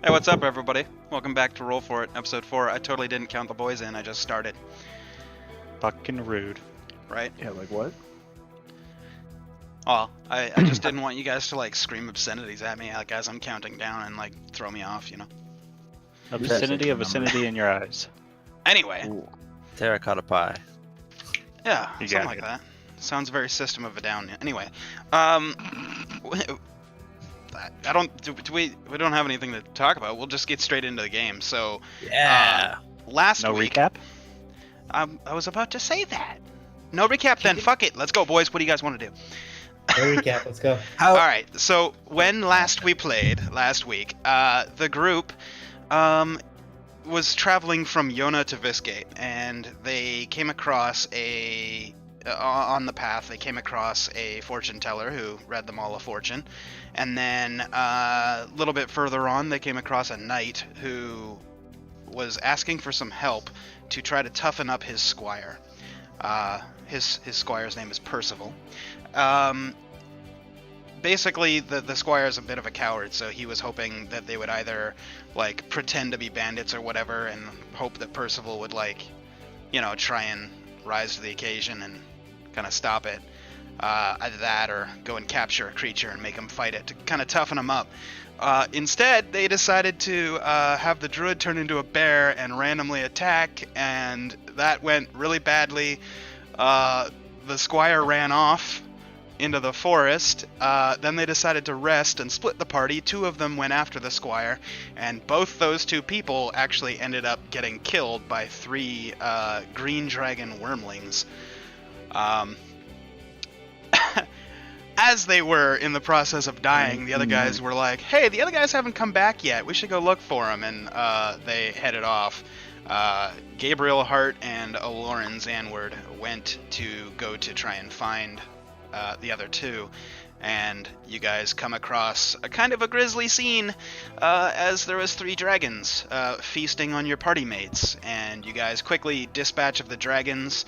Hey, what's up, everybody? Welcome back to Roll For It, episode 4. I totally didn't count the boys in, I just started. Fucking rude. Right? Yeah, like what? Oh, I just didn't want you guys to, scream obscenities at me, as I'm counting down and, throw me off, you know? A You vicinity said of vicinity in your eyes. Anyway, Ooh. Terracotta pie. yeah, You something got like it. that. Sounds very System of a Down. Anyway, we don't have anything to talk about. We'll just get straight into the game. So, Yeah. last No week, recap? I was about to say that. No recap then, fuck it. Let's go, boys. What do you guys want to do? No recap. Let's go. How? All right. So when last we played last week, the group was traveling from Yona to Visgate, and they came across on the path. They came across a fortune teller who read them all a fortune, and then a little bit further on, they came across a knight who was asking for some help to try to toughen up his squire. His squire's name is Percival. Basically, the squire is a bit of a coward, so he was hoping that they would either, pretend to be bandits or whatever, and hope that Percival would, try and rise to the occasion and kind of stop it. Either that or go and capture a creature and make him fight it to kind of toughen him up. Instead, they decided to have the druid turn into a bear and randomly attack, and that went really badly. The squire ran off into the forest. Then they decided to rest and split the party. Two of them went after the squire, and both those two people actually ended up getting killed by three green dragon wormlings. As they were in the process of dying, the other guys were like, hey, the other guys haven't come back yet. We should go look for them. And they headed off. Gabriel Hart and Lauren Zanward went to go to try and find the other two. And you guys come across a kind of a grisly scene as there was three dragons feasting on your party mates. And you guys quickly dispatch of the dragons.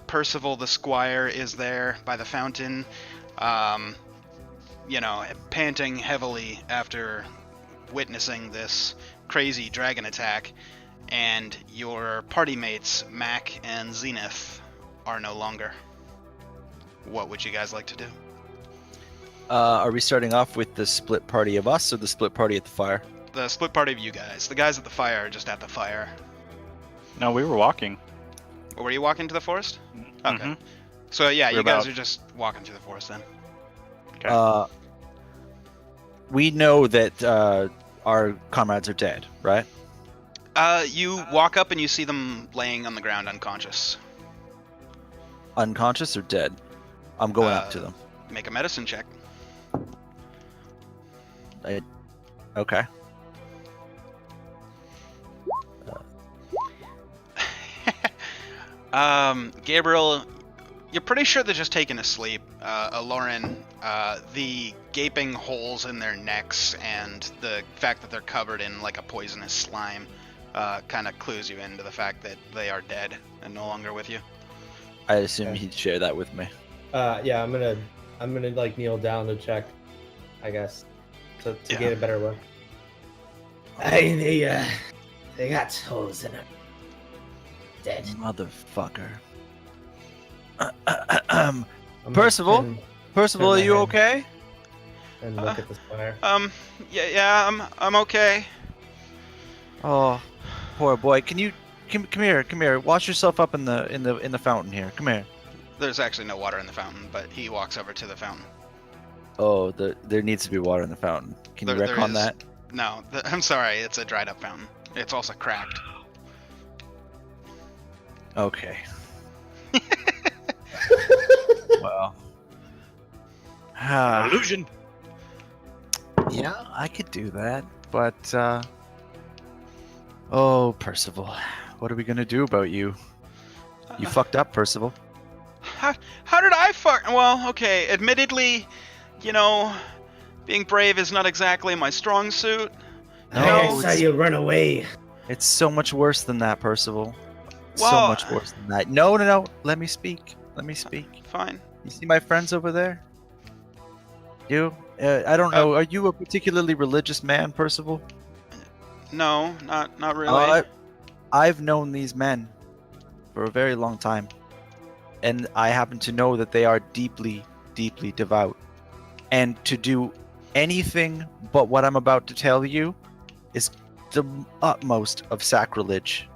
Percival the squire is there by the fountain, panting heavily after witnessing this crazy dragon attack, and your party mates, Mac and Zenith, are no longer. What would you guys like to do? Are we starting off with the split party of us or the split party at the fire? The split party of you guys. The guys at the fire are just at the fire. No, we were walking. Or were you walking to the forest? Okay. Mhm. So yeah, We're you guys about- are just walking through the forest then. Okay. We know that our comrades are dead, right? You walk up and you see them laying on the ground unconscious. Unconscious or dead? I'm going up to them. Make a medicine check. Okay. Gabriel, you're pretty sure they're just taking a sleep. Lauren, the gaping holes in their necks and the fact that they're covered in a poisonous slime kind of clues you into the fact that they are dead and no longer with you. I assume Okay. he'd share that with me. Yeah, I'm gonna kneel down to check, I guess, to Yeah. get a better look. They got holes in them. Dead. Motherfucker. I'm gonna Percival? turn- Percival, Turn are my you head. okay? And look at the spire. Yeah, I'm okay. Oh, poor boy. Can you come here? Wash yourself up in the fountain here. Come here. There's actually no water in the fountain, but he walks over to the fountain. Oh, there needs to be water in the fountain. Can you There recon is- that? No, I'm sorry, it's a dried up fountain. It's also cracked. Okay. Well. Illusion. Yeah, I could do that, but oh, Percival, what are we gonna do about you? You fucked up, Percival. How did I fuck? Well, okay, admittedly, being brave is not exactly my strong suit. No, I it's- saw you run away. It's so much worse than that, Percival. So Well- much worse than that. No. Let me speak. Fine. You see my friends over there? You? I don't know. Are you a particularly religious man, Percival? No, not really. I've known these men for a very long time, and I happen to know that they are deeply, deeply devout. And to do anything but what I'm about to tell you is the utmost of sacrilege.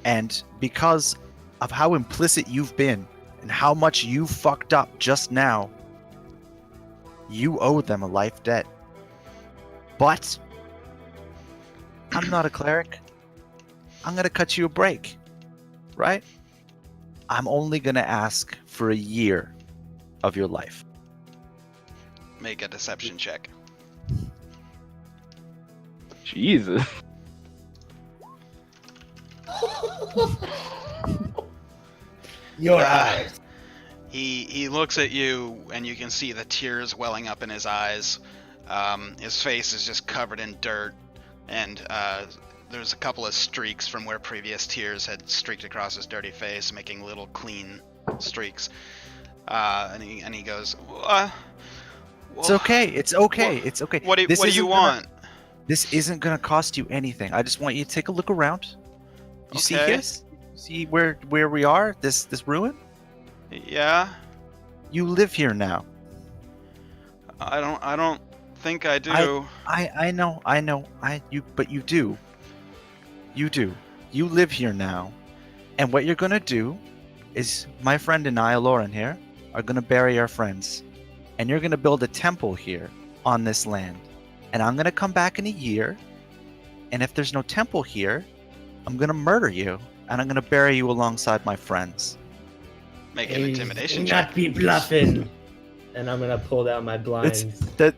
And because of how implicit you've been and how much you fucked up just now, you owe them a life debt. But I'm not a cleric. I'm going to cut you a break, right? I'm only going to ask for a year of your life. Make a deception check. Jesus. Your eyes. He looks at you, and you can see the tears welling up in his eyes. His face is just covered in dirt, and there's a couple of streaks from where previous tears had streaked across his dirty face, making little clean streaks. And he goes, It's okay. It's okay. It's okay. What do you want? This isn't gonna cost you anything. I just want you to take a look around. You see this? You see where we are? This ruin? Yeah. You live here now. I don't think I do. I know. But you do. You do. You live here now. And what you're gonna do is my friend and I, Lauren here, are gonna bury our friends. And you're gonna build a temple here on this land. And I'm gonna come back in a year, and if there's no temple here, I'm gonna murder you, and I'm gonna bury you alongside my friends. Make an intimidation Not check. be bluffing. And I'm gonna pull down my blinds. That.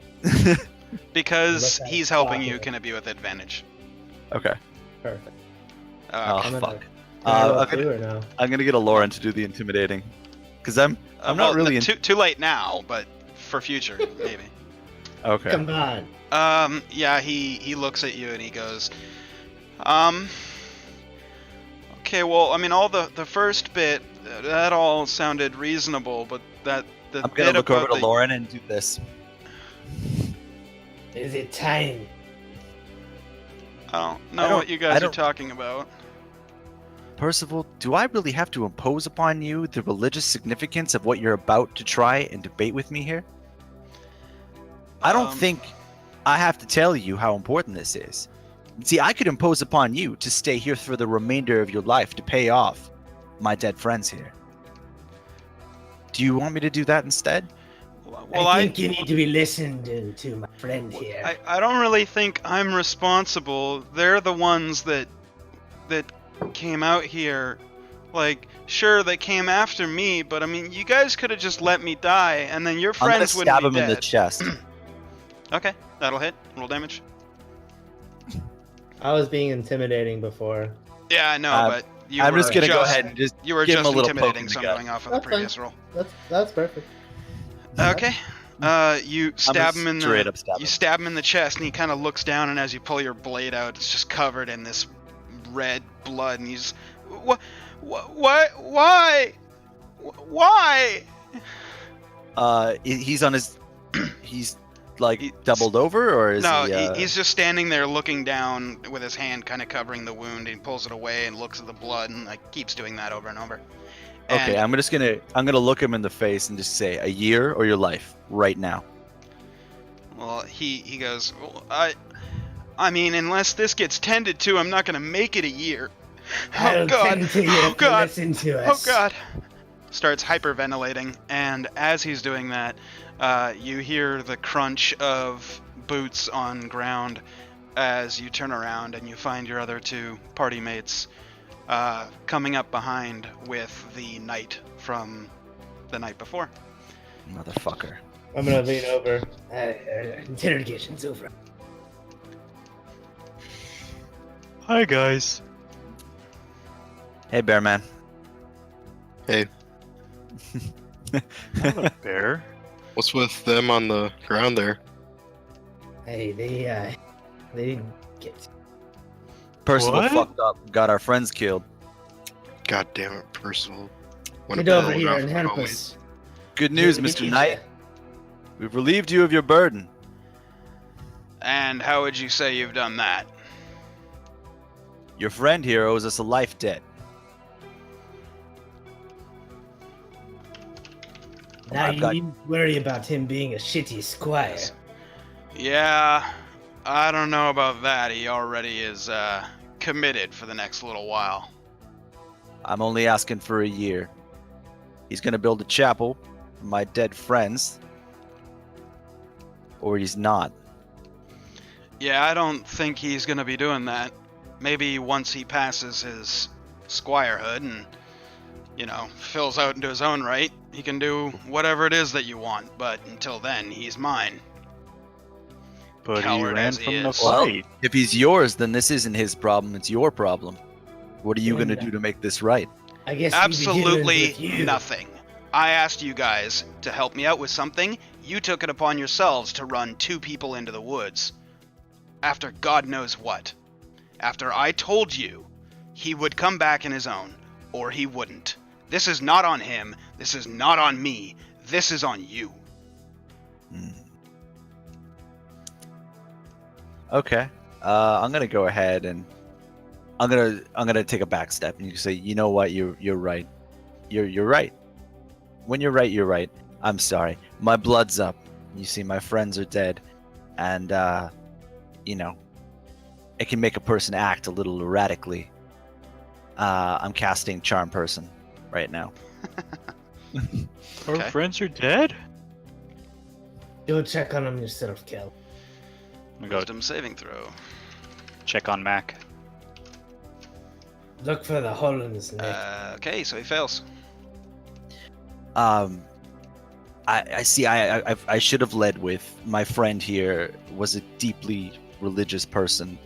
Because Look at he's helping you, Bobby. can it be with advantage? Okay. Perfect. Oh I'm gonna- fuck. Can I roll I'm two gonna, or no? I'm gonna get a Lauren to do the intimidating, because I'm not really. Too late now, but for future maybe. Okay. Come on. Yeah, he looks at you and he goes, okay, well, I mean, all the first bit, that all sounded reasonable, but the I'm bit gonna look over about to Lauren and do this. Is it time? I don't know what you guys are talking about. Percival, do I really have to impose upon you the religious significance of what you're about to try and debate with me here? I don't think I have to tell you how important this is. See, I could impose upon you to stay here for the remainder of your life to pay off my dead friends here. Do you want me to do that instead? Well, I think you need to be listened to, my friend here. I don't really think I'm responsible. They're the ones that came out here. Like, sure, they came after me, but I mean, you guys could have just let me die, and then your friends I'm gonna wouldn't stab be him dead. in the chest. Okay, that'll hit. Roll damage. I was being intimidating before. Yeah, I know, but you I'm were just gonna go just- ahead and just You were give him just a little poke intimidating, in the so I'm gut. going off of the That's previous fine. roll. That's perfect. Okay. You stab him in straight up stab you him. stab him in the chest, and he kind of looks down, and as you pull your blade out, it's just covered in this red blood, and he's, what, why? He's on his, he's like doubled over, or is No, he? he's just standing there looking down with his hand kind of covering the wound. He pulls it away and looks at the blood, and like keeps doing that over and over. Okay, And- I'm gonna look him in the face and just say, a year or your life, right now. Well, he goes, well, I mean, unless this gets tended to, I'm not gonna make it a year. I'll Oh God! tend to you Oh if you God! listen to Oh us. God! Starts hyperventilating, and as he's doing that, you hear the crunch of boots on ground as you turn around and you find your other two party mates coming up behind with the knight from the night before. Motherfucker. I'm gonna lean over. Interrogation's over. Hi guys. Hey, Bear Man. Hey, Hello, bear. what's with them on the ground there? Hey, they didn't get. Percival What? fucked up, got our friends killed. God damn it, Percival. Get over here and help us. Good news, We Mr. need Knight. you. We've relieved you of your burden. And how would you say you've done that? Your friend here owes us a life debt. Now I've you got- needn't worry about him being a shitty squire. Yes. Yeah, I don't know about that. He already is committed for the next little while. I'm only asking for a year. He's gonna build a chapel for my dead friends. Or he's not. Yeah, I don't think he's gonna be doing that. Maybe once he passes his squirehood and, fills out into his own right, he can do whatever it is that you want. But until then, he's mine. But he Coward ran as he from the is. Well, fight. if he's yours, then this isn't his problem, it's your problem. What are you Yeah. gonna do to make this right? I guess Absolutely with you. nothing. I asked you guys to help me out with something. You took it upon yourselves to run 2 people into the woods. After God knows what. After I told you he would come back in his own, or he wouldn't. This is not on him. This is not on me. This is on you. Okay. I'm gonna go ahead and I'm gonna take a back step and you say, you know what, you're right. You're right. When you're right, you're right. I'm sorry. My blood's up. You see, my friends are dead, and it can make a person act a little erratically. I'm casting Charm Person right now. Our Okay. friends are dead? Go check on him yourself, Kel. I'm gonna go Wisdom saving throw. check on Mac. Look for the hole in his neck. Okay, so he fails. I see. I should have led with my friend here was a deeply religious person,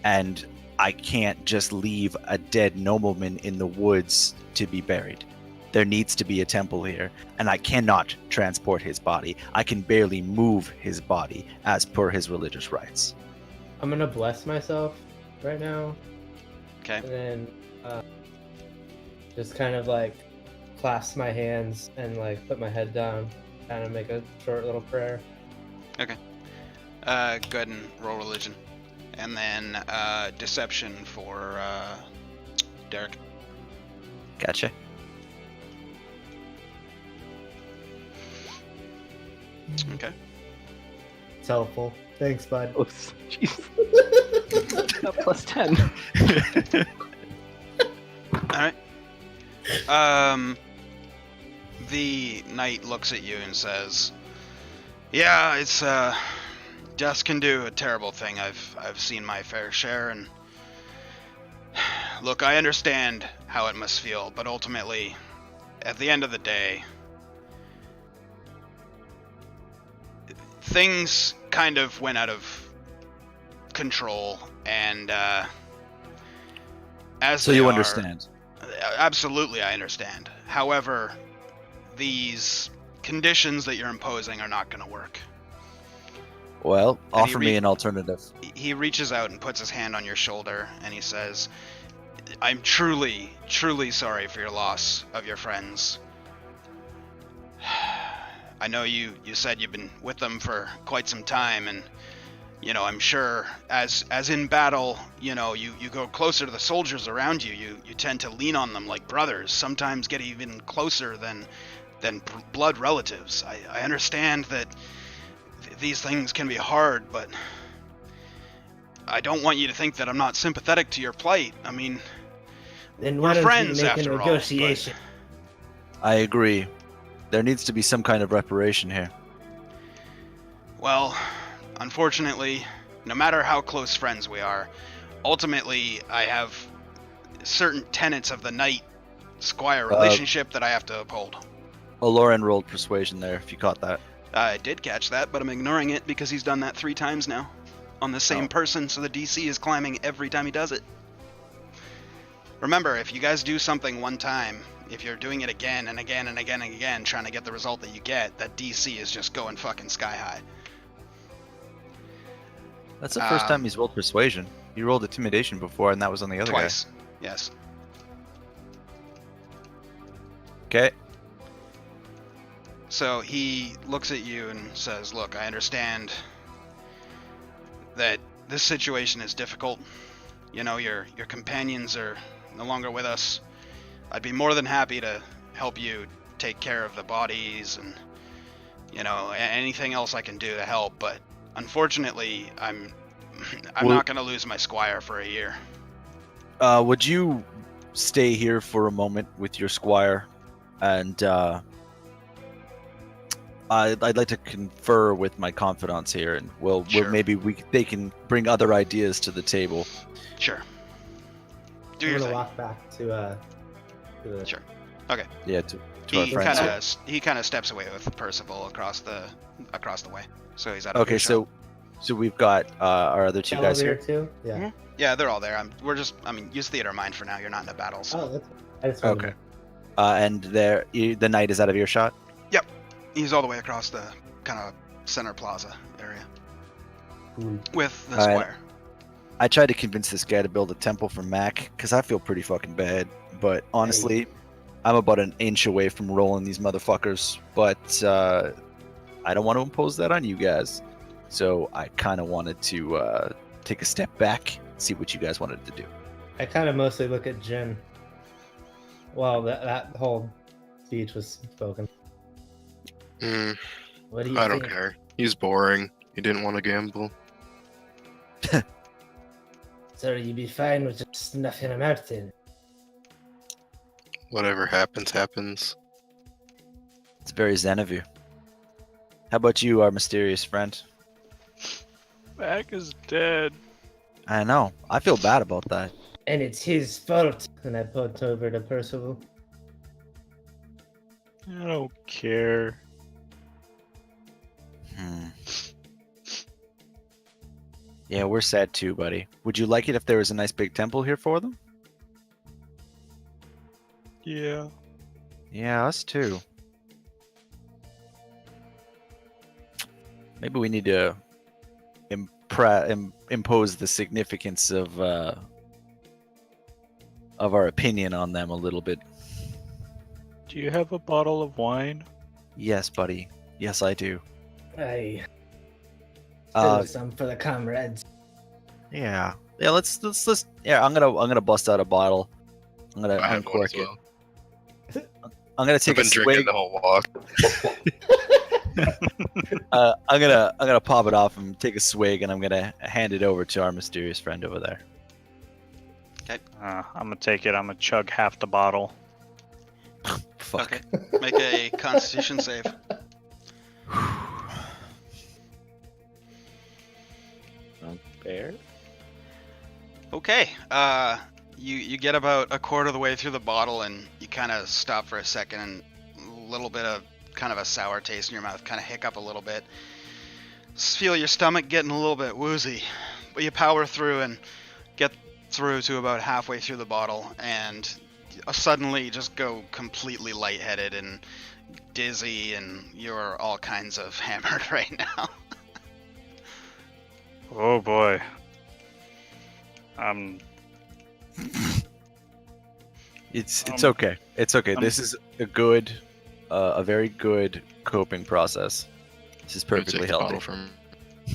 and I can't just leave a dead nobleman in the woods to be buried. There needs to be a temple here, and I cannot transport his body. I can barely move his body as per his religious rites. I'm gonna bless myself right now, Okay. and then just kind of like clasp my hands and like put my head down, kind of make a short little prayer. Go ahead and roll religion. And then deception for Derek. Gotcha. Okay. It's helpful. Thanks, bud. Oh, jeez. Plus 10. Alright. The knight looks at you and says, "Yeah, it's death can do a terrible thing. I've seen my fair share, and look, I understand how it must feel, but ultimately, at the end of the day, things kind of went out of control, and as So they you are- understand. Absolutely, I understand. However, these conditions that you're imposing are not going to work. Well, And he offer me an alternative. He reaches out and puts his hand on your shoulder, and he says, "I'm truly, truly sorry for your loss of your friends. I know you said you've been with them for quite some time, and I'm sure as in battle, you go closer to the soldiers around you. You tend to lean on them like brothers. Sometimes get even closer than blood relatives. I understand that these things can be hard, but I don't want you to think that I'm not sympathetic to your plight. I mean, Then we're why don't friends you make a after all, but- negotiation? I agree. There needs to be some kind of reparation here. Well, unfortunately, no matter how close friends we are, ultimately I have certain tenets of the knight-squire relationship that I have to uphold. Lauren rolled persuasion there, if you caught that. I did catch that, but I'm ignoring it because he's done that 3 times now on the same Oh. person, so the DC is climbing every time he does it. Remember, if you guys do something one time, if you're doing it again and again and again and again, trying to get the result that you get, that DC is just going fucking sky high. That's the first Um, time he's rolled persuasion. He rolled intimidation before, and that was on the other Twice. Yes. guy. Okay. So he looks at you and says, "Look, I understand that this situation is difficult, you know, your companions are no longer with us, I'd be more than happy to help you take care of the bodies and, you know, anything else I can do to help. But unfortunately, I'm Well- not going to lose my squire for a year. Would you stay here for a moment with your squire, and I'd like to confer with my confidants here, and Sure. maybe they can bring other ideas to the table. Sure. Do I'm your gonna thing. walk back to the Sure. Yeah, to our He friends kind here. of steps away with Percival across the way, so he's out of Okay, earshot. so we've got our other two guys elevator here. too. Yeah. Mhm. Yeah, they're all there. Use theater mind for now. You're not in a battle, so. Oh, that's. I just wanted Okay. And the knight is out of earshot. He's all the way across the kind of center plaza area to- with the All right. square. I tried to convince this guy to build a temple for Mac because I feel pretty fucking bad. But honestly, I'm about an inch away from rolling these motherfuckers. But I don't want to impose that on you guys. So I kind of wanted to take a step back, see what you guys wanted to do. I kind of mostly look at Jin. Well, that whole speech was spoken. Mm, What do you I don't think? care. He's boring. He didn't want to gamble. So you'd be fine with just snuffing him out then? Whatever happens, happens. It's very zen of you. How about you, our mysterious friend? Mac is dead. I know. I feel bad about that. And it's his fault. And I put over to Percival. I don't care. Yeah, we're sad too, buddy. Would you like it if there was a nice big temple here for them? Yeah. Yeah, us too. Maybe we need to impose the significance of our opinion on them a little bit. Do you have a bottle of wine? Yes, buddy. Yes, I do. Aye. Uh, Some for the comrades. yeah. Yeah, let's yeah, I'm gonna bust out a bottle. I'm gonna I have one uncork as well. it. I'm gonna I've take a been drinking swig. the whole walk. I'm gonna pop it off and take a swig, and I'm gonna hand it over to our mysterious friend over there. I'm gonna take it. I'm gonna chug half the bottle. Fuck. Okay. Make a Constitution save. Bear? Okay. You get about a quarter of the way through the bottle, and you kind of stop for a second, and a little bit of kind of a sour taste in your mouth, kind of hiccup a little bit. Feel your stomach getting a little bit woozy, but you power through and get through to about halfway through the bottle, and suddenly just go completely lightheaded and dizzy, and you're all kinds of hammered right now. Oh boy. It's Um, okay. It's okay. This is a very good coping process. This is I'm gonna perfectly take the bottle healthy. from.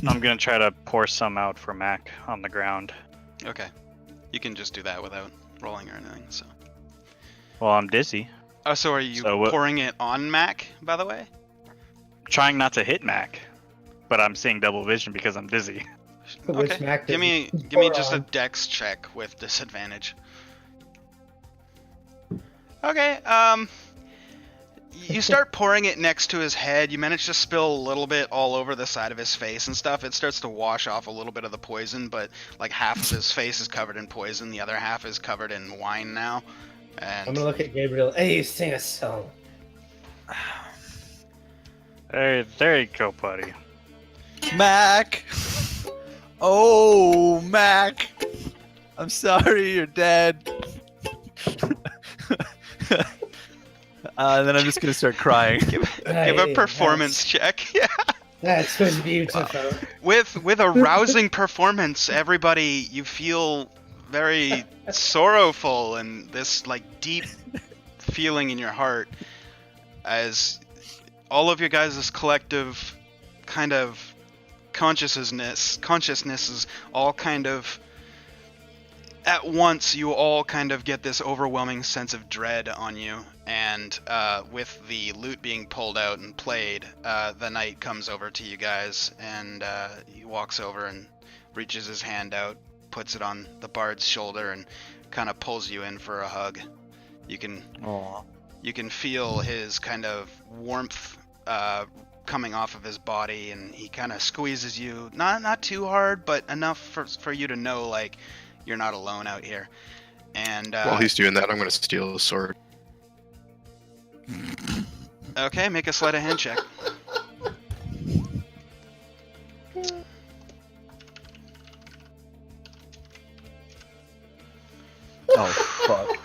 I'm gonna try to pour some out for Mac on the ground. Okay. You can just do that without rolling or anything, so. Well, I'm dizzy. Oh, so are you So what- pouring it on Mac, by the way? Trying not to hit Mac, but I'm seeing double vision because I'm dizzy. Which Okay. Mac Give me does he give me pour just a on? dex check with disadvantage. Okay, you start pouring it next to his head. You manage to spill a little bit all over the side of his face and stuff. It starts to wash off a little bit of the poison, but like half of his face is covered in poison. The other half is covered in wine now. I'm And gonna look at Gabriel. Hey, sing a song. There you go, buddy. Mac. Oh, Mac. I'm sorry you're dead. And then I'm just gonna start crying. give a performance check. Yeah. That was beautiful. With a rousing performance, everybody, you feel very sorrowful and this like deep feeling in your heart as all of your guys' collective kind of consciousness is all kind of At once, you all kind of get this overwhelming sense of dread on you, and with the lute being pulled out and played, the knight comes over to you guys, and he walks over and reaches his hand out, puts it on the bard's shoulder, and kind of pulls you in for a hug. You can feel his kind of warmth coming off of his body, and he kind of squeezes you, not too hard, but enough for you to know, like, you're not alone out here. And While he's doing that, I'm going to steal the sword. okay, make a sleight of hand check. Oh fuck.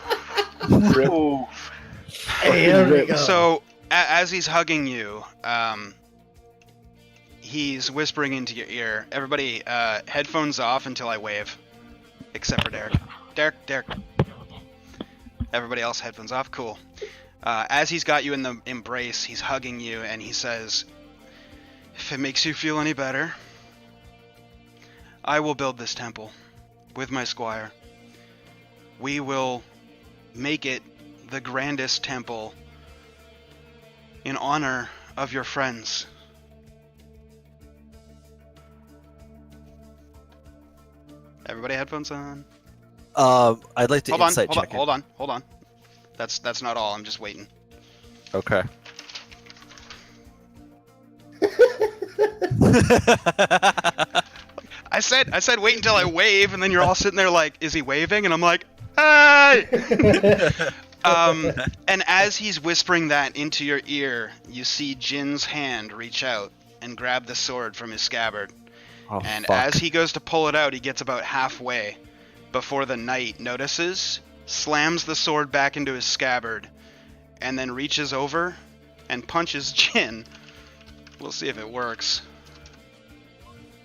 Hey, here we go. So as he's hugging you, he's whispering into your ear. Everybody, headphones off until I wave, except for Derek. Derek. Everybody else, headphones off. Cool. As he's got you in the embrace, he's hugging you, and he says, "If it makes you feel any better, I will build this temple with my squire. We will make it the grandest temple in honor of your friends." Everybody headphones on. I'd like to insight check it. Hold on. That's not all. I'm just waiting. Okay. I said wait until I wave, and then you're all sitting there like, is he waving? And I'm like, hey! And as he's whispering that into your ear, you see Jin's hand reach out and grab the sword from his scabbard. Oh, And fuck. as he goes to pull it out, he gets about halfway before the knight notices, slams the sword back into his scabbard, and then reaches over and punches Jin. We'll see if it works.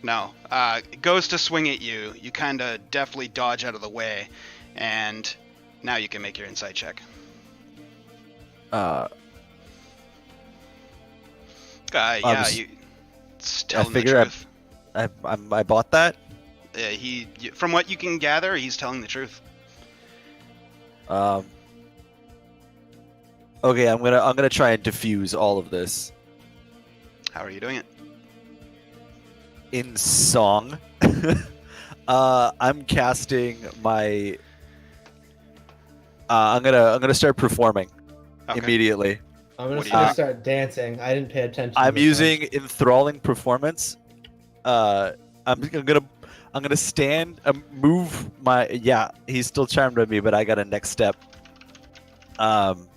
No. It goes to swing at you. You kind of deftly dodge out of the way, and now you can make your insight check. Yeah, it's telling the figure truth. I bought that. From what you can gather, he's telling the truth. Okay, I'm gonna try and diffuse all of this How are you doing it? in song. I'm casting my. I'm gonna start performing Okay. immediately. I'm What just are you gonna doing? start dancing. I didn't pay attention. I'm to the using enthralling performance. I'm gonna stand, move my. Yeah, he's still charmed by me, but I got a next step. I'm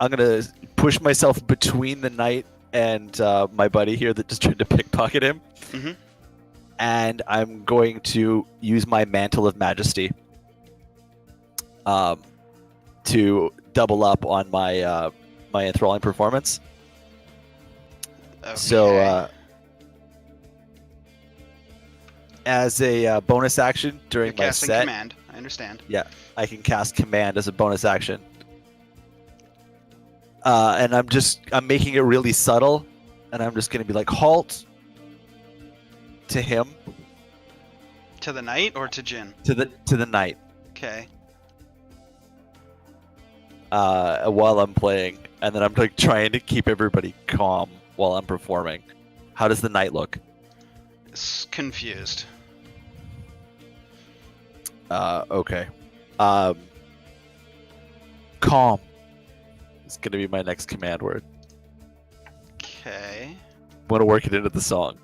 gonna push myself between the knight and my buddy here that just tried to pickpocket him. Mhm. And I'm going to use my mantle of majesty. To double up on my my enthralling performance. Okay. So, as a bonus action during You're my casting set, command. I understand. I can cast command as a bonus action. And I'm making it really subtle, and I'm just gonna be like, halt to him, To the knight or to Jin? to the knight, Okay. while I'm playing, and then I'm like trying to keep everybody calm while I'm performing. How does the knight look? Confused. Okay. Calm. It's gonna be my next command word. Okay. I'm gonna work it into the song.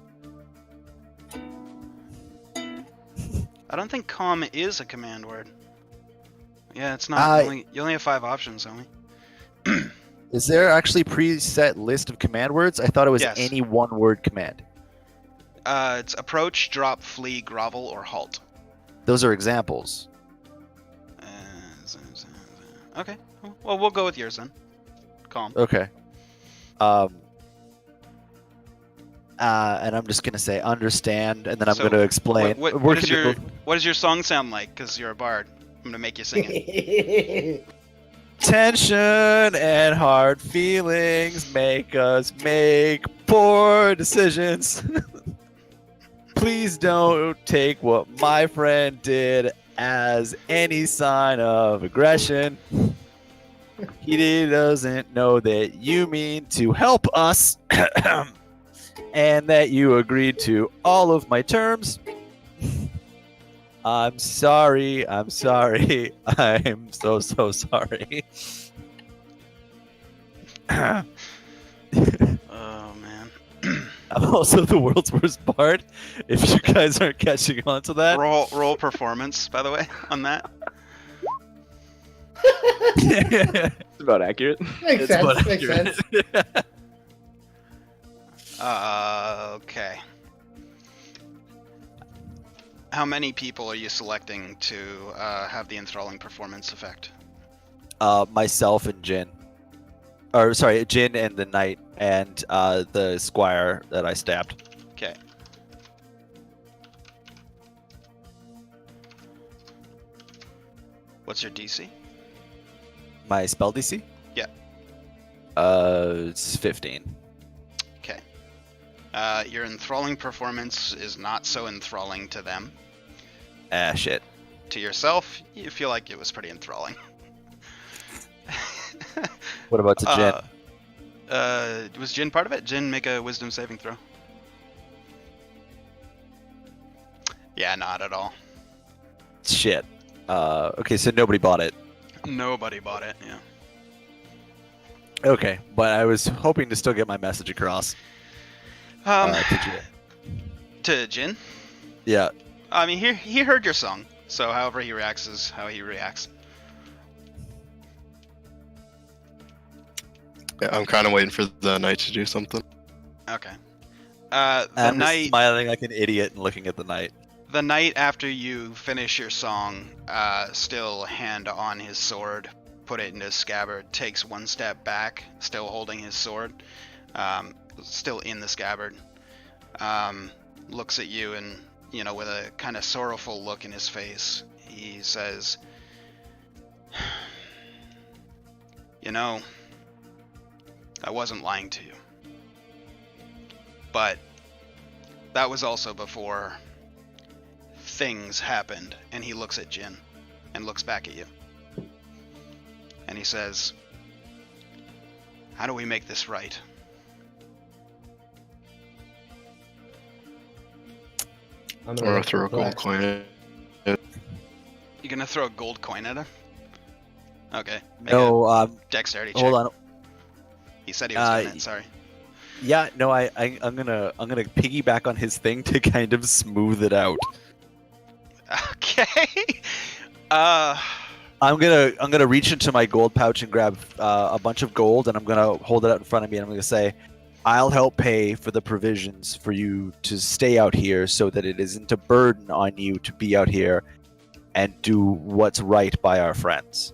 I don't think calm is a command word. Yeah, it's not. You only have 5 options, only. Is there actually preset list of command words? I thought it was Yes. any one word command. It's approach, drop, flee, grovel, or halt. Those are examples. Okay. Well, we'll go with yours then. Calm. Okay. And I'm just gonna say understand, and then I'm So, gonna explain. What We're does gonna your go- what does your song sound like? Because you're a bard. I'm gonna make you sing it. song. Tension and hard feelings make us make poor decisions. Please don't take what my friend did as any sign of aggression. He doesn't know that you mean to help us and that you agreed to all of my terms. I'm sorry. I'm sorry. I'm so sorry. Oh man. I'm also the world's worst bard. If you guys aren't catching on to that, roll performance, by the way, on that. It's about accurate. Makes It's sense. what Makes accurate. sense. Okay. How many people are you selecting to have the enthralling performance effect? Myself and Jin. Or sorry, Jin and the knight and the squire that I stabbed. Okay. What's your DC? My spell DC? Yeah. It's 15. Okay. Your enthralling performance is not so enthralling to them. Ah, shit. To yourself, you feel like it was pretty enthralling. What about to Jin? Was Jin part of it? Jin, make a wisdom saving throw. Yeah, not at all. Shit. Okay, so nobody bought it. Nobody bought it, yeah. Okay, but I was hoping to still get my message across. To Jin. To Jin? Yeah. I mean, he heard your song, so however he reacts is how he reacts. Yeah, I'm kind of waiting for the knight to do something. Okay. The I'm just night, smiling like an idiot and looking at the knight. the night after you finish your song, still hand on his sword, put it in his scabbard, takes one step back, still holding his sword, still in the scabbard, looks at you and, you know, with a kind of sorrowful look in his face, he says, "You know, I wasn't lying to you. But that was also before things happened." And he looks at Jin and looks back at you. And he says, "How do we make this right?" I'm I'm gonna throw a gold coin at it. You gonna throw a gold coin at him? Okay. Make No, a dexterity check. hold on. He said he was doing it, sorry. Yeah, no, I'm gonna piggyback on his thing to kind of smooth it out. Okay. I'm gonna reach into my gold pouch and grab a bunch of gold, and I'm gonna hold it out in front of me, and I'm gonna say, "I'll help pay for the provisions for you to stay out here, so that it isn't a burden on you to be out here and do what's right by our friends."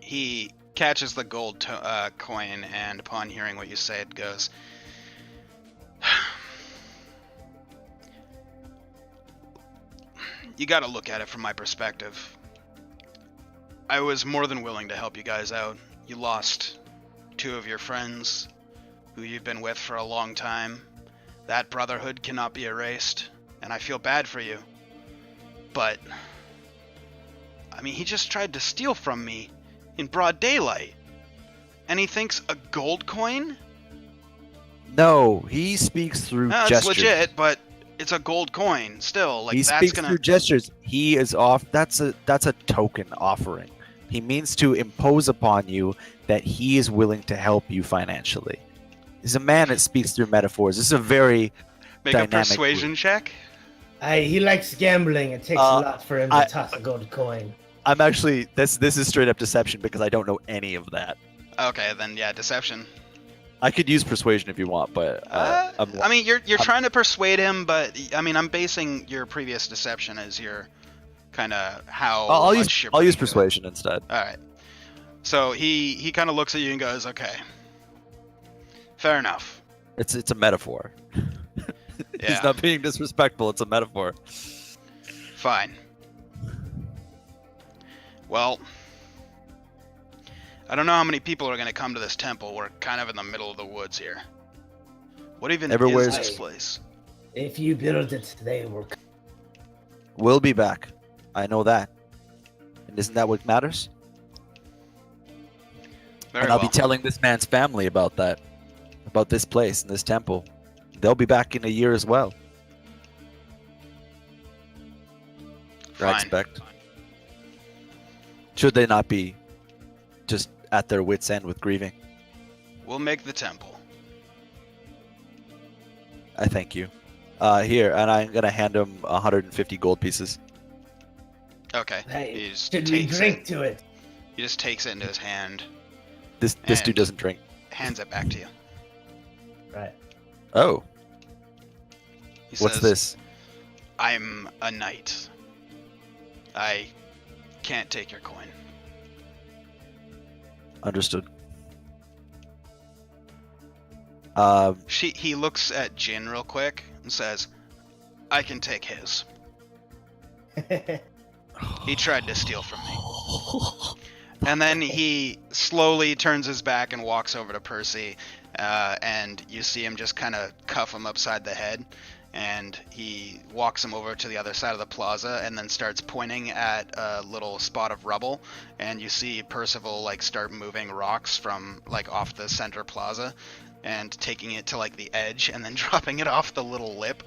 He catches the gold coin, and upon hearing what you said, goes, "You gotta look at it from my perspective. I was more than willing to help you guys out. You lost two of your friends who you've been with for a long time. That brotherhood cannot be erased, and I feel bad for you. But, I mean, he just tried to steal from me in broad daylight. And he thinks a gold coin? No, he speaks through No, it's gestures. legit, but it's a gold coin still. Like, He that's speaks gonna... through gestures. He is off. That's a token offering. He means to impose upon you that he is willing to help you financially. He's a man that speaks through metaphors. This is a very Make a dynamic persuasion group. check? He likes gambling. It takes a lot for him to toss a gold coin. I'm actually this is straight up deception because I don't know any of that. Okay, then yeah, deception. I could use persuasion if you want, but I mean, you're trying to persuade him, but I mean, I'm basing your previous deception as your kind of how. I'll much use you're bringing to it. persuasion instead. All right. So he kind of looks at you and goes, "Okay, fair enough." It's a metaphor. Yeah. He's not being disrespectful. It's a metaphor. Fine. Well, I don't know how many people are going to come to this temple. We're kind of in the middle of the woods here. What even Everywhere's- is this place? If you build it, they will. We'll be back. I know that. And isn't that what matters? Very And I'll well. be telling this man's family about that. About this place and this temple. They'll be back in a year as well. I Fine. expect. Should they not be just at their wits' end with grieving? We'll make the temple. I thank you. Here, and I'm gonna hand him 150 gold pieces. Okay. Hey, He just should we takes drink it. to it? He just takes it into his hand, This And- dude doesn't drink. hands it back to you. Right. Oh, He what's says, this? I'm a knight. I can't take your coin. Understood. He looks at Jin real quick and says, I can take his. He tried to steal from me. And then he slowly turns his back and walks over to Percy, and you see him just kind of cuff him upside the head, and he walks him over to the other side of the plaza and then starts pointing at a little spot of rubble, and you see Percival like start moving rocks from like off the center plaza and taking it to like the edge and then dropping it off the little lip,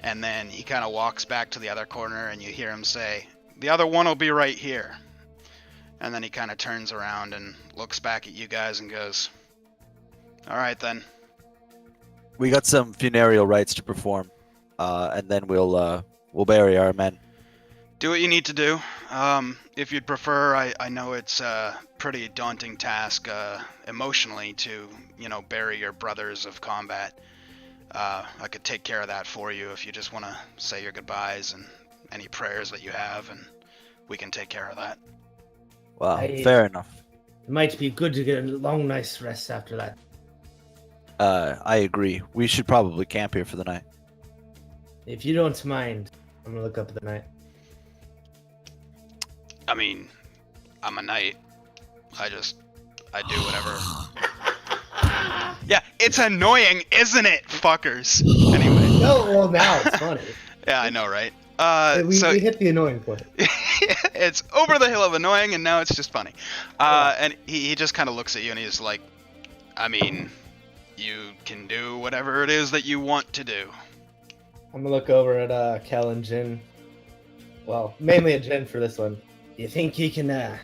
and then he kind of walks back to the other corner and you hear him say, the other one will be right here. And then he kind of turns around and looks back at you guys and goes, all right then. We got some funereal rites to perform, and then we'll bury our men. Do what you need to do. If you'd prefer, I know it's a pretty daunting task emotionally to, bury your brothers of combat. I could take care of that for you if you just want to say your goodbyes and any prayers that you have, and we can take care of that. Wow, I- fair enough. It might be good to get a long, nice rest after that. I agree. We should probably camp here for the night. If you don't mind, I'm gonna look up at the night. I mean, I'm a knight. I do whatever. Yeah, it's annoying, isn't it, fuckers? Anyway. No, well now it's funny. Yeah, I know, right? we hit the annoying point. It's over the hill of annoying, and now it's just funny. And he just kind of looks at you, and he's like, I mean, you can do whatever it is that you want to do. I'm gonna look over at Kel and Jin. Well, mainly at Jin for this one. You think you can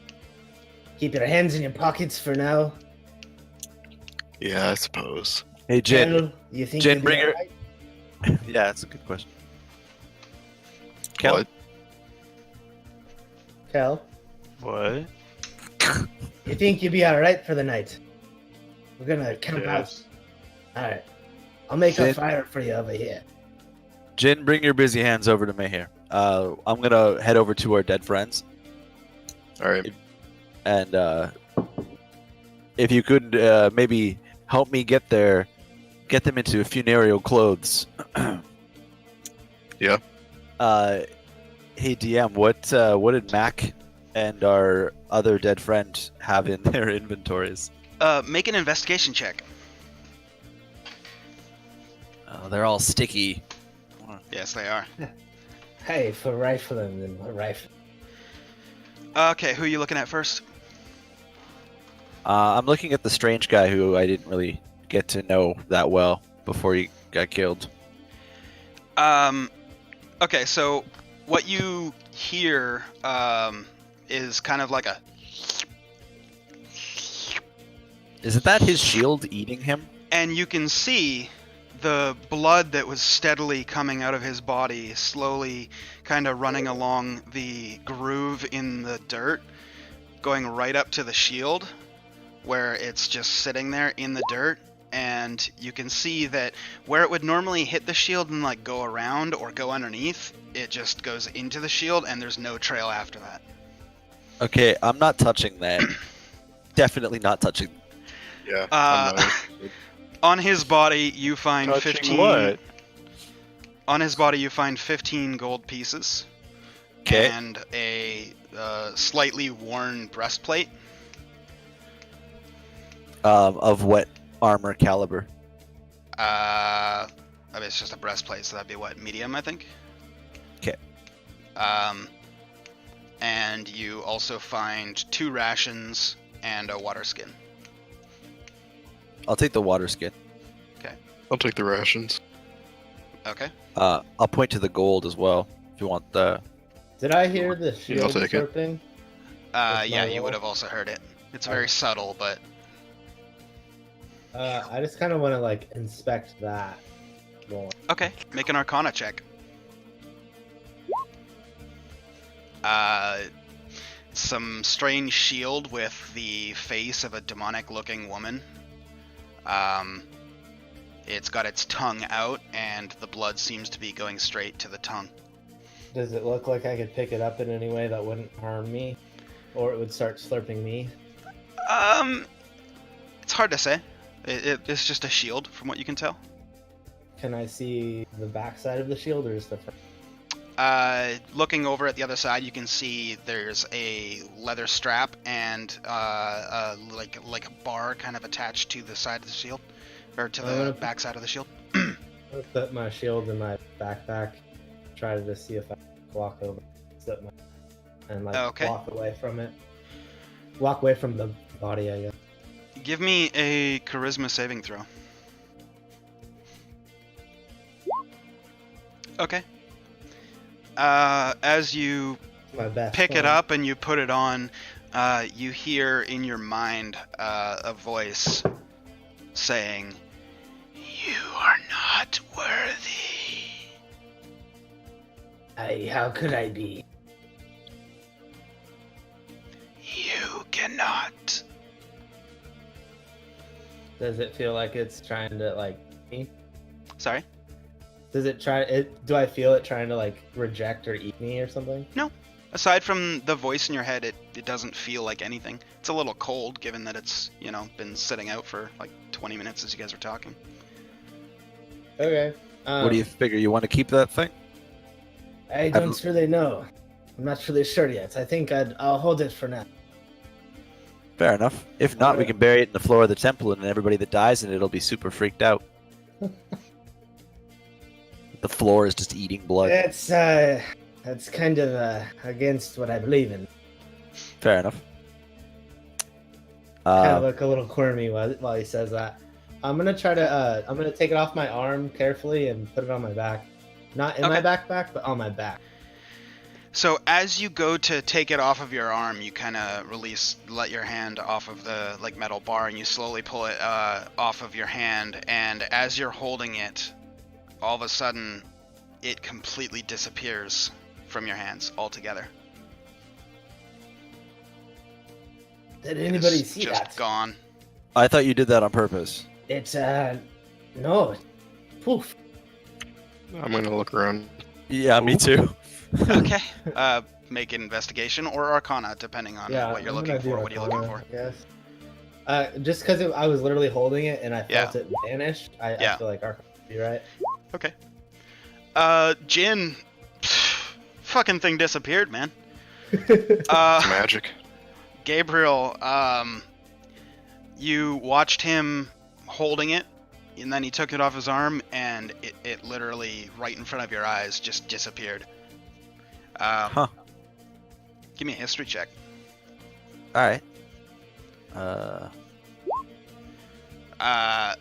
keep your hands in your pockets for now? Yeah, I suppose. Hey, Jin. Kel, you think Jin, you'll be bring her- alright? Yeah, that's a good question. Kel? What? Kel, What? you think you'll be alright for the night? We're gonna camp out. Alright. I'll make a Jin? fire for you over here. Jin, bring your busy hands over to me here. I'm gonna head over to our dead friends, All right. and if you could maybe help me get them into funereal clothes. Yeah. Hey DM, what did Mac and our other dead friend have in their inventories? Make an investigation check. They're all sticky. Yes, they are. Hey, for rifling then a rifle. Okay, who are you looking at first? I'm looking at the strange guy who I didn't really get to know that well before he got killed. Okay, so what you hear is kind of like a... Isn't that his shield eating him? And you can see the blood that was steadily coming out of his body slowly kind of running along the groove in the dirt, going right up to the shield where it's just sitting there in the dirt. And you can see that where it would normally hit the shield and like go around or go underneath, it just goes into the shield and there's no trail after that. Okay, I'm not touching that. Definitely not touching. Yeah. On his body, you find Touching 15. what? On his body, you find 15 gold pieces. 'Kay. And a slightly worn breastplate. Of what armor caliber? I mean, it's just a breastplate, so that'd be what, medium, I think. 'Kay. and you also find 2 rations and a water skin. I'll take the water skin. I'll take the rations. Okay. I'll point to the gold as well if you want the. Did I hear the shield take it. slurping? Yeah, my you roll? would have also heard it. It's very subtle, but I just kind of want to like inspect that more. okay. Make an Arcana check. Some strange shield with the face of a demonic-looking woman. It's got its tongue out, and the blood seems to be going straight to the tongue. Does it look like I could pick it up in any way that wouldn't harm me, or it would start slurping me? It's hard to say. It's just a shield, from what you can tell. Can I see the backside of the shield, or is the front? Looking over at the other side, you can see there's a leather strap and like a bar kind of attached to the side of the shield, or to the back side of the shield. I'm gonna put my shield in my backpack. Try to just see if I can walk over, and like Okay. walk away from it. Walk away from the body, I guess. Give me a charisma saving throw. Okay. As you My best. pick it one. up and you put it on, you hear in your mind a voice saying, "You are not worthy. How could I be? You cannot." Does it feel like it's trying to like me? Sorry? Does it try it? Do I feel it trying to like reject or eat me or something? Aside from the voice in your head, it doesn't feel like anything. It's a little cold, given that it's, been sitting out for like 20 minutes as you guys are talking. Okay. What do you figure? You want to keep that thing? I don't really know. I'm not really sure yet. I think I'll hold it for now. Fair enough. If not, we can bury it in the floor of the temple, and everybody that dies in it'll be super freaked out. The floor is just eating blood. That's kind of against what I believe in. Fair enough. Kind of look a little quirmy while he says that. I'm gonna try to. I'm gonna take it off my arm carefully and put it on my back. Not in my Okay. backpack, but on my back. So as you go to take it off of your arm, you kind of let your hand off of the metal bar, and you slowly pull it off of your hand. And as you're holding it, all of a sudden, it completely disappears from your hands altogether. Did anybody It's see just that? gone. I thought you did that on purpose. It's no. Poof. I'm gonna look around. Yeah, me too. Okay. Make an investigation or Arcana, depending on what you're I'm looking gonna do for. What are you looking Arcana, for? I guess. Just because I was literally holding it and I felt Yeah. it vanish, I feel like Arcana would be right. Okay. Jin, fucking thing disappeared, man. Magic. Gabriel, you watched him holding it, and then he took it off his arm, and it literally, right in front of your eyes, just disappeared. Give me a history check. All right.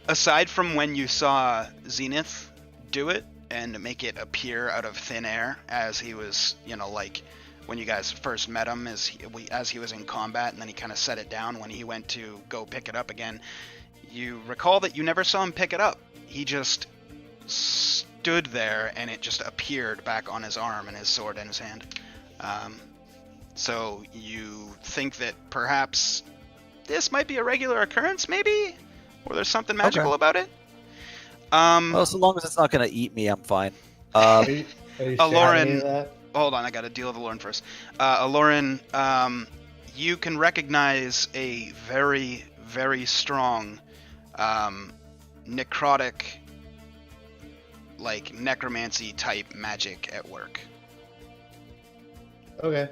Aside from when you saw Zenith do it and make it appear out of thin air as he was, when you guys first met him, as he was in combat, and then he kind of set it down when he went to go pick it up again. You recall that you never saw him pick it up. He just stood there, and it just appeared back on his arm and his sword in his hand. So you think that perhaps this might be a regular occurrence, maybe? Or there's something magical about it? Well, so long as it's not going to eat me, I'm fine. Are you sure Lauren- any of that? Hold on, I gotta deal with Aloran first. Aloran, you can recognize a very, very strong necrotic, necromancy type magic at work. Okay.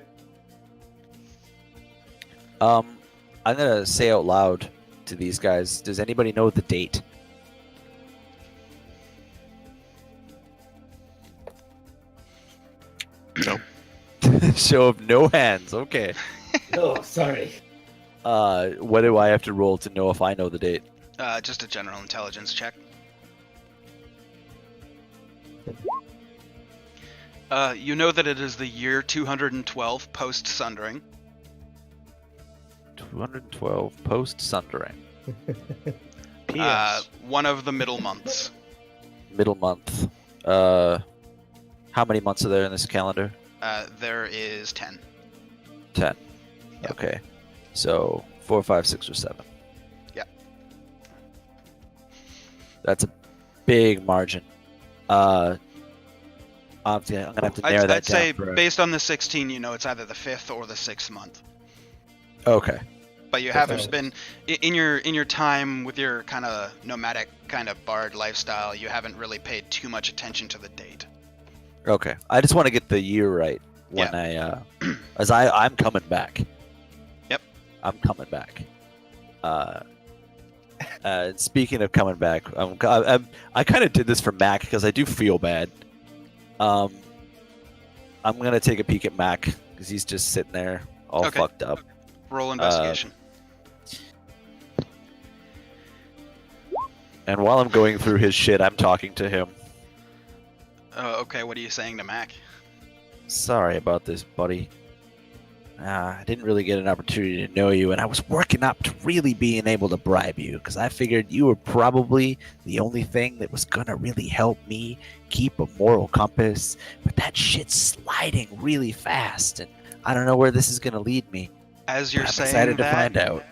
I'm going to say out loud to these guys, does anybody know the date? No. Show of no hands. Okay. Oh, sorry. What do I have to roll to know if I know the date? Just a general intelligence check. You know that it is the year 212 post-sundering. 212 post sundering. One of the middle months. Middle month. How many months are there in this calendar? There is 10. 10. Yep. Okay. So 4, 5, 6, or 7. Yep. That's a big margin. I'm gonna have to narrow that I'd say down. based on the 16, you know it's either the 5th or the 6th month. Okay. But you haven't been in your time with your kind of nomadic kind of bard lifestyle. You haven't really paid too much attention to the date. Okay. I just want to get the year right when I'm coming back. Yep. I'm coming back. Speaking of coming back, I kind of did this for Mac because I do feel bad. I'm gonna take a peek at Mac because he's just sitting there all fucked up. Roll investigation. And while I'm going through his shit, I'm talking to him. Okay, what are you saying to Mac? Sorry about this, buddy. I didn't really get an opportunity to know you, and I was working up to really being able to bribe you, because I figured you were probably the only thing that was gonna really help me keep a moral compass, but that shit's sliding really fast, and I don't know where this is gonna lead me. As you're I'm saying excited that, to find out.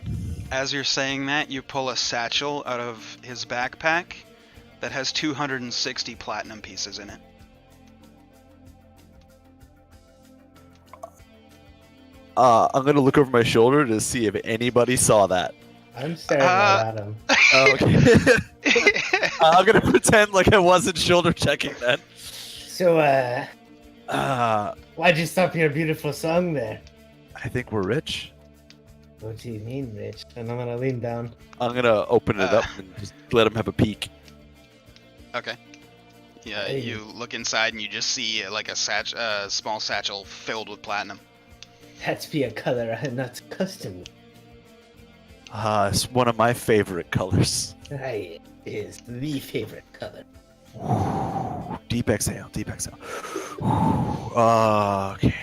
As you're saying that, you pull a satchel out of his backpack that has 260 platinum pieces in it. I'm gonna look over my shoulder to see if anybody saw that. I'm staring right at him. Okay. I'm gonna pretend like I wasn't shoulder checking that. So, why'd you stop your beautiful song there? I think we're rich. What do you mean, Rich? And I'm gonna lean down. I'm gonna open it up and just let him have a peek. Okay. Yeah, Hey. you look inside and you just see like a small satchel filled with platinum. That's be a color I had not custom. It's one of my favorite colors. It is the favorite color. Deep exhale, deep exhale. Okay.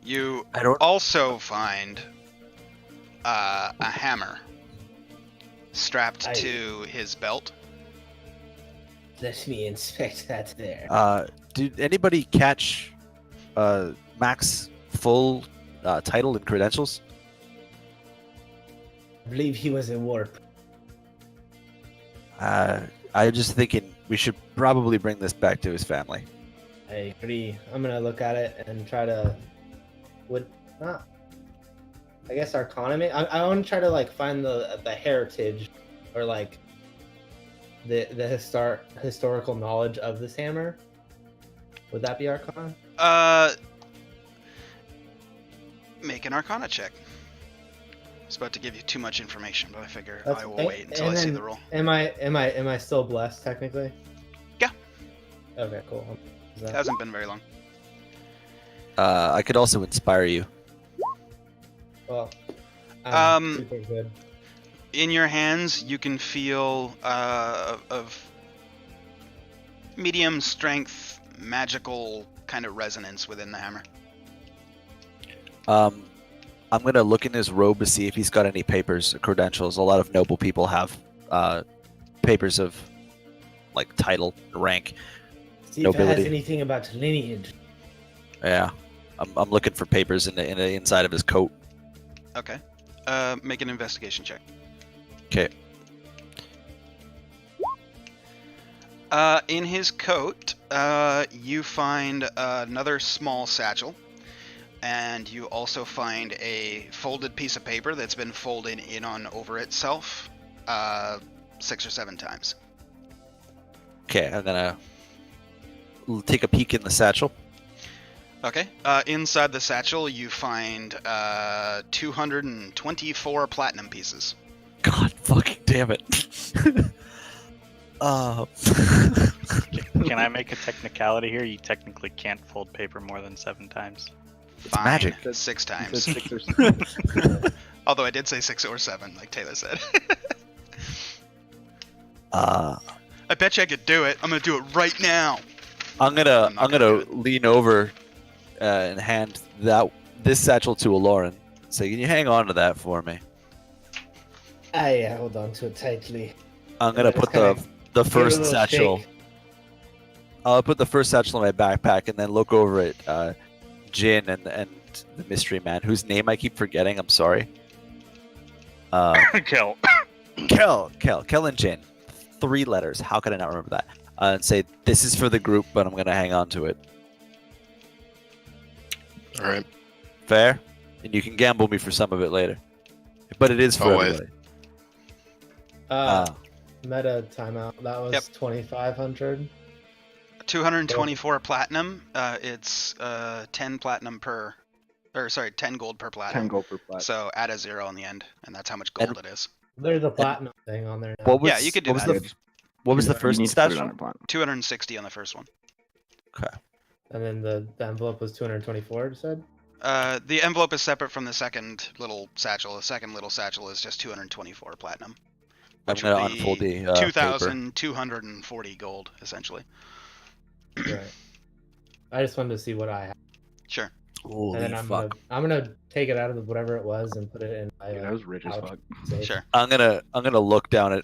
You I don't. also find a hammer strapped Aye. to his belt. Let me inspect that there. Did anybody catch Mac's full title and credentials? I believe he was in warp. I'm just thinking we should probably bring this back to his family. I agree. I'm gonna look at it and try to. I guess Arcana. I want to try to like find the heritage, or like the historical knowledge of this hammer. Would that be Arcana? Make an Arcana check. I was about to give you too much information, but I figure That's- I will wait until I and see then- the roll. Am I still blessed technically? Yeah. Okay, cool. Is It that- hasn't been very long. I could also inspire you. Well, I'm Um, super good. In your hands, you can feel of medium strength magical kind of resonance within the hammer. I'm gonna look in his robe to see if he's got any papers or credentials. A lot of noble people have papers of like title, rank. See if it nobility. has anything about lineage. Yeah, I'm looking for papers in the inside of his coat. Okay. Make an investigation check. Okay. In his coat, you find another small satchel, and you also find a folded piece of paper that's been folded in on over itself 6 or 7 times. Okay, I'm gonna take a peek in the satchel. Okay. Inside the satchel, you find 224 platinum pieces. God fucking damn it. Can Can I make a technicality here? You technically can't fold paper more than 7 times. Fine. magic. 6 He said times. 6 or 7. Although I did say 6 or 7, like Taylor said. Uh, I bet you I could do it. I'm gonna do it right now. I'm I'm gonna not gonna do lean over and hand this satchel to Aloran. Say, can you hang on to that for me? I hold on to it tightly. I'm gonna just put kinda the give it a first little satchel. shake. I'll put the first satchel in my backpack and then look over at Jin and the mystery man, whose name I keep forgetting. I'm sorry. Kill. Kel and Jin. 3 letters. How could I not remember that? And say, this is for the group, but I'm gonna hang on to it. All right. Fair? And you can gamble me for some of it later. But it is for Oh, wait. everybody. Meta timeout. That was Yep. 2,500. 224 platinum. It's 10 platinum per, or sorry, 10 gold per 10 platinum. gold per plat. So add a 0 on the end, and that's how much gold it is. There's a platinum thing on there now. What was, Yeah, you could do what was that. the what was the You first need to put it satchel? on a plat. 260 on the first one. Okay. And then the envelope was 224, you said? The envelope is separate from the second little satchel. The second little satchel is just 224 platinum. I'm Which gonna would be unfold the paper. 2,240 gold, essentially. Right. I just wanted to see what I have. Sure. Holy And then fuck! I'm gonna take it out of whatever it was and put it in my Dude, I was rich as pouch. fuck. Safe. Sure. I'm gonna look down at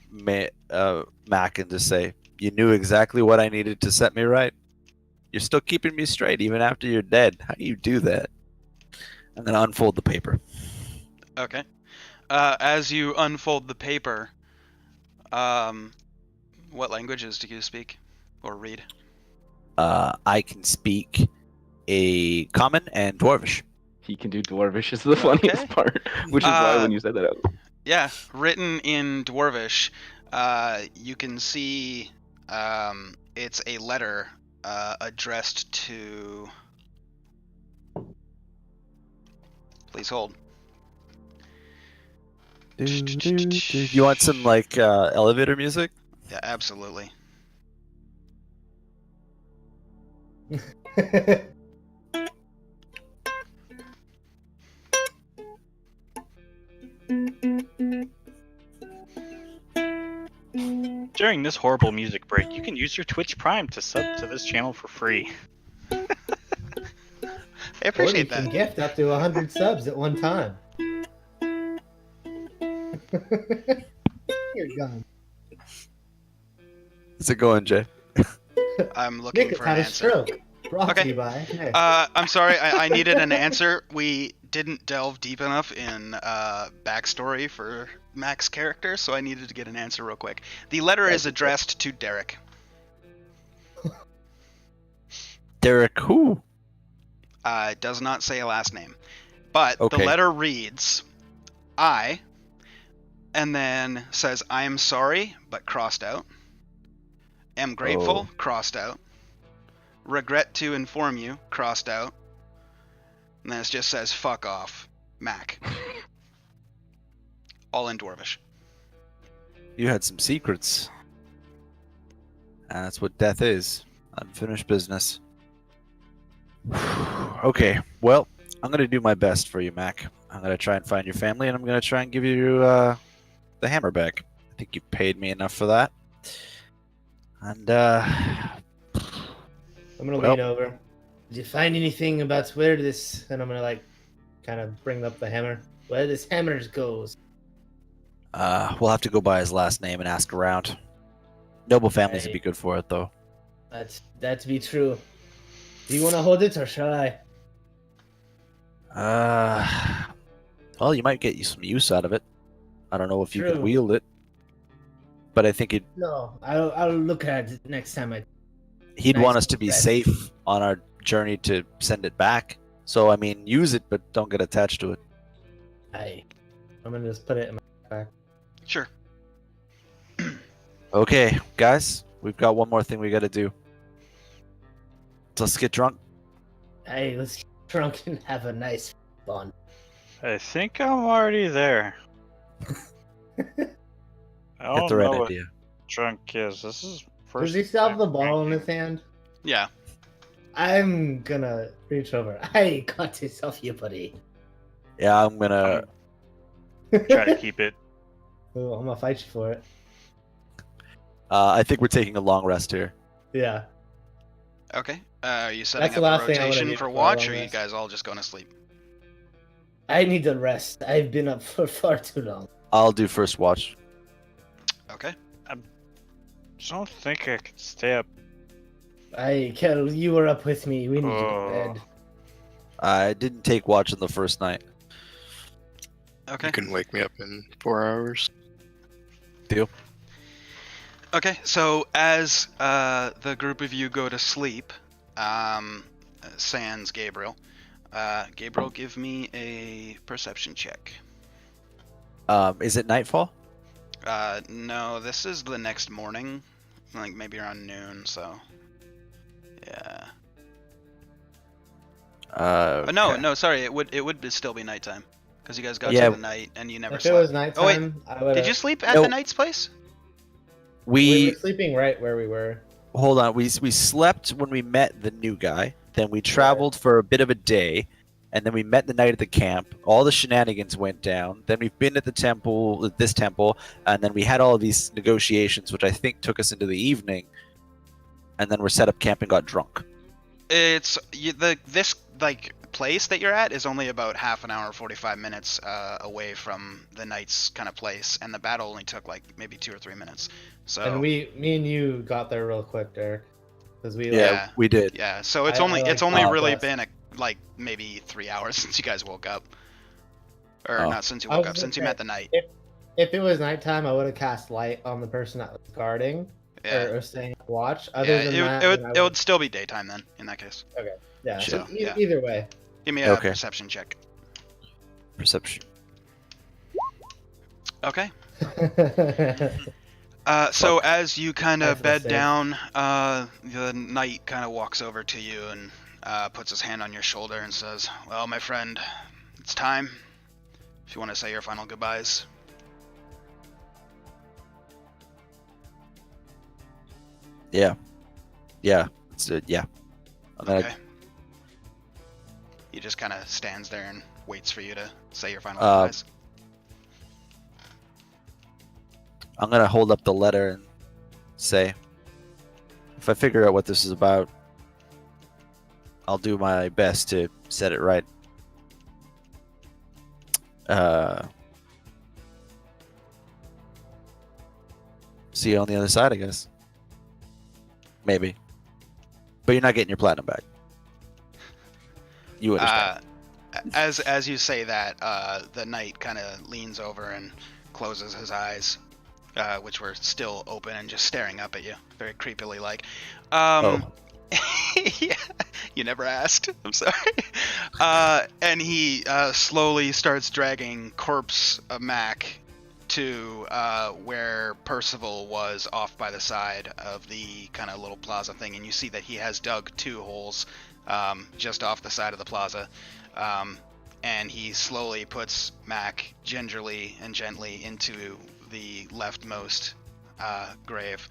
Mac and just say, "You knew exactly what I needed to set me right. You're still keeping me straight even after you're dead. How do you do that?" I'm gonna unfold the paper. Okay. As you unfold the paper, what languages do you speak or read? I can speak a common and dwarvish. He can do dwarvish is the funniest Okay. part, which is why when you said that, Yeah, written in Dwarvish. You can see it's a letter addressed to. Please hold. You want some like elevator music? Yeah, absolutely. During this horrible music break, you can use your Twitch Prime to sub to this channel for free. I Or you appreciate can that. gift up to 100 subs at one time. You're gone. How's it going, Jay? I'm looking Nick has for had an a answer. stroke. Brought Okay. to you by Nick. I'm sorry, I needed an answer. We didn't delve deep enough in backstory for Mac's character, so I needed to get an answer real quick. The letter is addressed to Derek. Derek who? It does not say a last name. But the Okay. letter reads, I, and then says, I am sorry, but crossed out. Am grateful, Oh. crossed out. Regret to inform you, crossed out. And then it just says, fuck off, Mac. All in Dwarvish. You had some secrets. And that's what death is. Unfinished business. Okay, well, I'm gonna do my best for you, Mac. I'm gonna try and find your family, and I'm gonna try and give you the hammer back. I think you paid me enough for that. And I'm gonna well- lean over. Did you find anything about where this? And I'm gonna like, kind of bring up the hammer. Where this hammer goes? we'll have to go by his last name and ask around. Noble families would Right. be good for it, though. That be true. Do you want to hold it or shall I? Well, you might get you some use out of it. I don't know if you can True. wield it, but I think No, I'll look at it next time he'd Nice want us to be bet. safe on our journey to send it back. So I mean, use it, but don't get attached to it. I'm gonna just put it in my backpack. Sure. Okay, guys, we've got one more thing we got to do. Let's get drunk. Hey, let's get drunk and have a nice fun. I think I'm already there. I Get don't the right know what idea. drunk is. This is Does he still have the bottle in his hand? Yeah. I'm gonna reach over. I got yourself, you buddy. Yeah, I'm gonna. Try to keep it. Ooh, I'm gonna fight you for it. I think we're taking a long rest here. Yeah. Okay. Are you setting That's the up a last thing I wanna rotation do for before a watch, long or are you rest. guys all just going to sleep? I need to rest. I've been up for far too long. I'll do first watch. Okay. I don't think I can stay up. Kel, you were up with me. We need to go to bed. I didn't take watch on the first night. Okay. You can wake me up in 4 hours. Okay, so as the group of you go to sleep, sans Gabriel, Gabriel, give me a perception check. Is it nightfall? No, this is the next morning, like maybe around noon. So, yeah. No, sorry, it would still be nighttime because you guys got Yeah. to the night and you never If slept. it was nighttime, Oh wait, I would. did you sleep at Nope. the Knight's place? We We were sleeping right where we were. hold on. We slept when we met the new guy. Then we traveled for a bit of a day, and then we met the night at the camp. All the shenanigans went down. Then we've been at the temple, this temple, and then we had all of these negotiations, which I think took us into the evening. And then we're set up camp and got drunk. It's this place that you're at is only about half an hour, 45 minutes away from the Knight's kind of place, and the battle only took like maybe 2 or 3 minutes. So And me and you got there real quick, Derek, because we Yeah. We did. yeah, so it's I only like it's only that. really Yes. been maybe 3 hours since you guys woke up, or Oh. not since you I woke was up, gonna since you say, met the Knight. If it was nighttime, I would have cast light on the person that was guarding Yeah, or staying at watch. Other yeah, than it, that, it then would I it would still be daytime then in that case. yeah. so, So yeah. either way. Give me a Okay. perception check. Perception. Okay. So as you kind That's of the bed same. down, the Knight kind of walks over to you and puts his hand on your shoulder and says, "Well, my friend, it's time. If you want to say your final goodbyes." Yeah. Yeah. Yeah. I'm gonna, Okay. He just kind of stands there and waits for you to say your final Uh, goodbyes. I'm gonna hold up the letter and say, if I figure out what this is about, I'll do my best to set it right. See you on the other side, I guess. Maybe. But you're not getting your platinum back. You understand. As you say that, the Knight kind of leans over and closes his eyes, which were still open and just staring up at you, very creepily like. Yeah, you never asked. I'm sorry. And he slowly starts dragging corpse Mac to where Percival was off by the side of the kind of little plaza thing, and you see that he has dug 2 holes just off the side of the plaza. And he slowly puts Mac gingerly and gently into the leftmost grave,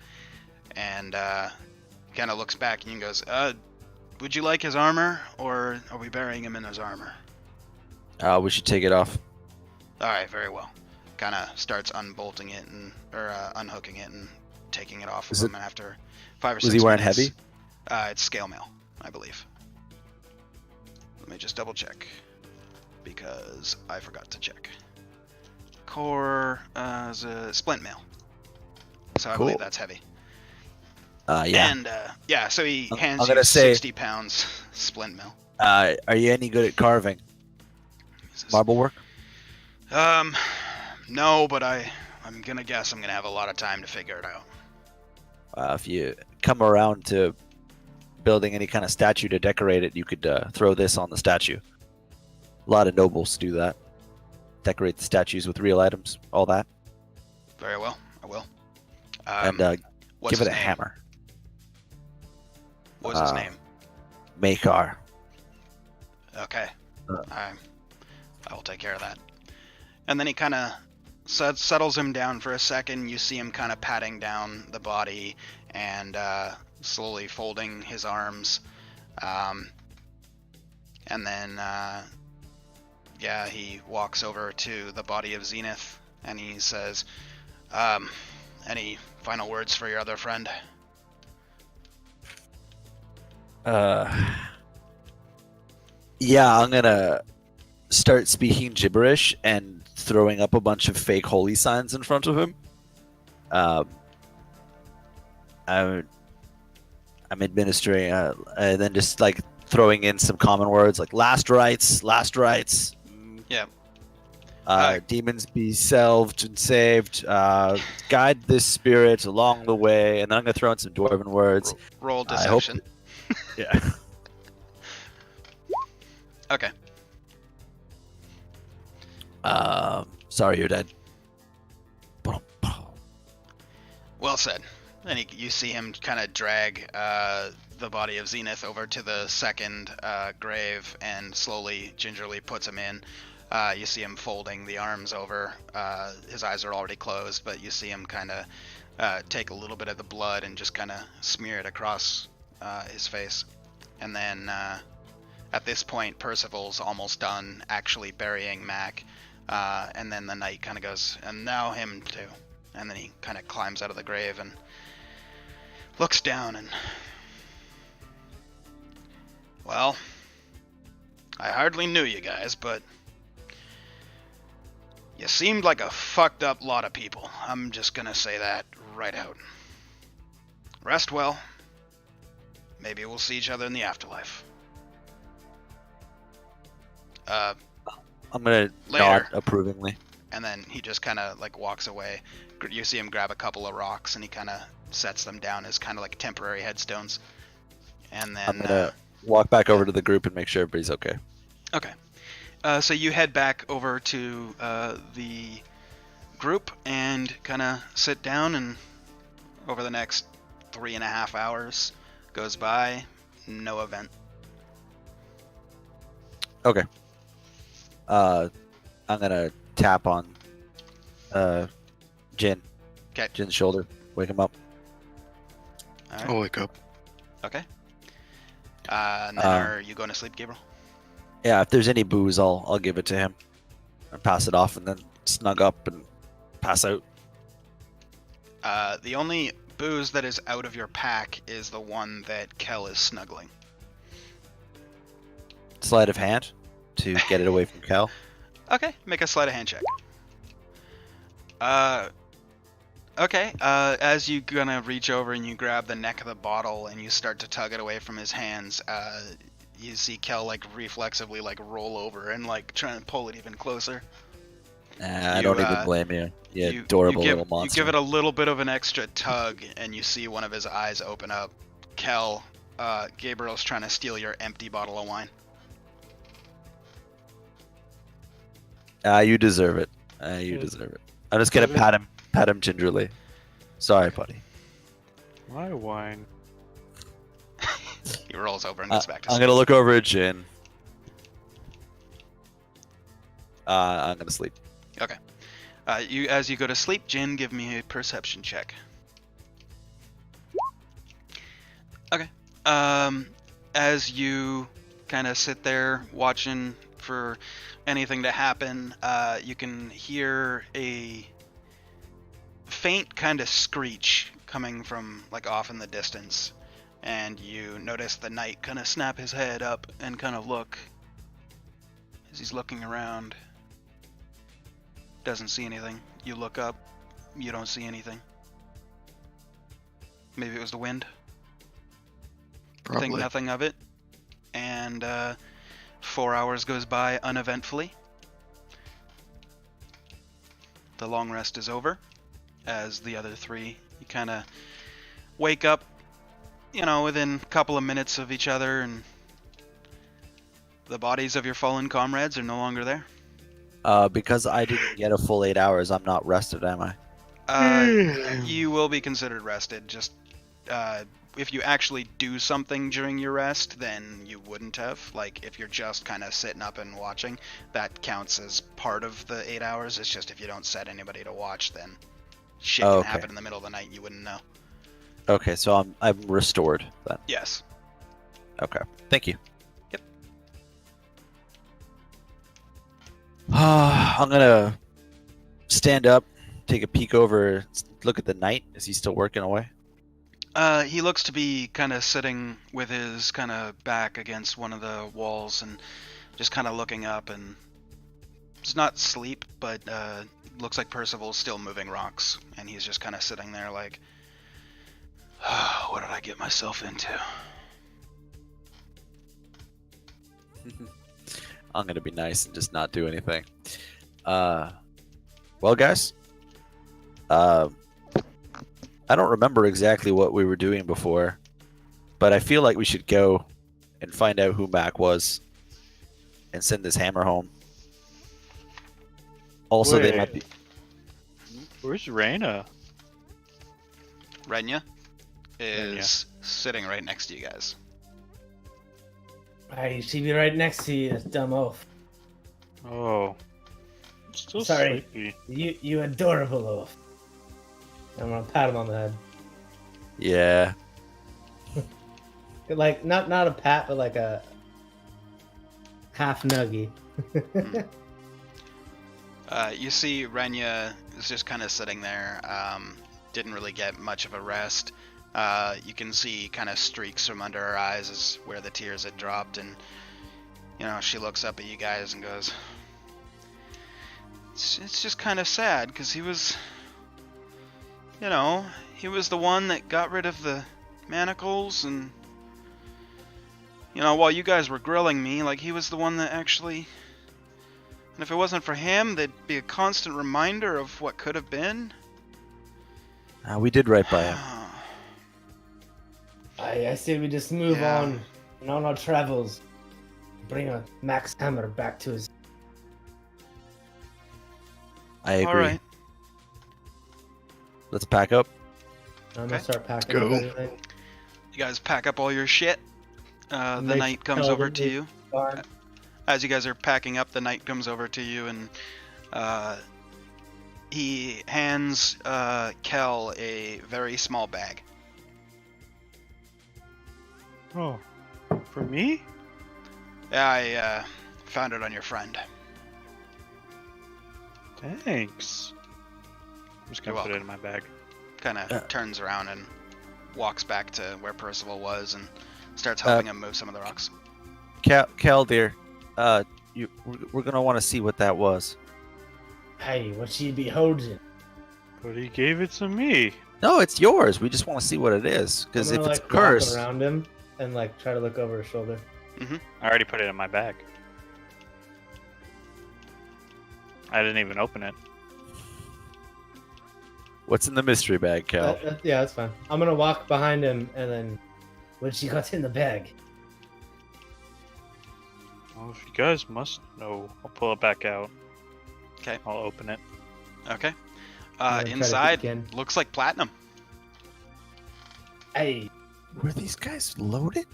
and kind of looks back and he goes, would you like his armor, or are we burying him in his armor? We should take it off. All right, very well. Kind of starts unbolting it or unhooking it and taking it off of him after 5 or 6 Was he wearing minutes. heavy? It's scale mail, I believe. Let me just double check, because I forgot to check. Core is a splint mail, so I Cool. believe that's heavy. Yeah. And so he I'm hands gonna you say- 60 pounds splint mail. Are you any good at carving? He says, Marble work? No, but I'm gonna guess I'm gonna have a lot of time to figure it out. If you come around to building any kind of statue to decorate it, you could throw this on the statue. A lot of nobles do that. Decorate the statues with real items, all that. Very well, I will. And What's give it his a name? hammer. What's his name? Makar. Okay. Uh. I will take care of that. And then he kind of settles him down for a second. You see him kind of patting down the body and slowly folding his arms. And then, he walks over to the body of Zenith and he says, any final words for your other friend? Yeah, I'm gonna start speaking gibberish and throwing up a bunch of fake holy signs in front of him. I'm administering, and then just like throwing in some common words like last rites. Yeah. Demons be salved and saved. Guide this spirit along the way, and then I'm gonna throw in some dwarven words. Roll I hope- deception. Yeah. Okay. Sorry, you're dead. Well said. And you see him kind of drag the body of Zenith over to the second grave and slowly, gingerly puts him in. You see him folding the arms over. His eyes are already closed, but you see him kind of take a little bit of the blood and just kind of smear it across his face. And then at this point, Percival's almost done actually burying Mac. And then the knight kind of goes, and now him too. And then he kind of climbs out of the grave and looks down and... Well, I hardly knew you guys, but you seemed like a fucked up lot of people. I'm just gonna say that right out. Rest well. Maybe we'll see each other in the afterlife. I'm gonna Later. nod approvingly. And then he just kind of like walks away. You see him grab a couple of rocks and he kind of sets them down as kind of like temporary headstones. And then I'm gonna walk back over to the group and make sure everybody's okay. Okay. So you head back over to the group and kind of sit down, and over the next 3.5 hours goes by, no event. Okay. I'm gonna tap on Jin. 'Kay. Jin's shoulder. Wake him up. All right. I'll wake up. Okay. And then are you going to sleep, Gabriel? Yeah, if there's any booze, I'll give it to him and pass it off, and then snug up and pass out. The only booze that is out of your pack is the one that Kel is snuggling. Sleight of hand to get it away from Kel. Okay, make a sleight of hand check. Okay, as you gonna reach over and you grab the neck of the bottle and you start to tug it away from his hands, you see Kel like reflexively like roll over and like try and pull it even closer. I don't even blame you. You adorable little monster. You give it a little bit of an extra tug and you see one of his eyes open up. Kel, Gabriel's trying to steal your empty bottle of wine. You deserve it. You deserve it. I'm just gonna pat him gingerly. Sorry, buddy. My wine. He rolls over and goes back to I'm sleep. gonna look over at Jin. I'm gonna sleep. Okay. As you go to sleep, Jin, give me a perception check. Okay. As you kind of sit there watching for anything to happen, you can hear a faint kind of screech coming from like off in the distance, and you notice the knight kind of snap his head up and kind of look as he's looking around. Doesn't see anything. You look up, you don't see anything. Maybe it was the wind. Probably. Think nothing of it. And 4 hours goes by uneventfully. The long rest is over. As the other three, you kind of wake up, within a couple of minutes of each other, and the bodies of your fallen comrades are no longer there. Because I didn't get a full 8 hours, I'm not rested, am I? You will be considered rested. Just if you actually do something during your rest, then you wouldn't have. Like, if you're just kind of sitting up and watching, that counts as part of the 8 hours. It's just if you don't set anybody to watch, then shit can Okay. happen in the middle of the night and you wouldn't know. Okay, so I'm restored then. Yes. Okay, thank you. Yep. I'm gonna stand up, take a peek over, look at the knight. Is he still working away? He looks to be kind of sitting with his kind of back against one of the walls and just kind of looking up, and it's not sleep, but looks like Percival's still moving rocks, and he's just kind of sitting there like, what did I get myself into? I'm gonna be nice and just not do anything. Well, guys, I don't remember exactly what we were doing before, but I feel like we should go and find out who Mac was and send this hammer home. Also, they might be. Where's Reyna? Renya is sitting right next to you guys. I should be right next to you, dumb oaf. Oh. I'm still Sorry. sleepy. You adorable oaf. I'm gonna pat him on the head. Yeah. Like not a pat, but like a half nuggy. You see Renya is just kind of sitting there, didn't really get much of a rest. You can see kind of streaks from under her eyes is where the tears had dropped, and she looks up at you guys and goes, it's just kind of sad, because he was the one that got rid of the manacles, and while you guys were grilling me, like, he was the one that actually, and if it wasn't for him, there'd be a constant reminder of what could have been. We did right by him. I say we just move on our travels. Bring a Max Hammer back to his. I agree. All right. Let's pack up. I'm gonna start packing Go. up everything. You guys pack up all your shit. The Make knight comes Kelvin over to be you. gone. As you guys are packing up, the knight comes over to you, and he hands Kel a very small bag. Oh. For me? Yeah, I found it on your friend. Thanks. I'm just gonna You're put it in my bag. Kind of turns around and walks back to where Percival was and starts helping him move some of the rocks. Cal, dear, we're gonna want to see what that was. Hey, what she be holding? But he gave it to me. No, it's yours. We just want to see what it is, because I'm if gonna, it's like, cursed, walk around him and like try to look over his shoulder. I already put it in my bag. I didn't even open it. what's in the mystery bag, Cal? Yeah, that's fine. I'm gonna walk behind him and then. What she got in the bag? Well, if you guys must know, I'll pull it back out. Okay. I'll open it. Okay. I'm gonna try to Inside peek in. looks like platinum. Hey, Were these guys loaded?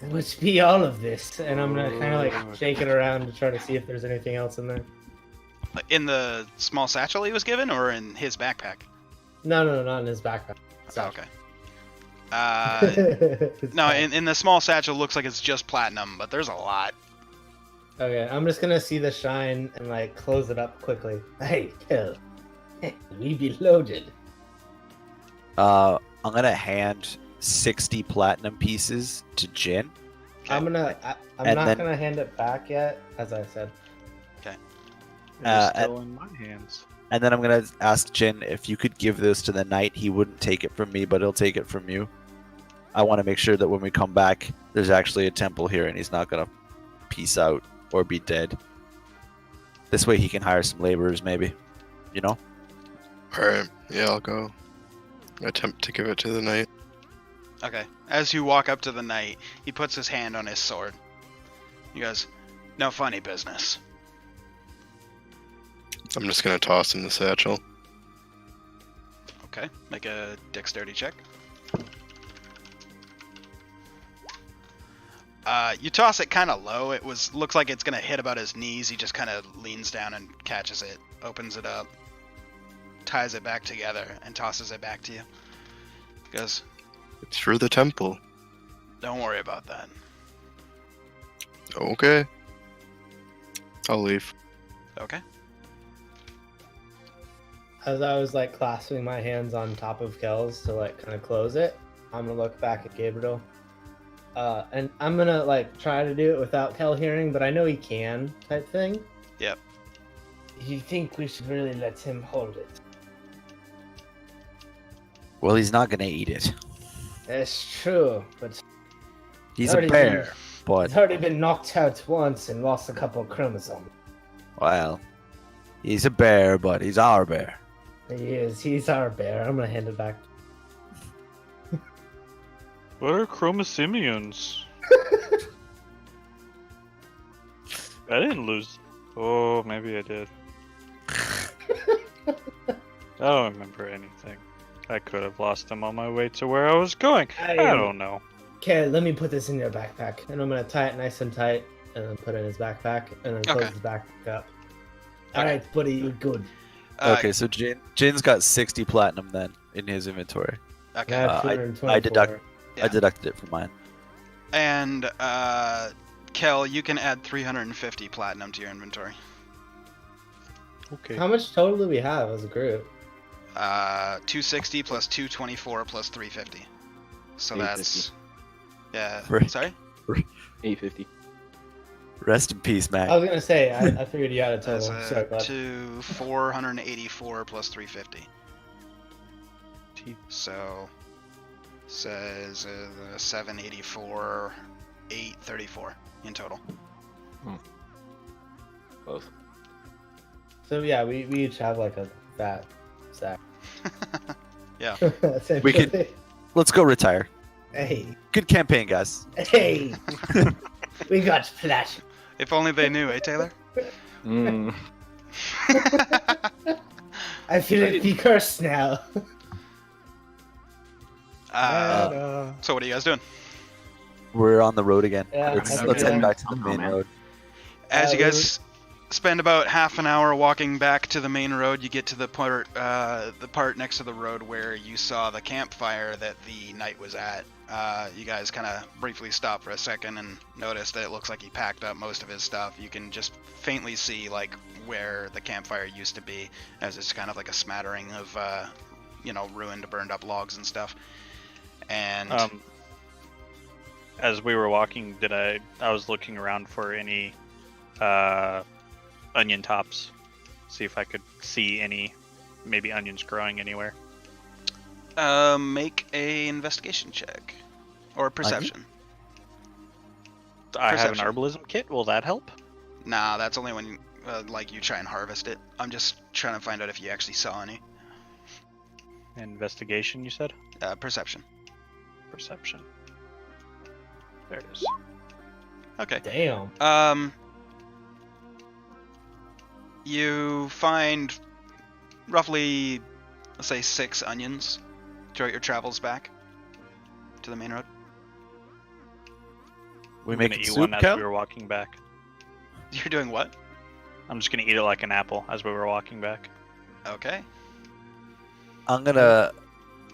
what's be all of this? And I'm gonna kind of like shake it around to try to see if there's anything else in there. In the small satchel he was given, or in his backpack? No, not in his backpack. Oh, okay. It's No, fine. in the small satchel looks like it's just platinum, but there's a lot. Okay, I'm just gonna see the shine and like close it up quickly. Hey, kill. We be loaded. I'm gonna hand 60 platinum pieces to Jin. Okay. I'm not then- gonna hand it back yet, as I said. It's still in my hands. And then I'm gonna ask Jin if you could give this to the knight. He wouldn't take it from me, but he'll take it from you. I want to make sure that when we come back, there's actually a temple here, and he's not gonna peace out or be dead. This way, he can hire some laborers, maybe. You know? Alright, yeah, I'll go. Attempt to give it to the knight. Okay. As you walk up to the knight, he puts his hand on his sword. He goes, "No funny business." I'm just gonna toss him the satchel. Okay. Make a dexterity check. You toss it kind of low. Looks like it's gonna hit about his knees. He just kind of leans down and catches it, opens it up, ties it back together, and tosses it back to you. Goes, It's for the temple. don't worry about that. Okay. I'll leave. Okay. As I was like clasping my hands on top of Kel's to like kind of close it, I'm gonna look back at Gabriel. And I'm gonna like try to do it without Kel hearing, but I know he can type thing. Yep. You think we should really let him hold it? Well, he's not gonna eat it. That's true, but He's a Already bear, but he's already been knocked out once and lost a couple of chromosomes. well, he's a bear, but he's our bear. He is. He's our bear. I'm gonna hand it back. What are chromosimians? I didn't lose. Oh, maybe I did. I don't remember anything. I could have lost them on my way to where I was going. I don't know. Okay, let me put this in your backpack, and I'm gonna tie it nice and tight, and then put it in his backpack, and then close Okay. his backpack up. Okay. All right, buddy, you're good. Okay, so Jin's got 60 platinum then in his inventory. Okay. I have I 224. deduct- Yeah. I deducted it from mine. And Kel, you can add 350 platinum to your inventory. Okay. How much total do we have as a group? 260 plus 224 plus 350. So 850. that's yeah. Right. Sorry. 850. Rest in peace, Mac. I was gonna say I figured you had a That's total. Sorry, bud. 484 plus 350. So says 784, 834 in total. Close. So yeah, we each have like a fat sack. Yeah. We could- Let's go retire. Hey, Good campaign, guys. hey, we got flash. If only they knew, eh, Taylor? Mm. I feel it be cursed now. So what are you guys doing? We're on the road again. Yeah, Let's okay. head back to the Somehow, main man. road. As you we guys spend about half an hour walking back to the main road, you get to the part next to the road where you saw the campfire that the knight was at. You guys kind of briefly stop for a second and notice that it looks like he packed up most of his stuff. You can just faintly see like where the campfire used to be, as it's kind of like a smattering of ruined, burned up logs and stuff. And As we were walking, I was looking around for any onion tops, see if I could see any maybe onions growing anywhere. make a investigation check or perception. I have an Perception. herbalism kit. Will that help? Nah, that's only when you try and harvest it. I'm just trying to find out if you actually saw any. Investigation, you said? Perception. Perception. There it is. Okay. Damn. You find roughly, let's say, 6 onions throughout your travels back to the main road. We I'm make gonna eat soup, one as Kel? we were walking back. You're doing what? I'm just gonna eat it like an apple as we were walking back. Okay. I'm gonna.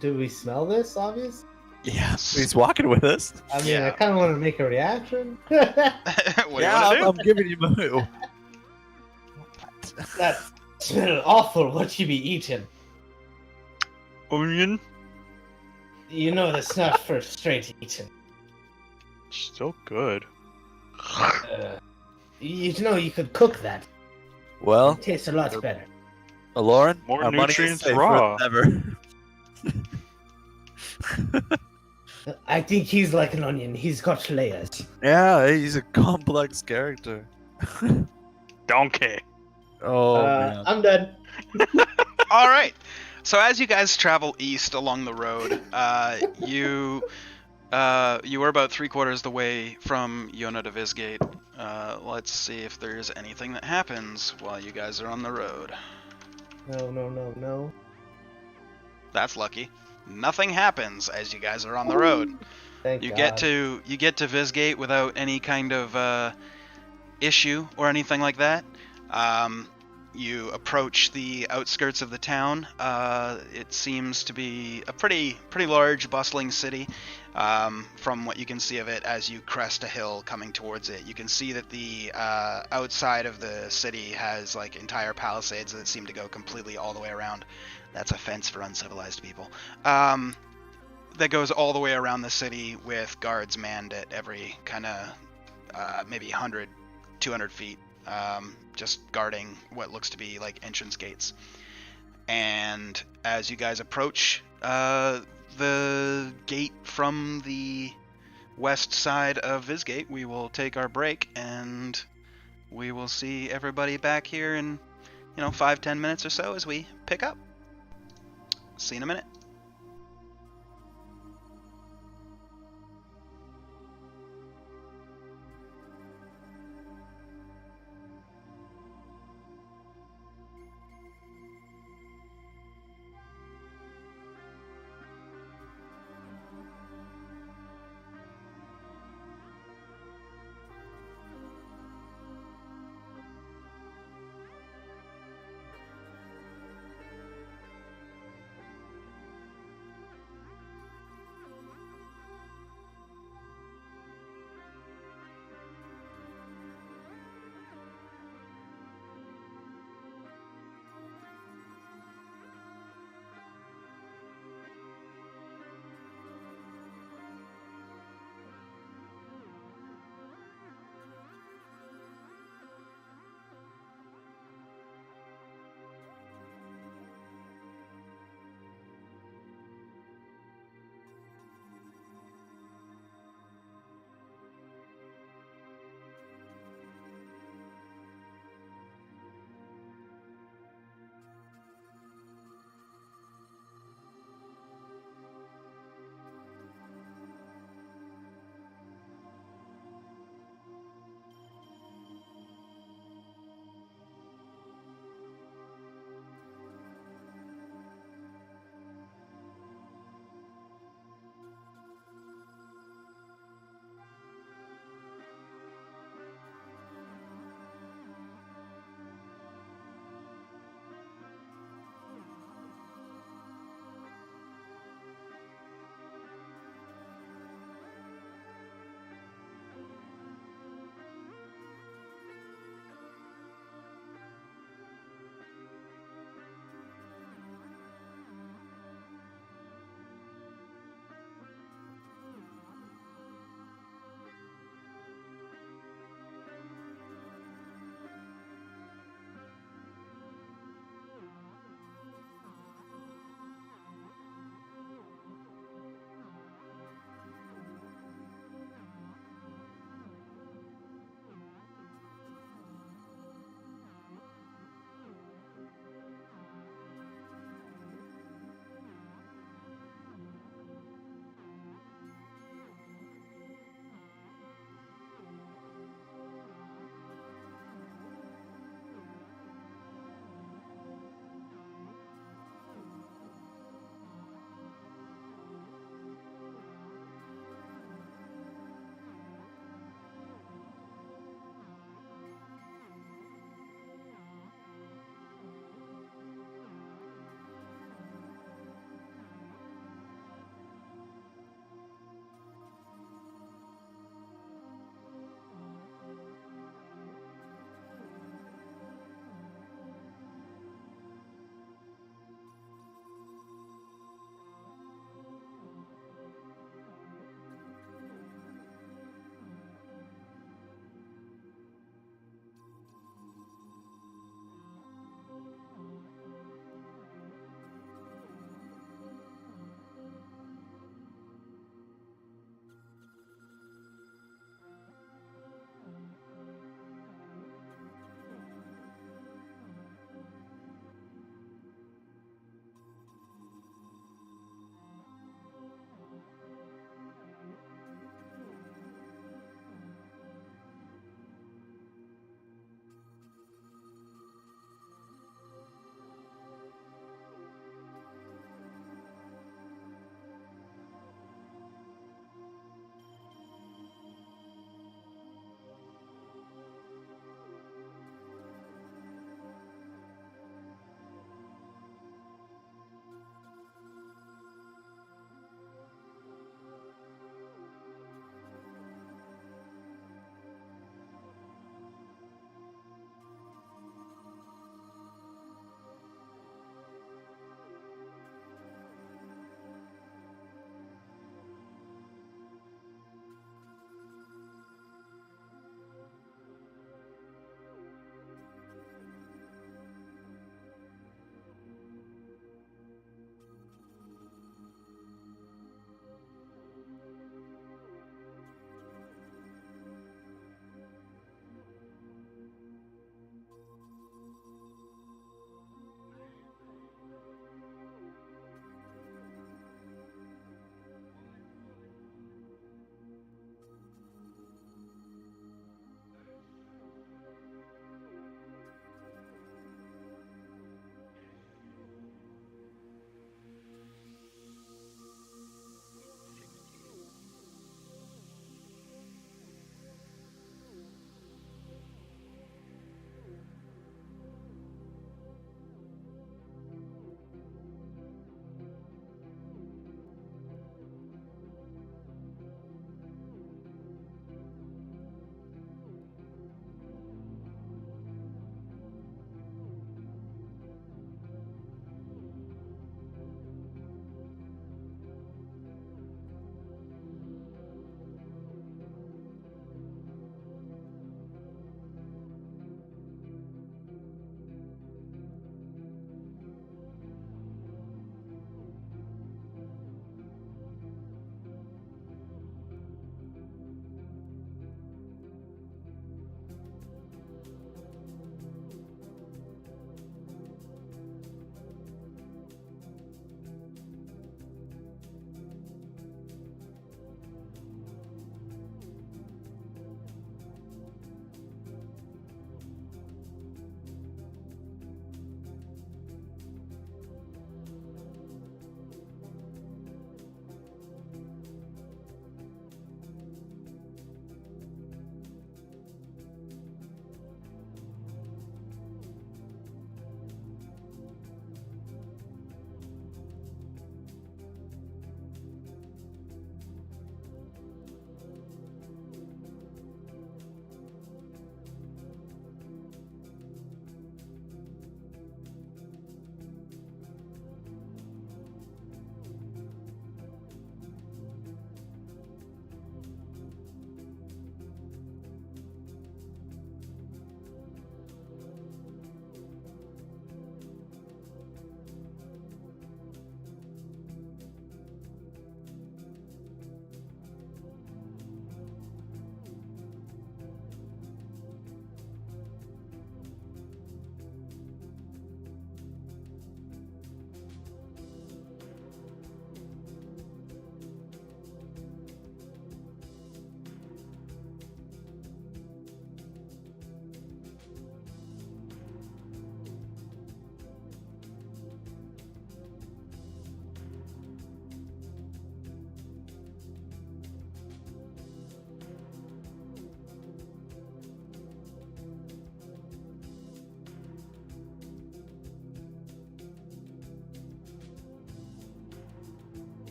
Do we smell this? Obvious. Yes. He's walking with us. I mean, Yeah. I kind of want to make a reaction. What do you yeah, want to do? I'm giving you my. That smell awful. What you be eating? Onion? You know that's not for straight eating. Still good. You know you could cook that. Well, It tastes a lot better. Lauren, More our money is nutrients safer raw. than ever. I think he's like an onion. He's got layers. Yeah, he's a complex character. Donkey. Oh man. I'm done. All right. So as you guys travel east along the road, you were about 3/4 the way from Yona to Visgate. Let's see if there's anything that happens while you guys are on the road. No. That's lucky. Nothing happens as you guys are on the road. Thank You God. get to Visgate without any kind of issue or anything like that. You approach the outskirts of the town. It seems to be a pretty large, bustling city. From what you can see of it as you crest a hill coming towards it, you can see that the outside of the city has like entire palisades that seem to go completely all the way around. That's a fence for uncivilized people. That goes all the way around the city with guards manned at every kind of maybe 100, 200 feet, just guarding what looks to be like entrance gates. And as you guys approach the gate from the west side of Visgate, we will take our break and we will see everybody back here in 5-10 minutes or so as we pick up. See you in a minute.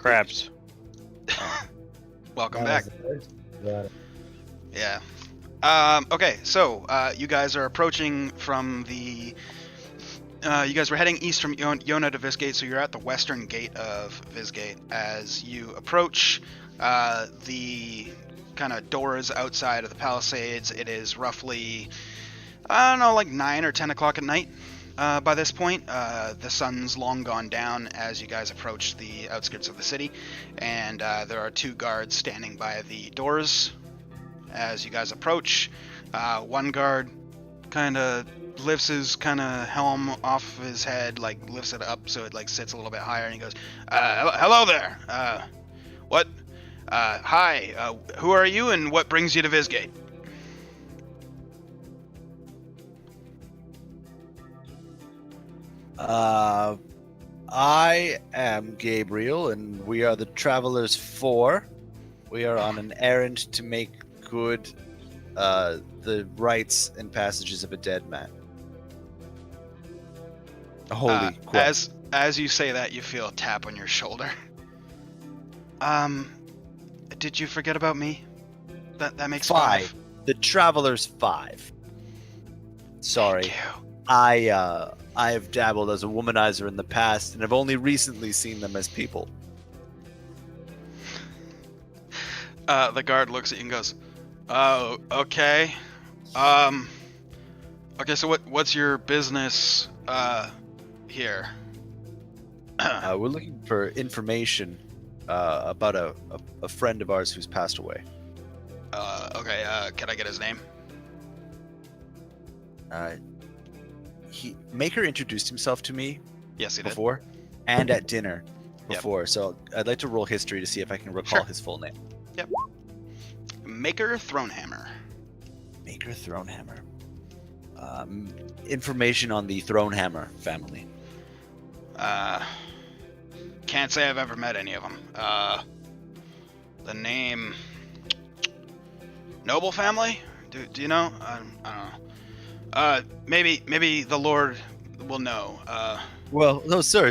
Crabs. Welcome That back. was the first. Got it. Yeah. Okay, so you guys are approaching from the. You guys were heading east from Yona to Visgate, so you're at the western gate of Visgate. As you approach the kind of doors outside of the palisades, it is roughly, I don't know, like 9 or 10 o'clock at night. By this point, the sun's long gone down as you guys approach the outskirts of the city, and there are 2 guards standing by the doors. As you guys approach, one guard kind of lifts his kind of helm off his head, like lifts it up so it like sits a little bit higher, and he goes, "Hello there. What? Hi. Who are you, and what brings you to Visgate?" I am Gabriel, and we are the Travelers 4. We are on an errand to make good the rites and passages of a dead man. A holy quest. As you say that, you feel a tap on your shoulder. Did you forget about me? That makes 5. The Travelers 5. Sorry. Thank you. I have dabbled as a womanizer in the past, and have only recently seen them as people. The guard looks at you and goes, "Oh, okay. Okay, so what's your business here?" We're looking for information about a friend of ours who's passed away. Okay, can I get his name? Maker introduced himself to me Yes, he did. before, and at dinner Yep. before. So I'd like to roll history to see if I can recall Sure. his full name. Maker Thronehammer. Maker Thronehammer. Information on the Thronehammer family. Can't say I've ever met any of them. The name... Noble family? Do you know? I don't know. Maybe the Lord will know. Well, no, sir.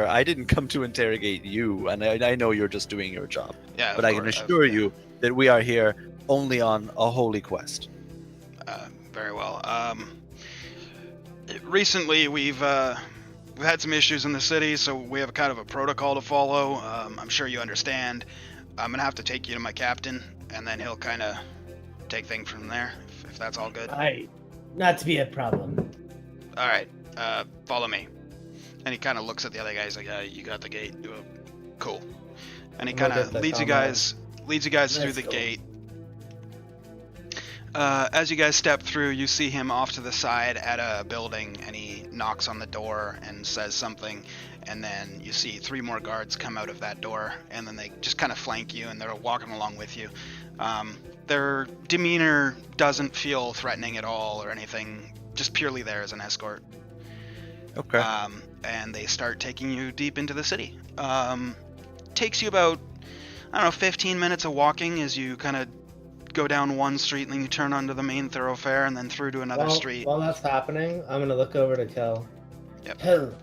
I didn't come to interrogate you, and I know you're just doing your job. Yeah, But I can assure you that we are here only on a holy quest. Very well. Recently we've had some issues in the city, so we have kind of a protocol to follow. I'm sure you understand. I'm gonna have to take you to my captain, and then he'll kind of take things from there, if that's all good. Not to be a problem. All right, follow me. And he kind of looks at the other guy. He's like, "You got the gate. Cool." And he We'll kind get of the leads you combo. guys through Let's the go. gate. As you guys step through, you see him off to the side at a building, and he knocks on the door and says something, and then you see 3 more guards come out of that door, and then they just kind of flank you, and they're walking along with you. Their demeanor doesn't feel threatening at all or anything, just purely there as an escort. Okay. And they start taking you deep into the city. Takes you about, I don't know, 15 minutes of walking as you kind of go down one street and then you turn onto the main thoroughfare and then through to another street. While that's happening, I'm gonna look over to Kel. Yep. Kel,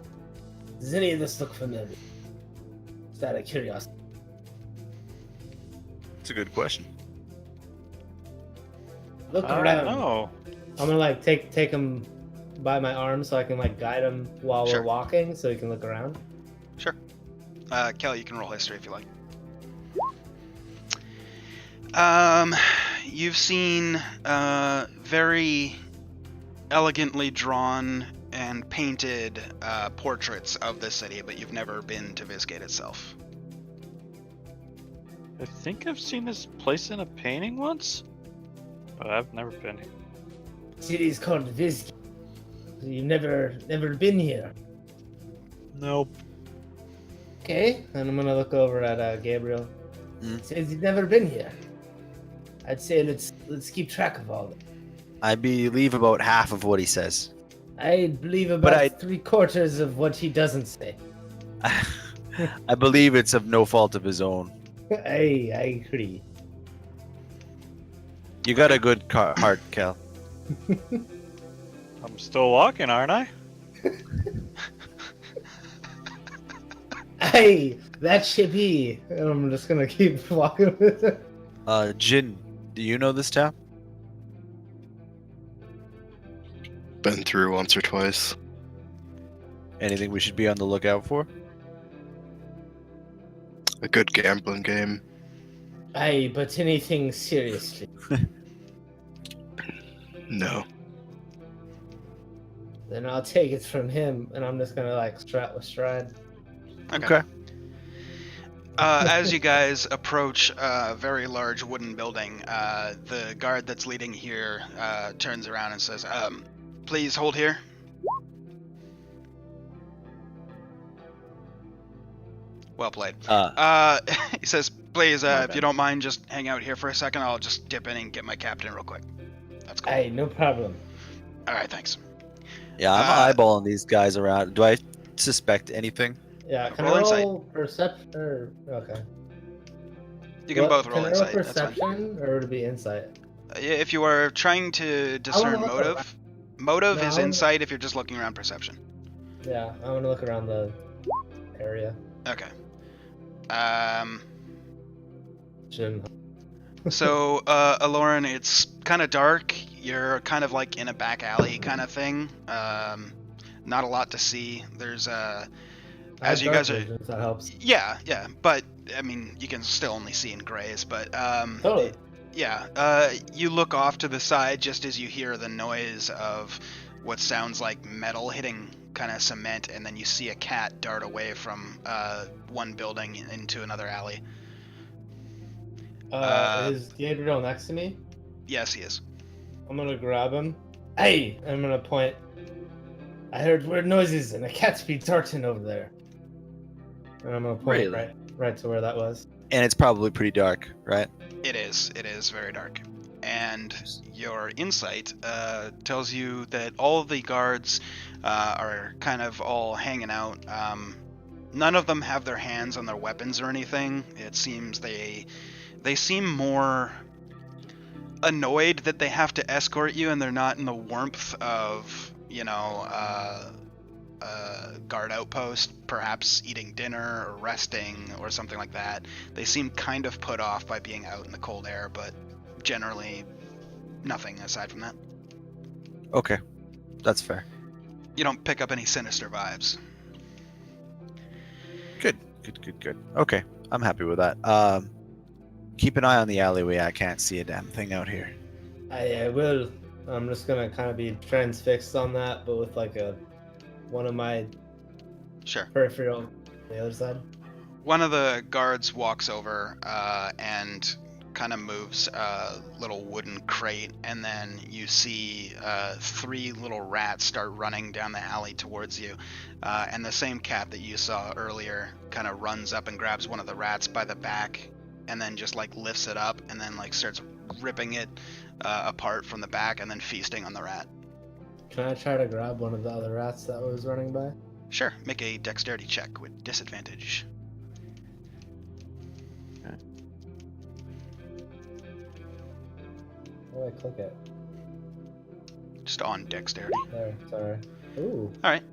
does any of this look familiar? Just out of curiosity. It's a good question. Look I around. don't know. I'm gonna like take him by my arm so I can like guide him while Sure. we're walking, so he can look around. Sure. Kelly, you can roll history if you like. You've seen very elegantly drawn and painted portraits of the city, but you've never been to Visgate itself. I think I've seen this place in a painting once, but I've never been here. City's called Visgate. You've never been here. Nope. Okay, and I'm gonna look over at Gabriel. Hmm. Says you've never been here. I'd say let's keep track of all of it. I believe about half of what he says. I believe But about I- 3/4 of what he doesn't say. I believe it's of no fault of his own. I agree. You got a good heart, Kel. I'm still walking, aren't I? Hey, That should be. And I'm just gonna keep walking with it. Jin, do you know this town? Been through once or twice. Anything we should be on the lookout for? A good gambling game. Aye, but anything seriously. No. Then I'll take it from him, and I'm just gonna like stride. Okay. As you guys approach a very large wooden building, the guard that's leading here turns around and says, please hold here. Well played. He says, please, if you don't mind, just hang out here for a second. I'll just dip in and get my captain real quick. That's cool. Aye, no problem. All right, thanks. Yeah, I'm eyeballing these guys around. Do I suspect anything? Yeah, can Roll I insight. roll perception? Or okay. You can both roll can insight. I roll That's fine. perception, or would it be insight? If you are trying to discern look motive, motive is No. insight. If you're just looking around, perception. Yeah, I want to look around the area. Okay. Jim. So, Aloran, it's kind of dark. You're kind of like in a back alley kind of thing. Not a lot to see. There's as you guys are, If that helps. yeah, but I mean, you can still only see in grays. But Totally. yeah, you look off to the side just as you hear the noise of what sounds like metal hitting kind of cement, and then you see a cat dart away from one building into another alley. Is Gabriel next to me? Yes, he is. I'm gonna grab him. Hey! I'm gonna point. I heard weird noises and a cat's be darting over there. And I'm gonna point Really? right to where that was. And it's probably pretty dark, right? It is very dark. And your insight tells you that all of the guards are kind of all hanging out. None of them have their hands on their weapons or anything. It seems they seem more annoyed that they have to escort you, and they're not in the warmth of, guard outpost, perhaps eating dinner or resting or something like that. They seem kind of put off by being out in the cold air, but generally nothing aside from that. Okay, that's fair. You don't pick up any sinister vibes. Good. Okay, I'm happy with that. Keep an eye on the alleyway. I can't see a damn thing out here. I will. I'm just gonna kind of be transfixed on that, but with like one of my Sure. peripheral on the other side. One of the guards walks over and kind of moves a little wooden crate, and then you see 3 little rats start running down the alley towards you. And the same cat that you saw earlier kind of runs up and grabs one of the rats by the back, and then just like lifts it up, and then like starts ripping it apart from the back, and then feasting on the rat. Can I try to grab one of the other rats that was running by? Sure, make a dexterity check with disadvantage. Where do I click it? Just on dexterity. There, sorry. Ooh. All right.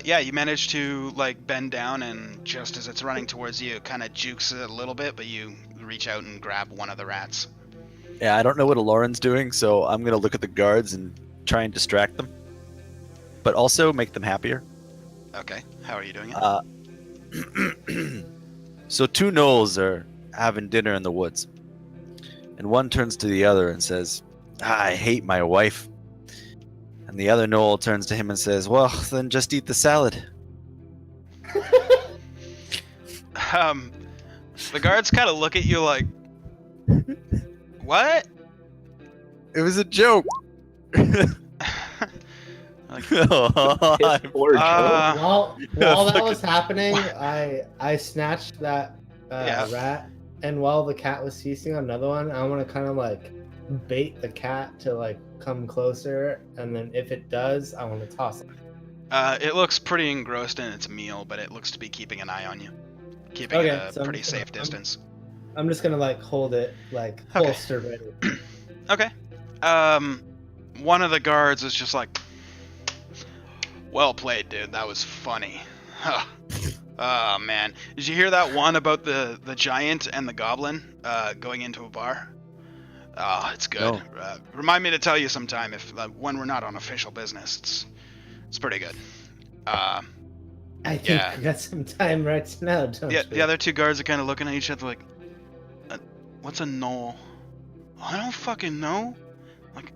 Yeah, you manage to like bend down, and just as it's running towards you, it kind of jukes it a little bit, but you reach out and grab one of the rats. Yeah, I don't know what Aloran's doing, so I'm gonna look at the guards and try and distract them, but also make them happier. Okay. How are you doing it? So 2 gnolls are having dinner in the woods, and one turns to the other and says, "I hate my wife." And the other gnoll turns to him and says, "Well, then just eat the salad." The guards kind of look at you like, what? It was a joke. Like, Poor Joe. While that was happening, I snatched that Yeah. rat, and while the cat was feasting on another one, I want to kind of like bait the cat to like come closer, and then if it does, I want to toss it. it looks pretty engrossed in its meal, but it looks to be keeping an eye on you, keeping Okay, a so I'm pretty just gonna- safe distance. I'm just gonna like hold it like Okay. holster ready. Okay. One of the guards is just like, well played, dude. That was funny. Huh. Oh man, did you hear that one about the giant and the goblin going into a bar? Oh, it's good. No. Remind me to tell you sometime if when we're not on official business. It's pretty good. I think Yeah. we got some time right now, don't we? The other two guards are kind of looking at each other like, "What's a knoll?" I don't fucking know. Like,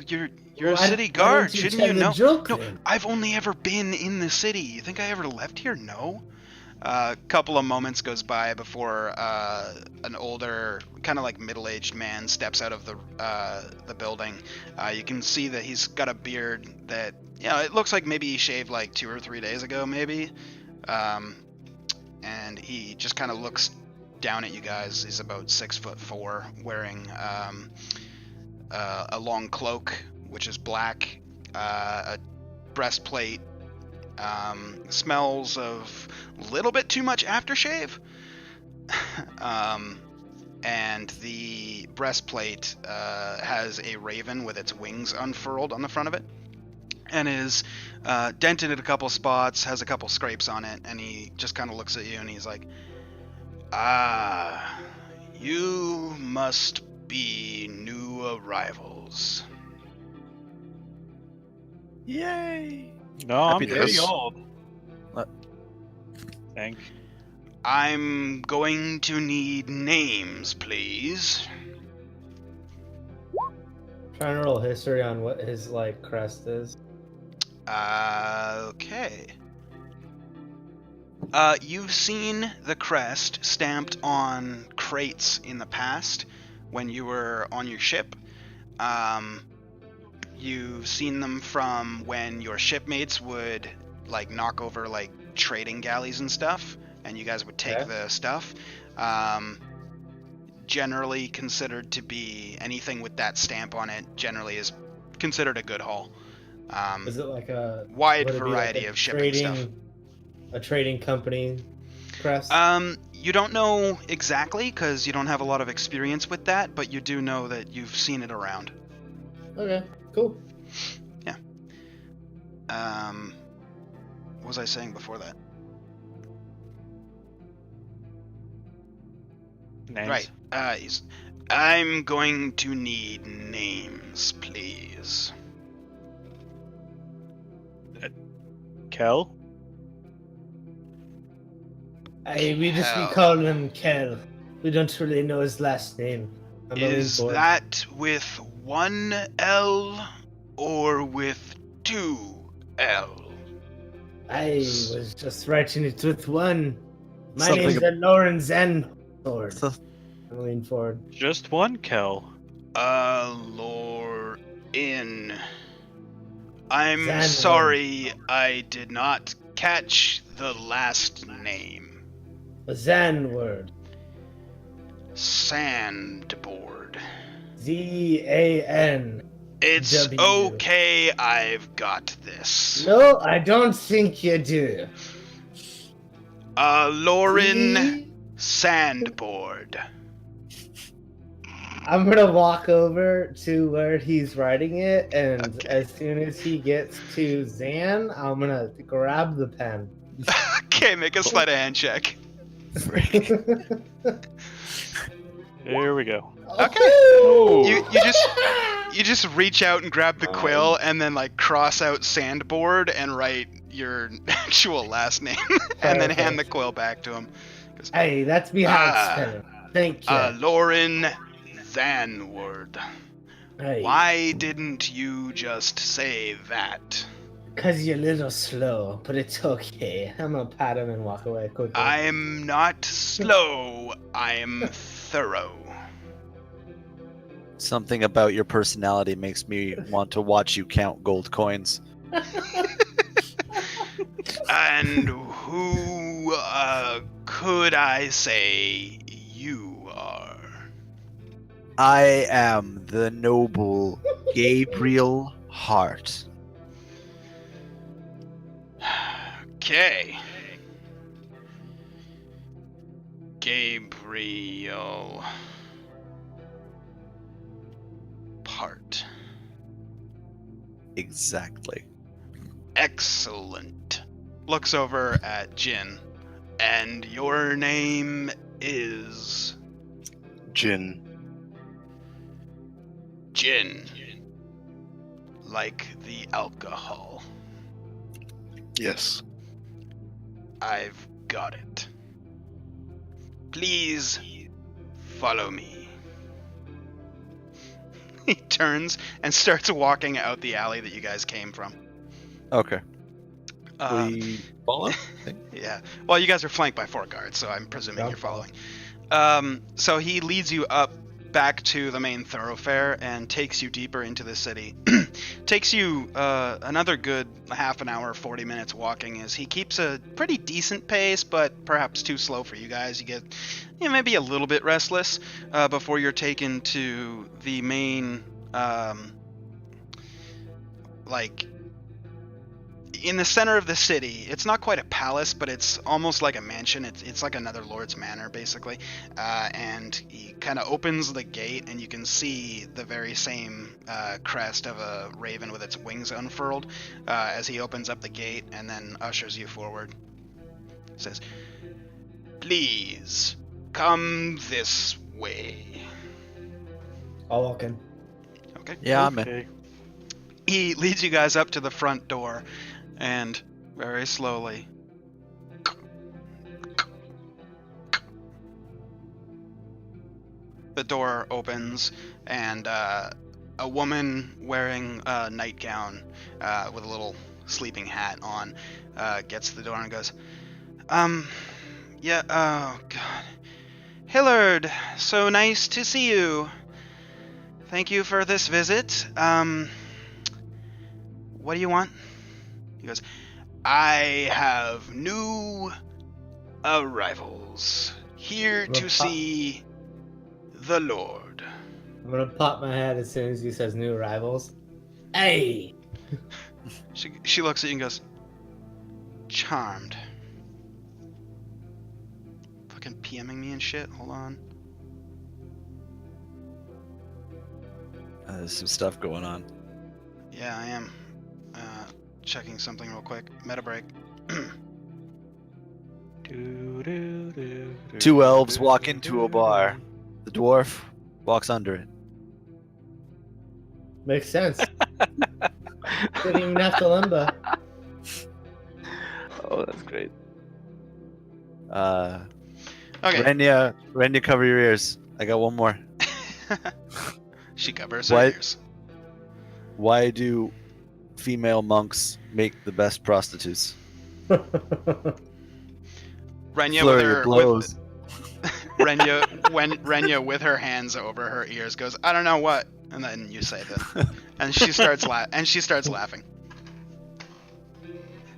you're a city guard, shouldn't you know? Joke, No, then? I've only ever been in the city. You think I ever left here? No. A couple of moments goes by before an older, kind of like middle-aged man steps out of the building. You can see that he's got a beard that, it looks like maybe he shaved like 2 or 3 days ago, maybe. And he just kind of looks down at you guys. He's about 6'4", wearing a long cloak, which is black, a breastplate. Smells of a little bit too much aftershave. And the breastplate has a raven with its wings unfurled on the front of it, and is dented at a couple spots, has a couple scrapes on it, and he just kind of looks at you and he's like, you must be new arrivals. Yay! No, I'm Happy pretty days. old. What? Think. I'm going to need names, please. Trying to roll history on what his crest is. Okay. You've seen the crest stamped on crates in the past when you were on your ship. You've seen them from when your shipmates would knock over trading galleys and stuff, and you guys would take Okay. the stuff. Generally considered to be anything with that stamp on it. Generally is considered a good haul. Is it like a Wide would it be variety a of shipping stuff. A trading company crest? You don't know exactly because you don't have a lot of experience with that, but you do know that you've seen it around. Okay, cool. Yeah. What was I saying before that? Names. Right. I'm going to need names, please. Kel? We just Hell. be calling him Kel. We don't really know his last name. I'm a Is lean board. that with 1 L or with 2 L? I was just writing it with one. My Something name's Lauren Zenford. So- I'm lean forward. Just one Kel. Lorin. I'm Zanward. sorry, I did not catch the last name. A Zan word. Sandboard. Z-A-N. It's W. okay, I've got this. No, I don't think you do. Lauren Z- Sandboard. I'm gonna walk over to where he's writing it, and Okay. as soon as he gets to Zan, I'm gonna grab the pen. Okay, make a sleight of hand check. Here we go. You just reach out and grab the quill and then cross out Sandboard and write your actual last name and then hand the quill back to him. Hey, that's me how it's spelled. Thank you. Lauren Zanward. Hey, Why didn't you just say that? 'cause you're a little slow, but it's okay. I'm gonna pat him and walk away quickly. I'm not slow, I'm thorough. Something about your personality makes me want to watch you count gold coins. And who could I say you are? I am the noble Gabriel Hart. Okay. Gabriel Part. Exactly. Excellent. looks over at Jin. And your name is Jin. Jin. Like the alcohol. Yes. I've got it. Please follow me. He turns and starts walking out the alley that you guys came from. Okay. We follow? Yeah. Well, you guys are flanked by 4 guards, so I'm presuming you're following. So he leads you up back to the main thoroughfare and takes you deeper into the city. Takes you another good half an hour, 40 minutes walking, as he keeps a pretty decent pace, but perhaps too slow for you guys. You get maybe a little bit restless before you're taken to the main, in the center of the city. It's not quite a palace, but it's almost like a mansion. It's like another lord's manor, basically. And he kind of opens the gate, and you can see the very same crest of a raven with its wings unfurled as he opens up the gate and then ushers you forward. He says, "Please, come this way." I'll walk in. Okay. Yeah, I'm in. Okay. He leads you guys up to the front door, and very slowly, the door opens, and a woman wearing a nightgown with a little sleeping hat on gets to the door and goes, yeah, oh god. Hillard, so nice to see you. Thank you for this visit. What do you want? He goes, I have new arrivals here to see the Lord. I'm gonna pop my head as soon as he says new arrivals. Hey! She looks at you and goes, charmed. Fucking PMing me and shit. Hold on. There's some stuff going on. Yeah, I am. Checking something real quick. Meta break. Two elves walk into a bar. The dwarf walks under it. Makes sense. Didn't even have to limbo. Oh, that's great. Okay. Renya, cover your ears. I got one more. She covers her What? ears. Why do female monks make the best prostitutes? Renya Flurry with of her blows. Renya with her hands over her ears goes, I don't know what, and then you say that, and she starts laughing.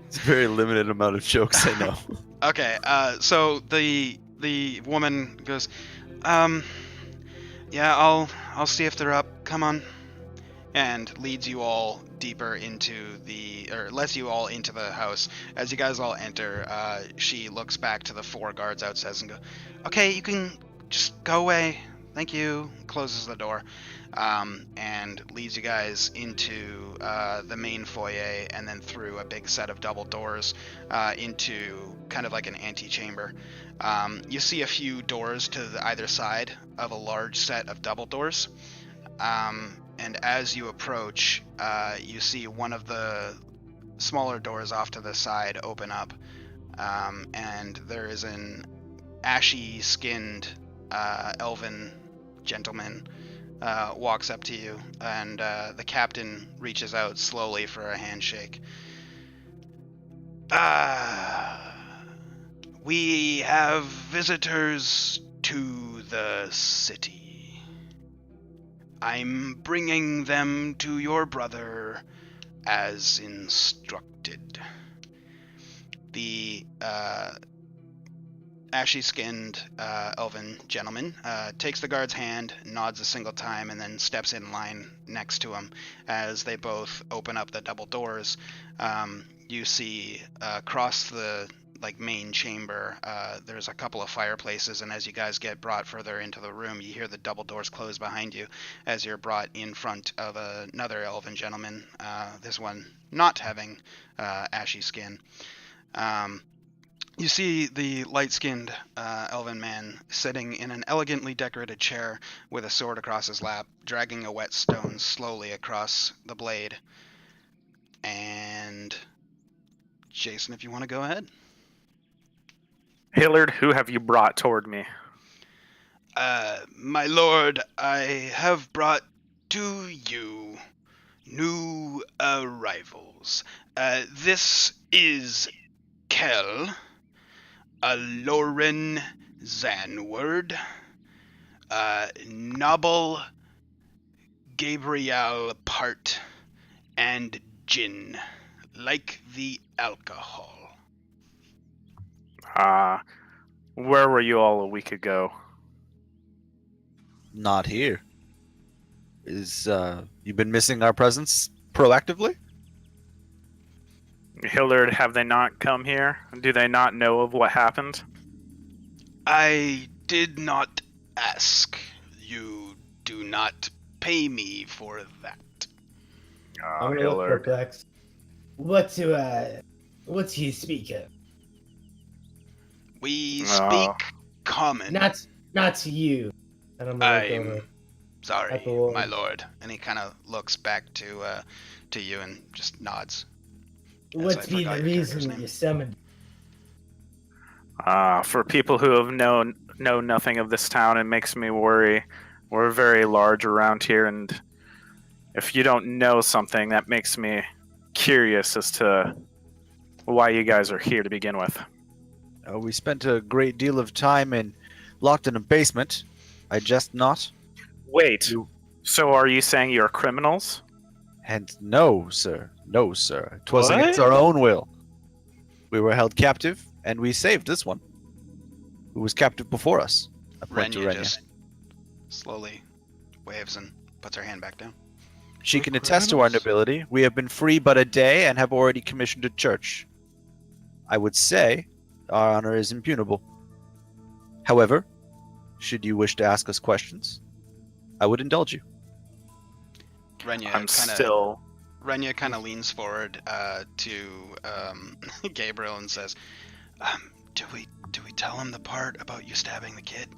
It's a very limited amount of jokes I know. Okay, so the woman goes, yeah, I'll see if they're up. Come on, and leads you all deeper into lets you all into the house. As you guys all enter, she looks back to the 4 guards outside and goes, okay, you can just go away. Thank you. Closes the door, and leads you guys into the main foyer and then through a big set of double doors into kind of like an antechamber. You see a few doors to either side of a large set of double doors. And as you approach, you see one of the smaller doors off to the side open up, and there is an ashy-skinned elven gentleman walks up to you, and the captain reaches out slowly for a handshake. We have visitors to the city. I'm bringing them to your brother as instructed. The ashy-skinned elven gentleman takes the guard's hand, nods a single time, and then steps in line next to him. As they both open up the double doors, you see across the main chamber, there's a couple of fireplaces, and as you guys get brought further into the room, you hear the double doors close behind you as you're brought in front of another elven gentleman, this one not having ashy skin. You see the light-skinned elven man sitting in an elegantly decorated chair with a sword across his lap, dragging a wet stone slowly across the blade. And Jason, if you want to go ahead. Hillard, who have you brought toward me? My lord, I have brought to you new arrivals. This is Kel, a Lauren Zanward, Noble Gabriel Part, and Gin, like the alcohol. Where were you all a week ago? Not here. Is you been missing our presence proactively? Hillard, have they not come here? Do they not know of what happened? I did not ask. You do not pay me for that. I'm gonna look perplexed. What do you speak of? We speak common. Not to you. And I'm gonna look over. Sorry, at the Lord. my lord. And he kind of looks back to you and just nods. What's be the reason you summoned? For people who have know nothing of this town, it makes me worry. We're very large around here, and if you don't know something, that makes me curious as to why you guys are here to begin with. We spent a great deal of time locked in a basement. I jest not. Wait, so are you saying you're criminals? And no, sir. No, sir. 'Twas against our own will. We were held captive, and we saved this one, who was captive before us. I point to Renya Renya. just slowly waves and puts her hand back down. She can attest to our nobility. We have been free but a day and have already commissioned a church. I would say our honor is impugnable. However, should you wish to ask us questions, I would indulge you. Renya kind of leans forward to Gabriel and says, "Do we tell him the part about you stabbing the kid?"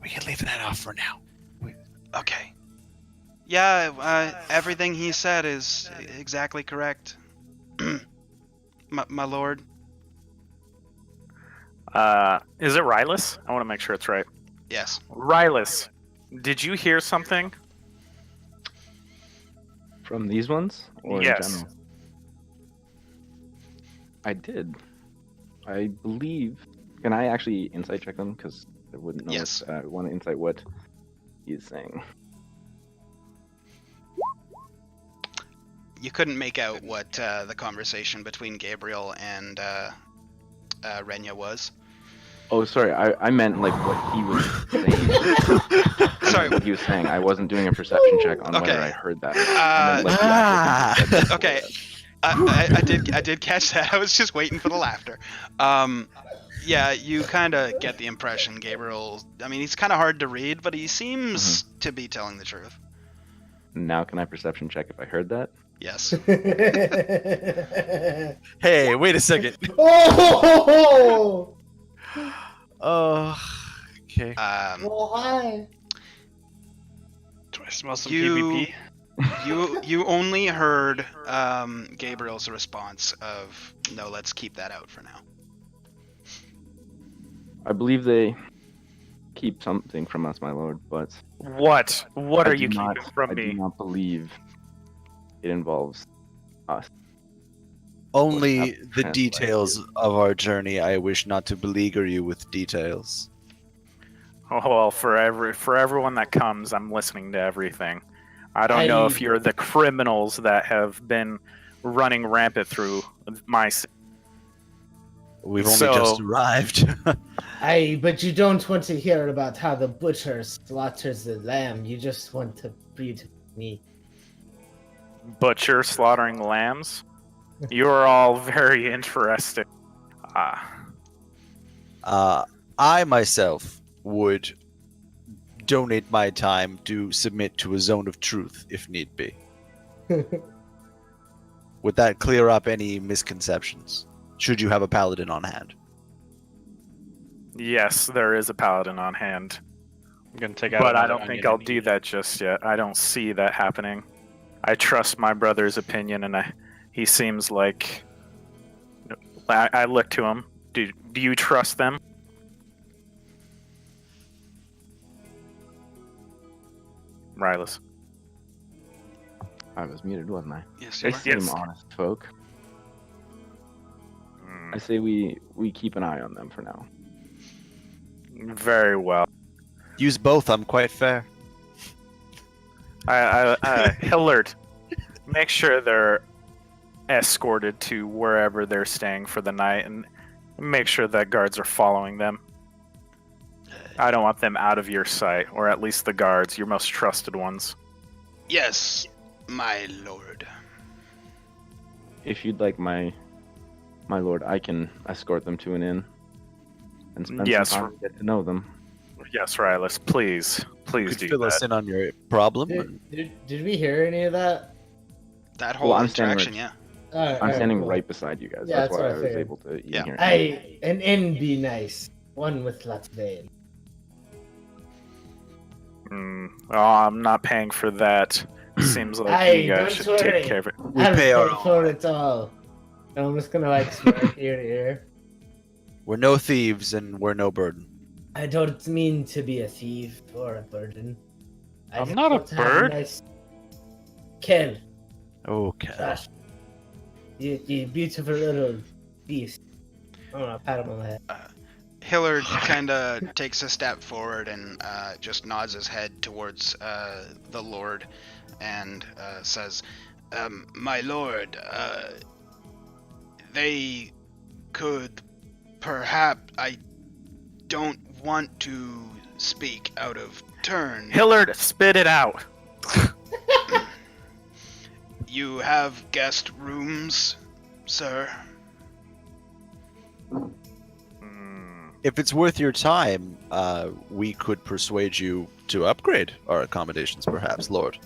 We can leave that off for now. Okay. Yeah, everything he said is exactly correct. my lord. Is it Rylus? I want to make sure it's right. Yes. Rylus, did you hear something? From these ones? Or Yes. in general? I did. I believe... Can I actually insight check them? Because I wouldn't know. Yes. I want to insight what he is saying. You couldn't make out what the conversation between Gabriel and Renya was. Oh, sorry. I meant like what he was saying. Sorry. What he was saying. I wasn't doing a perception check on Okay. whether I heard that. I meant, like, the actual thing he said. Okay. I did catch that. I was just waiting for the laughter. Yeah, you kind of get the impression Gabriel. I mean, he's kind of hard to read, but he seems to be telling the truth. Now can I perception check if I heard that? Yes. Hey, wait a second. Oh! Oh, okay. Well, hi. Do I smell some You- PvP? You only heard Gabriel's response of, "No, let's keep that out for now." I believe they keep something from us, my lord, but What? What I are do you not- keeping from I me? do not believe it involves us. Only Not the translate. details of our journey. I wish not to beleaguer you with details. Oh, well, for everyone that comes, I'm listening to everything. I don't know if you're the criminals that have been running rampant through my city. We've only just arrived. Aye, but you don't want to hear about how the butcher slaughters the lamb. You just want to breed meat. Butcher slaughtering lambs. You're all very interesting. I myself would donate my time to submit to a zone of truth if need be. Would that clear up any misconceptions? should you have a paladin on hand. Yes, there is a paladin on hand. I'm gonna take out. But I another don't think onion I'll and do eat it. that just yet. I don't see that happening. I trust my brother's opinion, and he seems like... I look to him. Do you trust them? Rylus. I was muted, wasn't I? Yes, They you are. seem Yes. honest folk. Hmm, I say we keep an eye on them for now. very well. Use both. I'm quite fair. Hillard, make sure they're escorted to wherever they're staying for the night, and make sure that guards are following them. I don't want them out of your sight, or at least the guards, your most trusted ones. Yes, my lord. If you'd like, my lord, I can escort them to an inn and spend Yes, some time to get to know them. Yes, Rylus, please Could do fill us that. in on your problem. Did we hear any of that? That whole Well, I'm standing interaction, yeah. I'm standing cool. right beside you guys. Yeah, that's that's why what I I was figured. able to Yeah. hear. Hey, an inn be nice. One with lots of ale. Well, I'm not paying for that. Seems like Hey, you guys don't should worry. take care of it. We I'll pay our pay own. for it all. And I'm just gonna like smirk ear to ear. We're no thieves and we're no burden. I don't mean to be a thief or a burden. I I'm just not a want to have bird. Nice... Kel, Okay. Josh, you beautiful little beast. I'm gonna pat him on the head. Hillard kind of takes a step forward and just nods his head towards the Lord and says, my lord, they could perhaps... I don't want to speak out of turn. Hillard, spit it out. You have guest rooms, sir? If it's worth your time, we could persuade you to upgrade our accommodations, perhaps, Lord.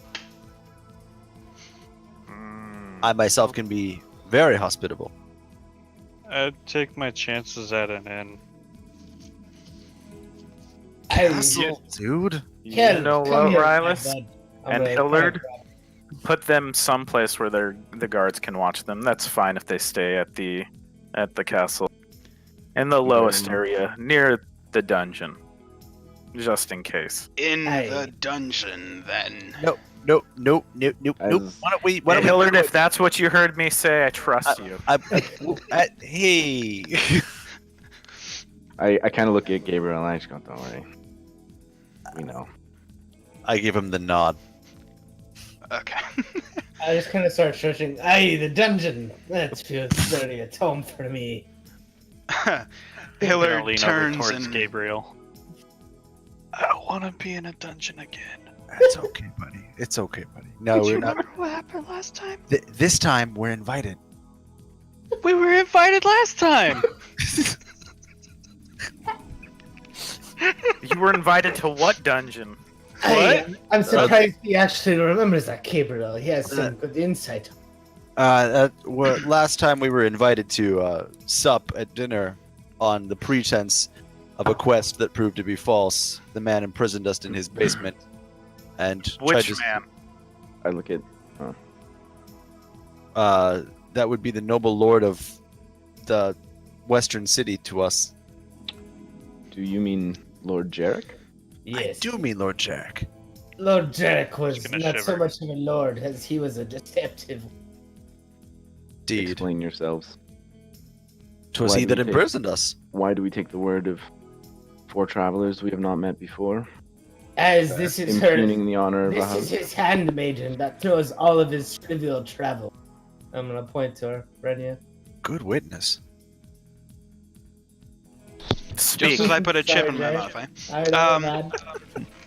I myself can be very hospitable. I'd take my chances at an inn. Castle, dude. Kel, You know come what, here, my Rylus? bud. I'm And gonna Hillard? grab- Put them someplace where the guards can watch them. That's fine if they stay at the castle. In the lowest area, near the dungeon. Just in case. In Aye. the dungeon, then. Nope. Nope. Nope. As- Why don't we? Hey, Hillard, if that's what you heard me say, I trust you. Hey. I kind of look at Gabriel and I just go, don't worry. We know. I give him the nod. Okay. I just kind of start stretching. Aye, the dungeon. That feels very at home for me. I'm gonna Hillard lean turns over towards and Gabriel. I don't want to be in a dungeon again. It's okay, buddy. It's okay, buddy. No, Did we're you not. remember what happened last time? This time we're invited. We were invited last time. You were invited to what dungeon? Aye, I'm surprised he actually remembers that, Gabriel. He has some good insight. Last time we were invited to sup at dinner on the pretense of a quest that proved to be false. The man imprisoned us in his basement and tried Which to. man? I look at That would be the noble lord of the western city to us. do you mean Lord Jarek? Yes. I do mean Lord Jarek. Lord Jarek was Just gonna not so shiver. much of a lord as he was a deceptive. Indeed. Explain yourselves. 'Twas Why he do that you take- imprisoned us. Why do we take the word of 4 travelers we have not met before? As this is her. Impugning the honor of a This house? is his handmaiden that knows all of his trivial travel. I'm gonna point to her, Renya. Good witness. Speak. just as I put a chip Sorry, in my Jay. mouth, eh? I don't know, man.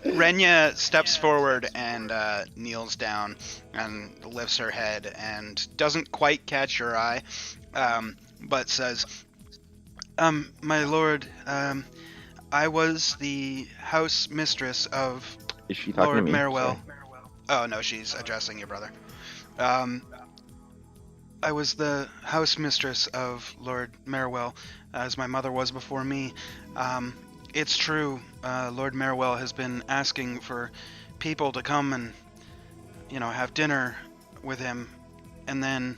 Renya steps forward and kneels down and lifts her head and doesn't quite catch your eye, but says, my lord, I was the house mistress of Is she talking Lord to me? Merwell. Sorry. Oh, no, she's addressing your brother. I was the house mistress of Lord Merwell, as my mother was before me. It's true, Lord Merwell has been asking for people to come and, have dinner with him. And then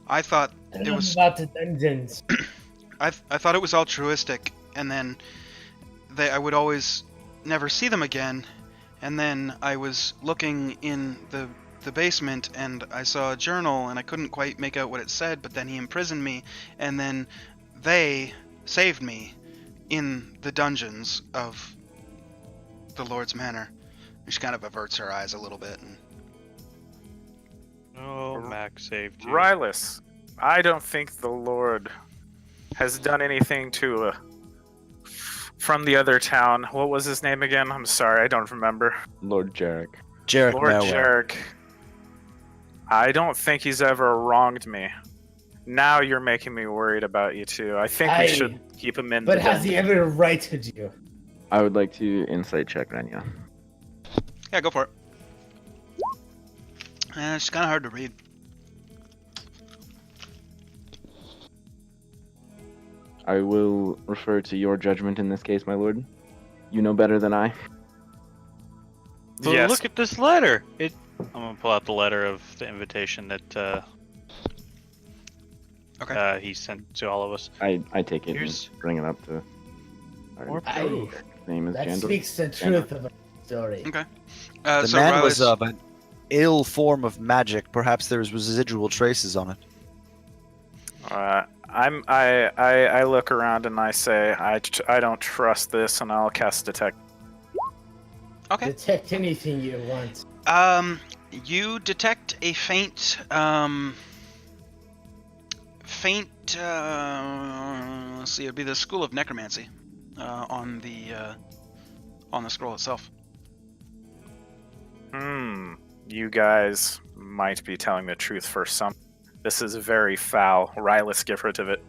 I thought Tell it them was about the dungeons. I thought it was altruistic, and then I would always never see them again. And then I was looking in the basement, and I saw a journal, and I couldn't quite make out what it said, but then he imprisoned me, and then they saved me in the dungeons of the Lord's Manor. She kind of averts her eyes a little bit. And... Oh, Mac saved you. Rylus, I don't think the Lord has done anything to from the other town. What was his name again? I'm sorry, I don't remember. Lord Jarek. Jarek Lord Merwell. Jarek. I don't think he's ever wronged me. Now you're making me worried about you too. I think we should keep him in. But has he ever righted you? I would like to insight check Renya. Yeah, go for it. It's kind of hard to read. I will refer to your judgment in this case, my lord. You know better than I. But Yes. look at this letter. I'm gonna pull out the letter of the invitation that Okay. he sent to all of us. I take it Here's- and bring it up to More our proof. name is That Jandor. speaks the truth of the story. Okay. The so man was Rylus- of an ill form of magic. Perhaps there's residual traces on it. I look around and I say I don't trust this, and I'll cast detect. Okay. Detect anything you want. You detect a faint, let's see, it'd be the School of Necromancy, on the scroll itself. You guys might be telling the truth for some. This is very foul. Rylus, get rid of it.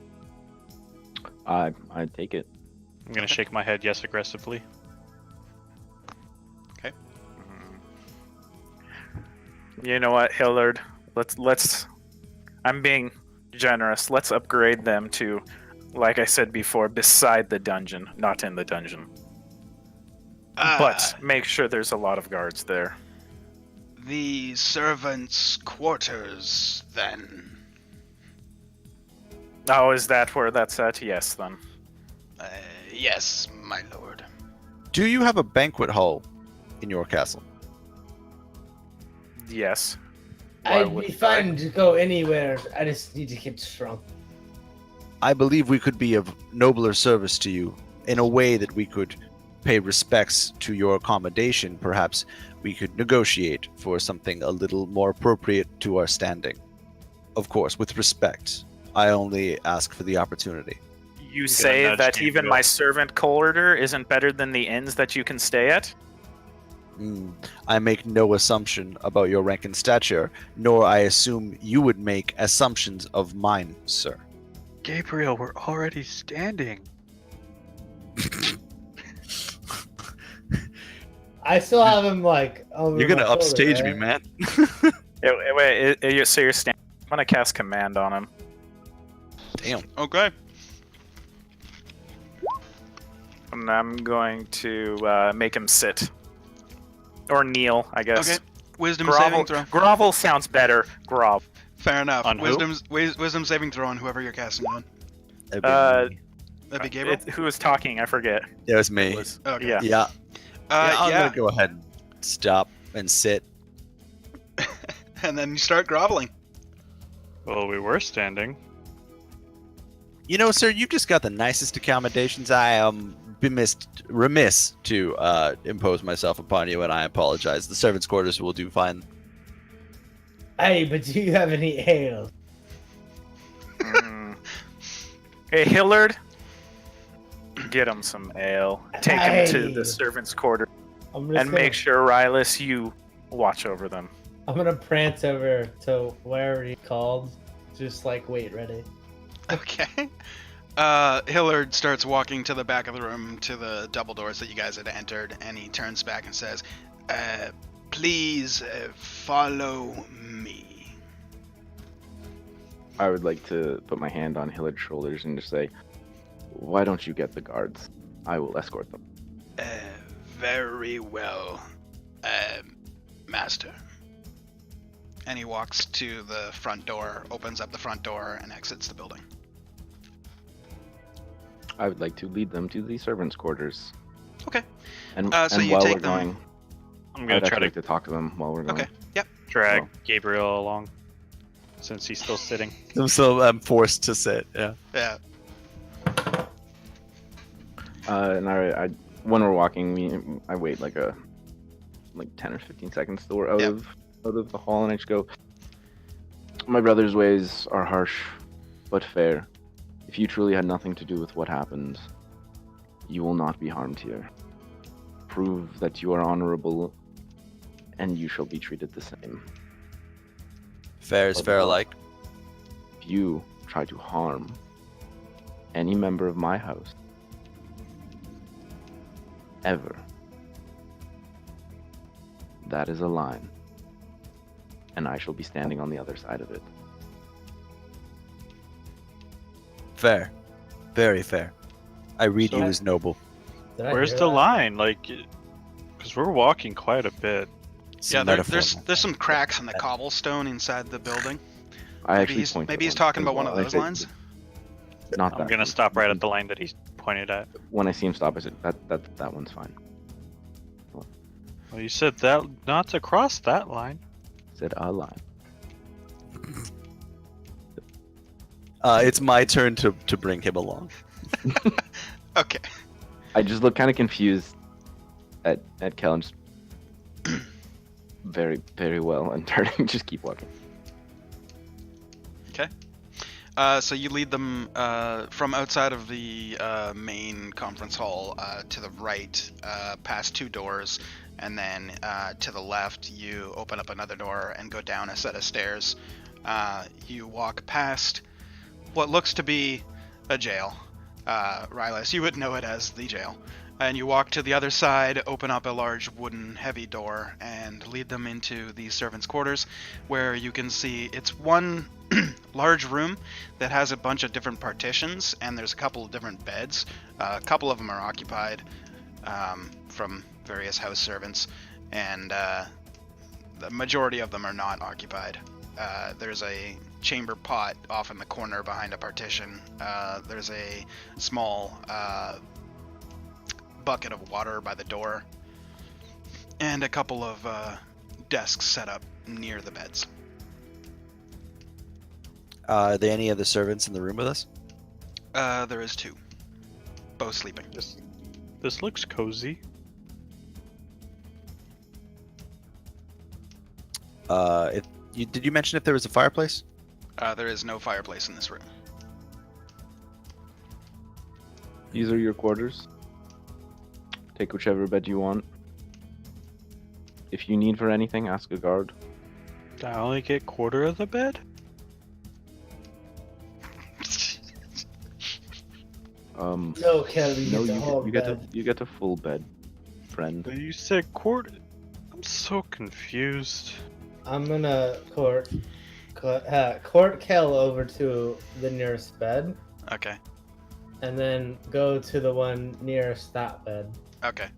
I take it. I'm gonna shake my head yes aggressively. You know what, Hillard? Let's. I'm being generous. Let's upgrade them to, like I said before, beside the dungeon, not in the dungeon. But make sure there's a lot of guards there. The servants' quarters, then. Oh, is that where that's at? Yes, then. Yes, my lord. Do you have a banquet hall in your castle? Yes. Why I'd be wouldn't fine to go anywhere. I just need to get strong. I believe we could be of nobler service to you in a way that we could pay respects to your accommodation. Perhaps we could negotiate for something a little more appropriate to our standing. Of course, with respect. I only ask for the opportunity. You gonna say nudge that Team even Bill. my servant corridor isn't better than the inns that you can stay at? I make no assumption about your rank and stature, nor I assume you would make assumptions of mine, sir. Gabriel, we're already standing. I still have him like over You're gonna my shoulder, upstage right? me, man. Wait, so you're standing. I'm gonna cast command on him. Damn. Okay. And I'm going to make him sit. Or kneel, I guess. Okay. Wisdom Grovel, saving throw. grovel sounds better. Grovel. Fair enough. On who? Wisdom saving throw on whoever you're casting on. That'd be Uh, me. That'd be Gabriel. Who was talking? I forget. Yeah, it was me. Okay. Yeah. Yeah. I'm yeah. gonna go ahead and stop and sit. And then you start groveling. Well, we were standing. You know, sir, you've just got the nicest accommodations. I am remiss to impose myself upon you, and I apologize. The servants' quarters will do fine. Hey, but do you have any ale? Hey, Hillard. Get him some ale. Take him to Hey. the servants' quarter I'm just and gonna, make sure, Rylus, you watch over them. I'm gonna prance over to wherever he called. Just like wait ready. Okay. Hillard starts walking to the back of the room to the double doors that you guys had entered, and he turns back and says, please follow me. I would like to put my hand on Hillard's shoulders and just say, "Why don't you get the guards? I will escort them." Very well, master. And he walks to the front door, opens up the front door, and exits the building. I would like to lead them to the servants' quarters. Okay. And, So and you while take we're them- going, I'm I'd gonna try actually to like to talk to them while we're going. Okay. Yep. drag Well. Gabriel along, since he's still sitting. I'm still forced to sit. Yeah. Yeah. And I when we're walking, I wait like 10 or 15 seconds till we're out Yep. of the hall, and I just go, "My brother's ways are harsh, but fair. If you truly had nothing to do with what happened, you will not be harmed here. Prove that you are honorable, and you shall be treated the same. Fair is fair alike. If you try to harm any member of my house, ever, that is a line, and I shall be standing on the other side of it." Fair. Very fair. I read So- you as noble. Did I Where's hear the that? line? Like, because we're walking quite a bit. It's Yeah. a There's metaphor. some cracks in the cobblestone inside the building. I Maybe actually he's point to maybe he's one talking as about one well. of I those say, lines. Not I'm that gonna one. stop right at the line that he pointed at. When I see him stop, I said that one's fine. Well, you said that not to cross that line. I said a line. It's my turn to bring him along. Okay. I just look kind of confused at Kel and just very, very well, and turning, just keep walking. So you lead them from outside of the main conference hall to the right, past two doors, and then to the left you open up another door and go down a set of stairs. You walk past what looks to be a jail. Rylas, you would know it as the jail. And you walk to the other side, open up a large wooden heavy door, and lead them into the servants' quarters, where you can see it's one large room that has a bunch of different partitions, and there's a couple of different beds. A couple of them are occupied from various house servants, and the majority of them are not occupied. There's a chamber pot off in the corner behind a partition. There's a small bucket of water by the door, and a couple of desks set up near the beds. Are there any other servants in the room with us? There is two, both sleeping. This looks cozy. Did you mention if there was a fireplace? There is no fireplace in this room. These are your quarters. Take whichever bed you want. If you need for anything, ask a guard. Do I only get quarter of the bed? No, Kelly, No, it's a whole you get a full bed, friend. You said quarter. I'm so confused. I'm gonna court Kel over to the nearest bed, Okay. and then go to the one nearest that bed. Okay.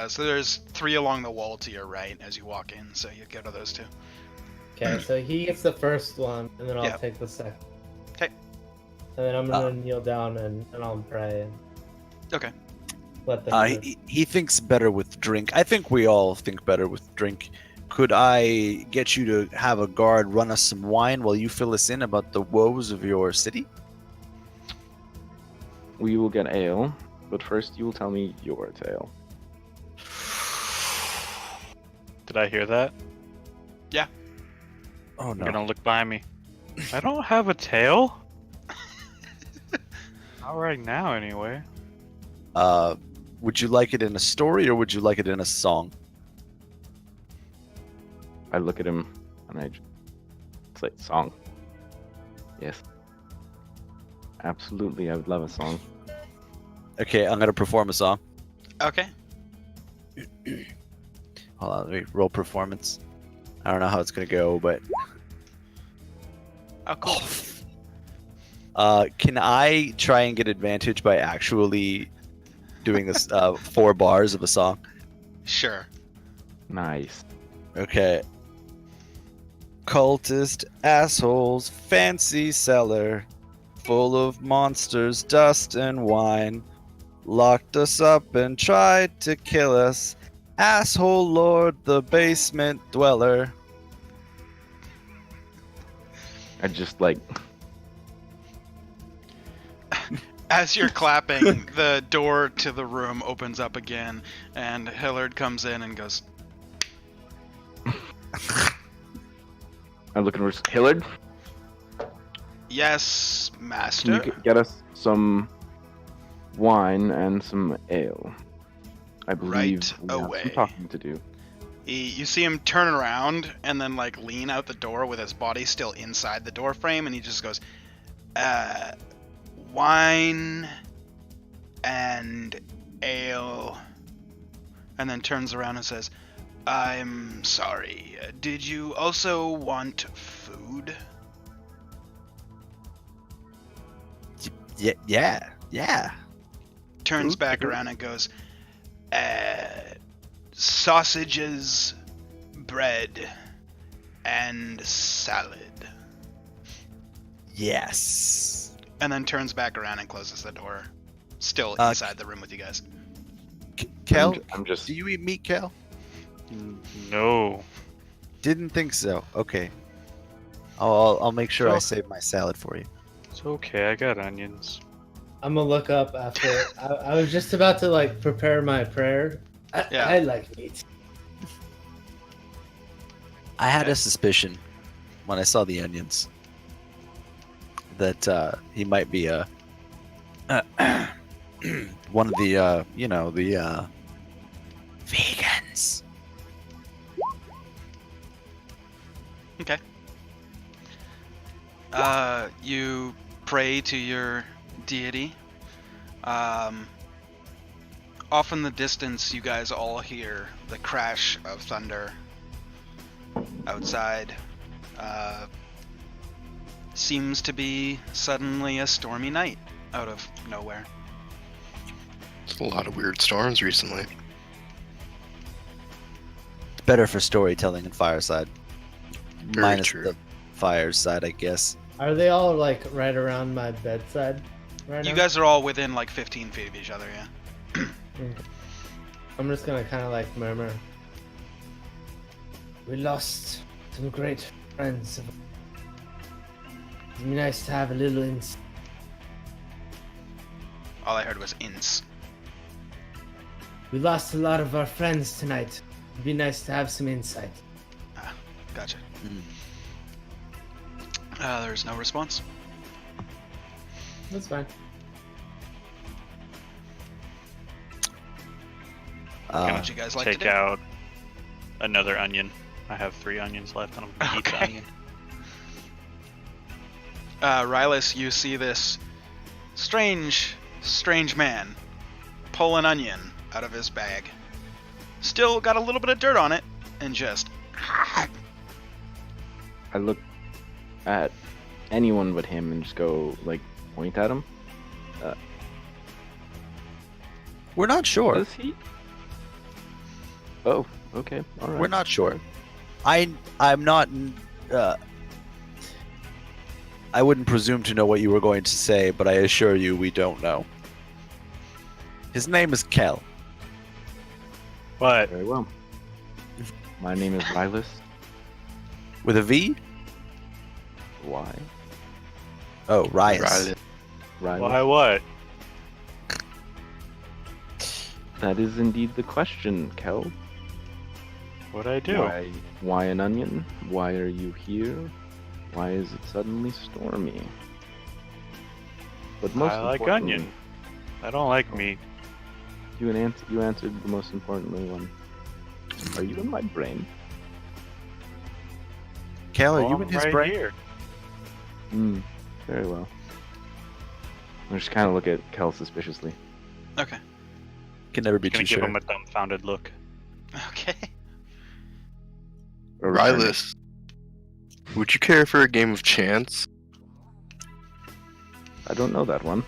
So there's three along the wall to your right as you walk in, so you go to those two. Okay, so he gets the first one, and then I'll Yeah. take the second. 'Kay. And then I'm gonna kneel down and I'll pray and Okay. let them. He thinks better with drink. I think we all think better with drink. Could I get you to have a guard run us some wine while you fill us in about the woes of your city? We will get ale, but first you will tell me your tale. Did I hear that? Oh I'm no. gonna look behind me. I don't have a tail. Not right now, anyway. Would you like it in a story or would you like it in a song? I look at him and it's like, song. Yes. Absolutely, I would love a song. Okay, I'm gonna perform a song. Okay. Hold on, let me roll performance. I don't know how it's gonna go, but Oh, cool. Can I try and get advantage by actually doing this 4 bars of a song? Sure. Nice. Okay. Cultist assholes, fancy cellar, full of monsters, dust and wine. Locked us up and tried to kill us. Asshole lord, the basement dweller. I just like As you're clapping, the door to the room opens up again, and Hillard comes in and goes, I'm looking for Hillard. "Yes, Can you master." get us some wine and some ale? I believe Right we have away. some talking to do. You see him turn around and then like lean out the door with his body still inside the door frame, and he just goes, "Wine and ale," and then turns around and says, "I'm sorry. Did you also want food?" Yeah. Turns Food, back food. around and goes, "Sausages, bread, and salad." Yes. And then turns back around and closes the door, still Uh, inside the room with you guys. Kel, I'm just. do you eat meat, Kel? No. Didn't think so. Okay. I'll make sure I So- save my salad for you. It's okay, I got onions. I'm gonna look up after. I was just about to like prepare my prayer. Yeah. I like meat. I had Okay. a suspicion when I saw the onions that he might be one of the the vegans. Okay. You pray to your deity. Off in the distance, you guys all hear the crash of thunder outside. Seems to be suddenly a stormy night out of nowhere. There's a lot of weird storms recently. It's better for storytelling and fireside. Very Minus true. the fireside, I guess. Are they all like right around my bedside right You now? guys are all within like 15 feet of each other, yeah. I'm just gonna kind of like murmur. We lost some great friends. It'd be nice to have a little insight. All I heard was ints. We lost a lot of our friends tonight. It'd be nice to have some insight. Gotcha. Mm. There's no response. That's fine. What would you guys like Take to do? out another onion. I have 3 onions left and I'm gonna eat the Okay. onion. Rylus, you see this strange man pull an onion out of his bag. Still got a little bit of dirt on it, and just I look at anyone but him and just go like point at him. We're not sure. Does he? Oh, okay, all right. We're not sure. I'm not. I wouldn't presume to know what you were going to say, but I assure you we don't know. His name is Kel. What? Very well. My name is Rylus. With a V? Why? Oh, Rias. Riley. Rylus. Why what? That is indeed the question, Kel. What'd I do? Why an onion? Why are you here? Why is it suddenly stormy? But most I like importantly, onion. I don't like meat. You answered the most importantly one. Are you in my brain? Kel, are Oh, you I'm in his right brain? here. Very well. I just kind of look at Kel suspiciously. okay. Can never be Gonna too give sure. him a dumbfounded look. Okay. Or return it. Rylus, would you care for a game of chance? I don't know that one.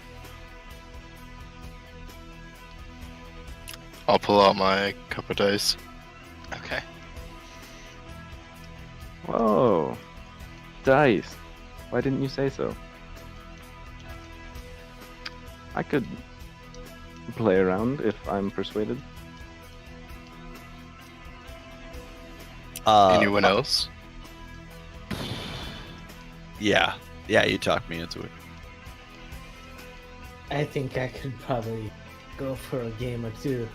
I'll pull out my cup of dice. Okay. Whoa. Dice. Why didn't you say so? I could play around if I'm persuaded. Anyone else? Yeah, you talked me into it. I think I could probably go for a game or two.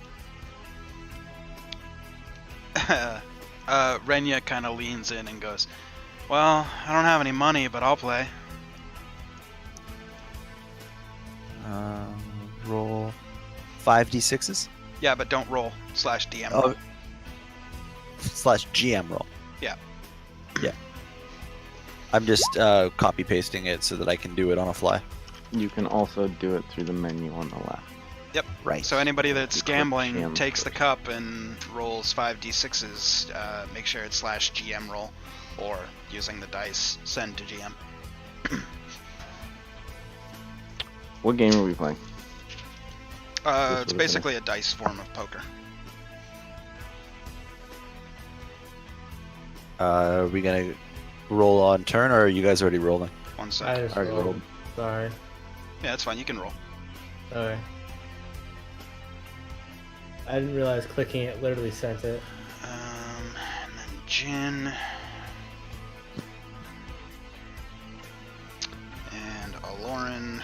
Renya kind of leans in and goes, "Well, I don't have any money, but I'll play." Roll 5d6s. Yeah, but don't roll /DM. Oh. /GM roll. Yeah. Yeah. I'm just copy pasting it so that I can do it on a fly. You can also do it through the menu on the left. Yep. Right. So anybody that's You click gambling GM takes the first. cup and rolls 5d6s. Make sure it's /GM roll, or using the dice send to GM. What game are we playing? It's what it basically a dice form of poker. Are we gonna roll on turn, or are you guys already rolling? One I sec. just Already rolled. rolled. Sorry. Yeah, that's fine. You can roll. Alright. I didn't realize clicking it literally sent it. And then Jin. And Aloran.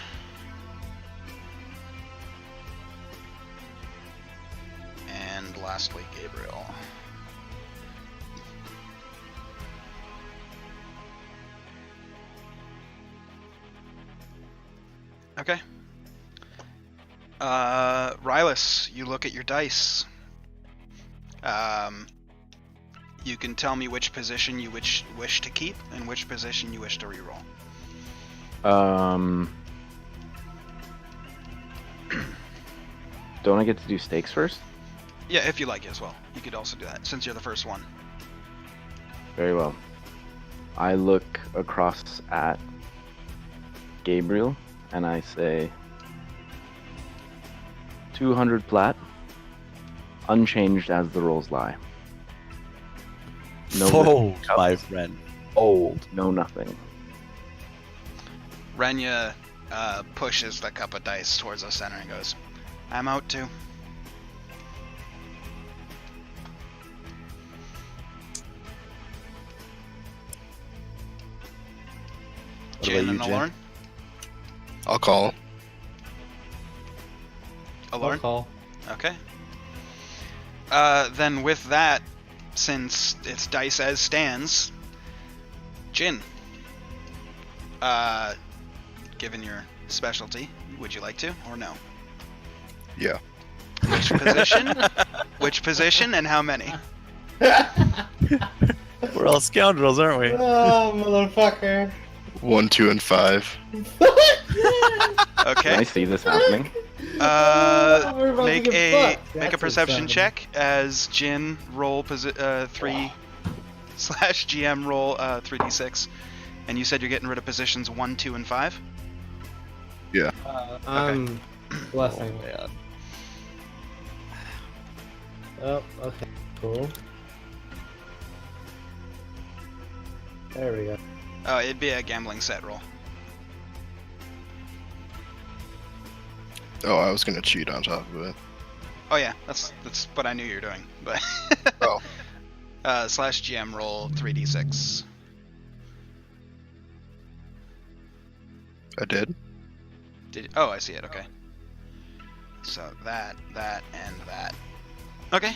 And lastly, Gabriel. Okay. Rylus, you look at your dice. You can tell me which position you wish to keep and which position you wish to reroll. Don't I get to do stakes first? Yeah, if you like as well. You could also do that, since you're the first one. Very well. I look across at Gabriel and I say 200 plat, unchanged as the rolls lie. No Fold, lift cups, my friend. Fold. no nothing. Renya pushes the cup of dice towards the center and goes, "I'm out too." What Jin about and you, Jin? Aloran? I'll call. Aloran? Call. Okay. Then with that, since it's dice as stands, Jin. Given your specialty, would you like to or no? Yeah. Which position? Which position and how many? We're all scoundrels, aren't we? Oh, motherfucker. 1, 2, and 5. Can I Okay. see this happening? We're about to Make get a fucked. make a That's what's perception happening. check as Jin roll 3 /GM roll 3d6, and you said you're getting rid of positions 1, 2, and 5. I'm blessing. Oh, man. Oh, okay. Cool. There we go. Oh, it'd be a gambling set roll. Oh, I was gonna cheat on top of it. Oh yeah, that's what I knew you were doing. But Oh. /GM roll 3d6. I did? Oh, I see it. Okay. So that, and that. Okay.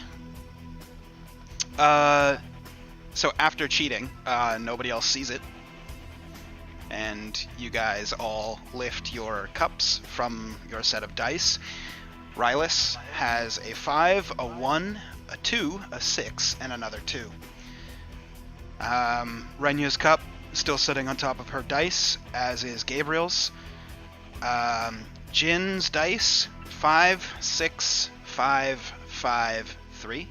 So after cheating, nobody else sees it, and you guys all lift your cups from your set of dice. Rylus has a 5, a 1, a 2, a 6, and another 2. Renya's cup still sitting on top of her dice, as is Gabriel's. Jin's dice 5, 6, 5, 5, 3.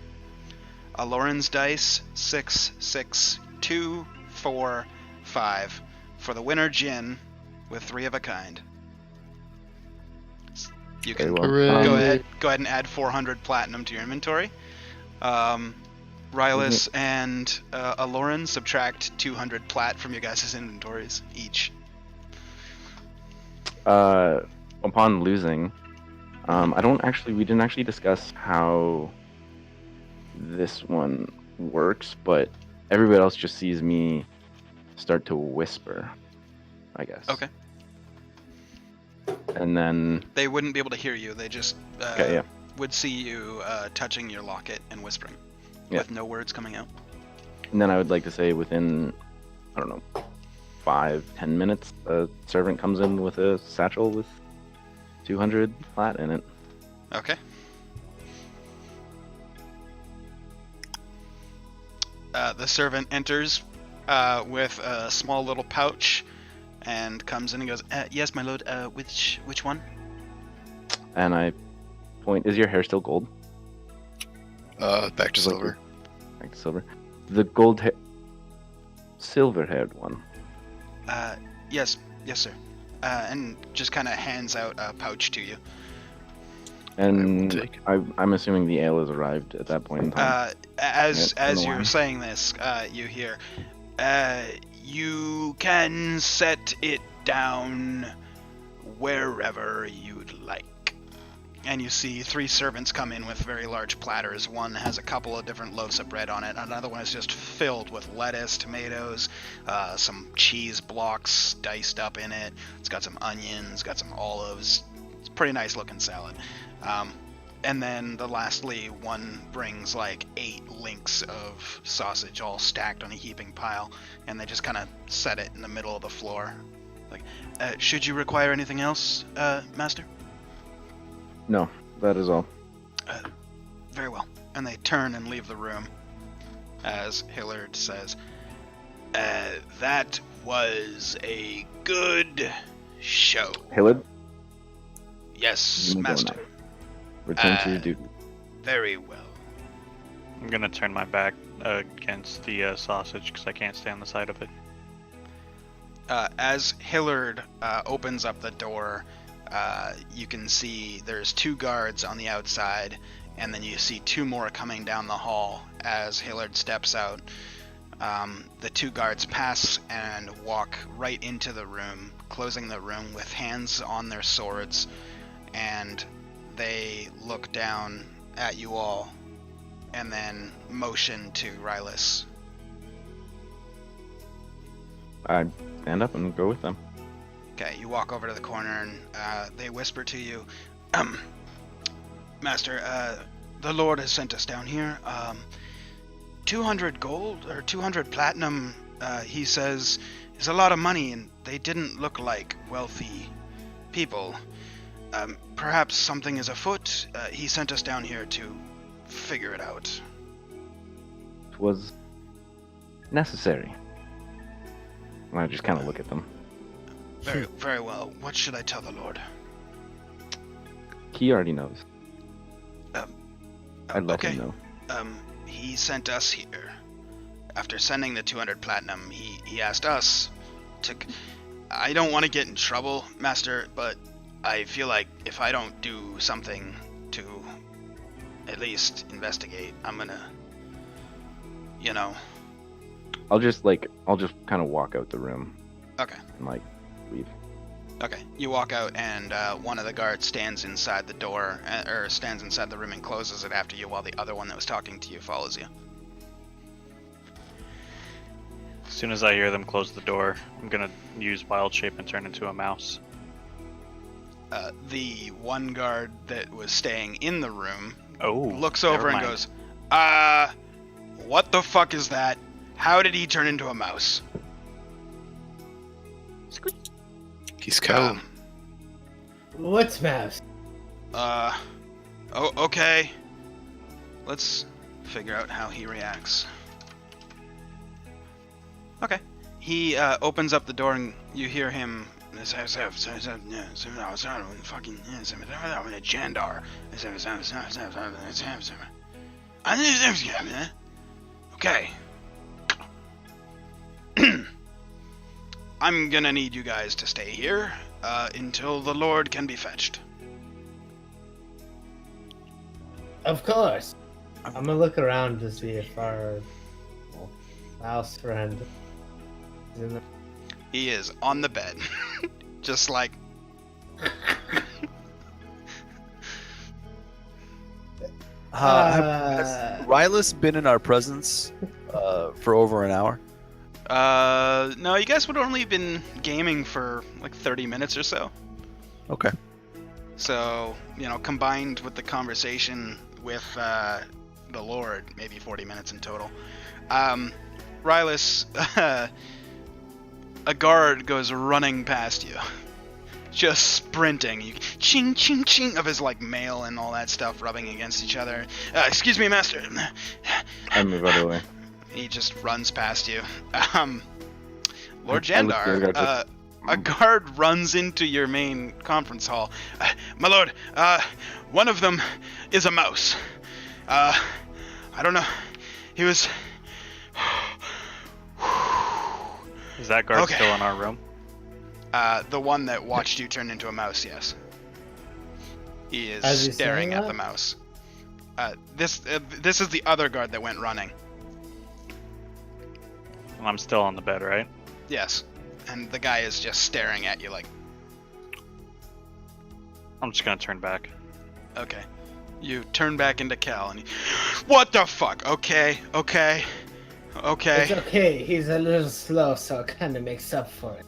Aloran's dice 6, 6, 2, 4, 5. For the winner, Jin, with 3 of a kind. You Very can well. Hooray. go ahead and add 400 platinum to your inventory. Rylus and Aloran subtract 200 plat from your guys' inventories each. Upon losing, we didn't actually discuss how this one works, but everybody else just sees me start to whisper, I guess. Okay. And then, They wouldn't be able to hear you. They just okay, yeah. would see you touching your locket and whispering, Yeah. with no words coming out. And then I would like to say within, I don't know, 5-10 minutes, a servant comes in with a satchel with 200 plat in it. Okay. The servant enters with a small little pouch and comes in and goes, "Yes, my lord. Which one?" And I point, is your hair still gold? Back to silver. Like silver? The silver-haired one. Yes, sir. And just kind of hands out a pouch to you. And take it. I'm assuming the ale has arrived at that point in time. As Yeah, you're wine. saying this, you hear, "You can set it down wherever you'd like." And you see 3 servants come in with very large platters. One has a couple of different loaves of bread on it. Another one is just filled with lettuce, tomatoes, some cheese blocks diced up in it. It's got some onions, got some olives. It's a pretty nice looking salad. And then lastly, one brings like 8 links of sausage all stacked on a heaping pile, and they just kind of set it in the middle of the floor. Like, should you require anything else, Master? No, that is all. Very well. And they turn and leave the room as Hillard says, "That was a good show." Hillard, Yes, you may go Master. now. Return to your duty. Very well. I'm gonna turn my back against the sausage because I can't stay on the side of it. As Hillard opens up the door, you can see there's 2 guards on the outside, and then you see 2 more coming down the hall as Hillard steps out. The 2 guards pass and walk right into the room, closing the room with hands on their swords, and they look down at you all and then motion to Rylus. I stand up and go with them. Okay, you walk over to the corner and they whisper to you, "Master, the Lord has sent us down here. 200 gold or 200 platinum, he says, is a lot of money, and they didn't look like wealthy people. Perhaps something is afoot. He sent us down here to figure it out." It was necessary. And I just kind of look at them. Very, very well. What should I tell the Lord? He already knows. I'd let Okay. him know. He sent us here. After sending the 200 platinum, he asked us to... I don't want to get in trouble, Master, but I feel like if I don't do something to at least investigate, I'm gonna... You know... I'll just kind of walk out the room Okay. and leave. Okay, you walk out, and one of the guards stands inside the door, or stands inside the room and closes it after you, while the other one that was talking to you follows you. As soon as I hear them close the door, I'm gonna use wild shape and turn into a mouse. The one guard that was staying in the room Oh, looks over and never goes, what the fuck is that? How did he turn into a mouse? He's cow. What's mouse? Oh, okay. Let's figure out how he reacts. Okay. He opens up the door and you hear him fucking Jandar. Okay. I'm gonna need you guys to stay here until the Lord can be fetched. Of course. I'm gonna look around to see if our house friend is in the. He is on the bed, just like. Has Rylus been in our presence for over an hour? No, you guys would only been gaming for like 30 minutes or so. Okay. So, combined with the conversation with the Lord, maybe 40 minutes in total. Rylus, a guard goes running past you. Just sprinting. You ching, ching, ching of his like mail and all that stuff rubbing against each other. Excuse me, master. I move out of the way. He just runs past you. Lord I look at the Jandar, guard, a guard runs into your main conference hall. My lord, one of them is a mouse. I don't know. He was... Is that guard Okay. still in our room? The one that watched you turn into a mouse, yes. He is As he's staring saying at that? the mouse. This is the other guard that went running. And I'm still on the bed, right? Yes. And the guy is just staring at you like, I'm just gonna turn back. okay. You turn back into Cal and he, what the fuck? Okay. It's okay. He's a little slow, so it kind of makes up for it.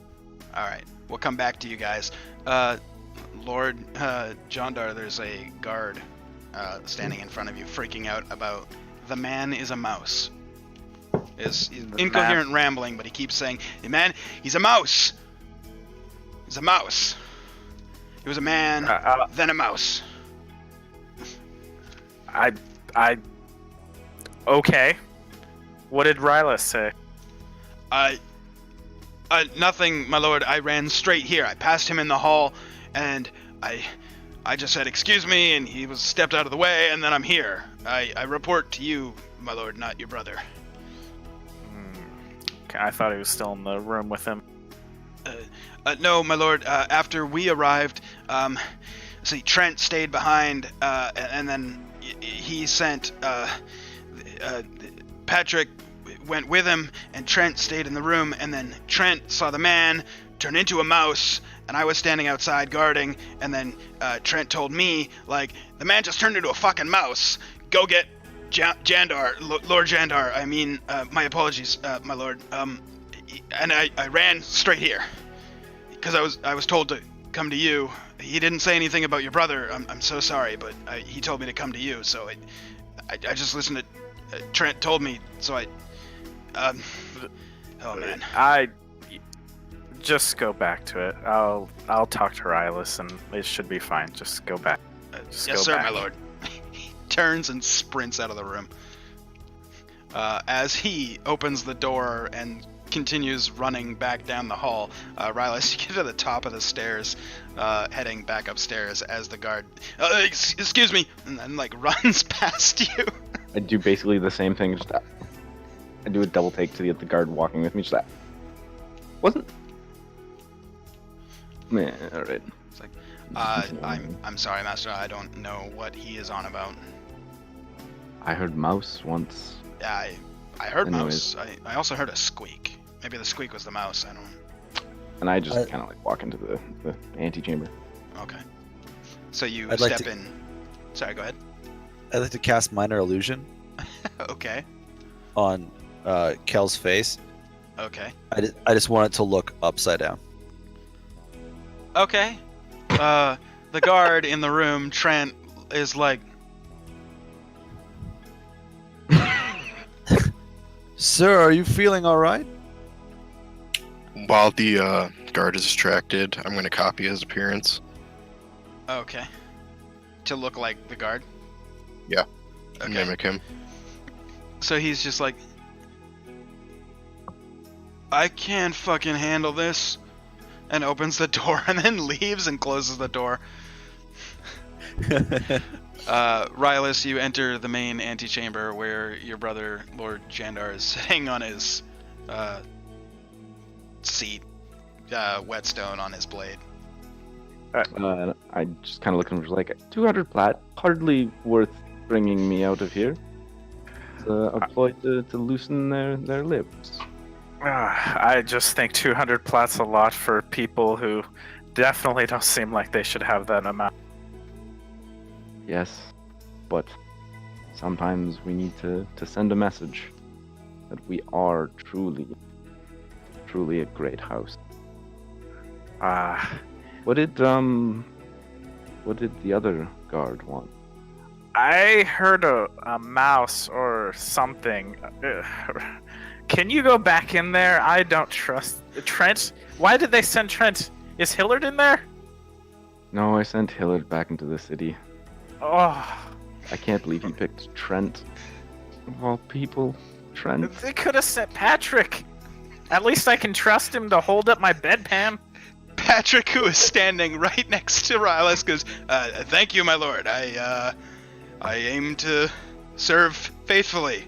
Alright. We'll come back to you guys. Lord Jandar, there's a guard standing in front of you, freaking out about the man is a mouse. Is incoherent rambling, but he keeps saying, "Hey man, he's a mouse. He's a mouse. He was a man, then a mouse." Okay. What did Rylus say? Nothing, my lord. I ran straight here. I passed him in the hall, and I just said, "Excuse me," and he was stepped out of the way, and then I'm here. I report to you, my lord, not your brother. Okay, I thought he was still in the room with him. No, my lord. After we arrived, see, Trent stayed behind, and then he sent Patrick went with him, and Trent stayed in the room, and then Trent saw the man turn into a mouse, and I was standing outside guarding, and then Trent told me, like, the man just turned into a fucking mouse. Go get Jandar, Lord Jandar. I mean, my apologies, my lord. And I ran straight here because I was told to come to you. He didn't say anything about your brother. I'm so sorry, but he told me to come to you. So I just listened to Trent told me. So oh man. I just go back to it. I'll talk to Rylus and it should be fine. Just go back. Just Yes, go sir, back. my lord. He turns and sprints out of the room. As he opens the door and continues running back down the hall, Rylus, you get to the top of the stairs, heading back upstairs as the guard, excuse me, and then like runs past you. I do basically the same thing. Just I do a double take to the guard walking with me. Just that wasn't. Man, all right. It's like, I'm sorry, master. I don't know what he is on about. I heard mouse once. Yeah, I heard Anyways. mouse. I also heard a squeak. Maybe the squeak was the mouse. I don't. And I just kind of like walk into the antechamber. Okay. So you I'd like step to- in. Sorry, go ahead. I'd like to cast Minor Illusion Okay. on Kel's face. Okay. I just want it to look upside down. Okay. The guard in the room, Trent, is like, Sir, are you feeling all right? While the guard is distracted, I'm going to copy his appearance. okay. To look like the guard? Yeah. Okay. Mimic him. So he's just like, I can't fucking handle this. And opens the door and then leaves and closes the door. Rylus, you enter the main antechamber where your brother, Lord Jandar, is sitting on his seat, whetstone on his blade. And I just kind of look at him just like 200 plat, hardly worth bringing me out of here. It's a ploy to loosen their lips. I just think 200 plat's a lot for people who definitely don't seem like they should have that amount. Yes, but sometimes we need to send a message that we are truly a great house. What did the other guard want? I heard a mouse or something. Can you go back in there? I don't trust Trent. Why did they send Trent? Is Hillard in there? No, I sent Hillard back into the city. Oh, I can't believe you picked Trent. Of all people, Trent. they could have sent Patrick. At least I can trust him to hold up my bedpan. Patrick, who is standing right next to Rylas, goes, "Thank you, my lord. I aim to serve faithfully."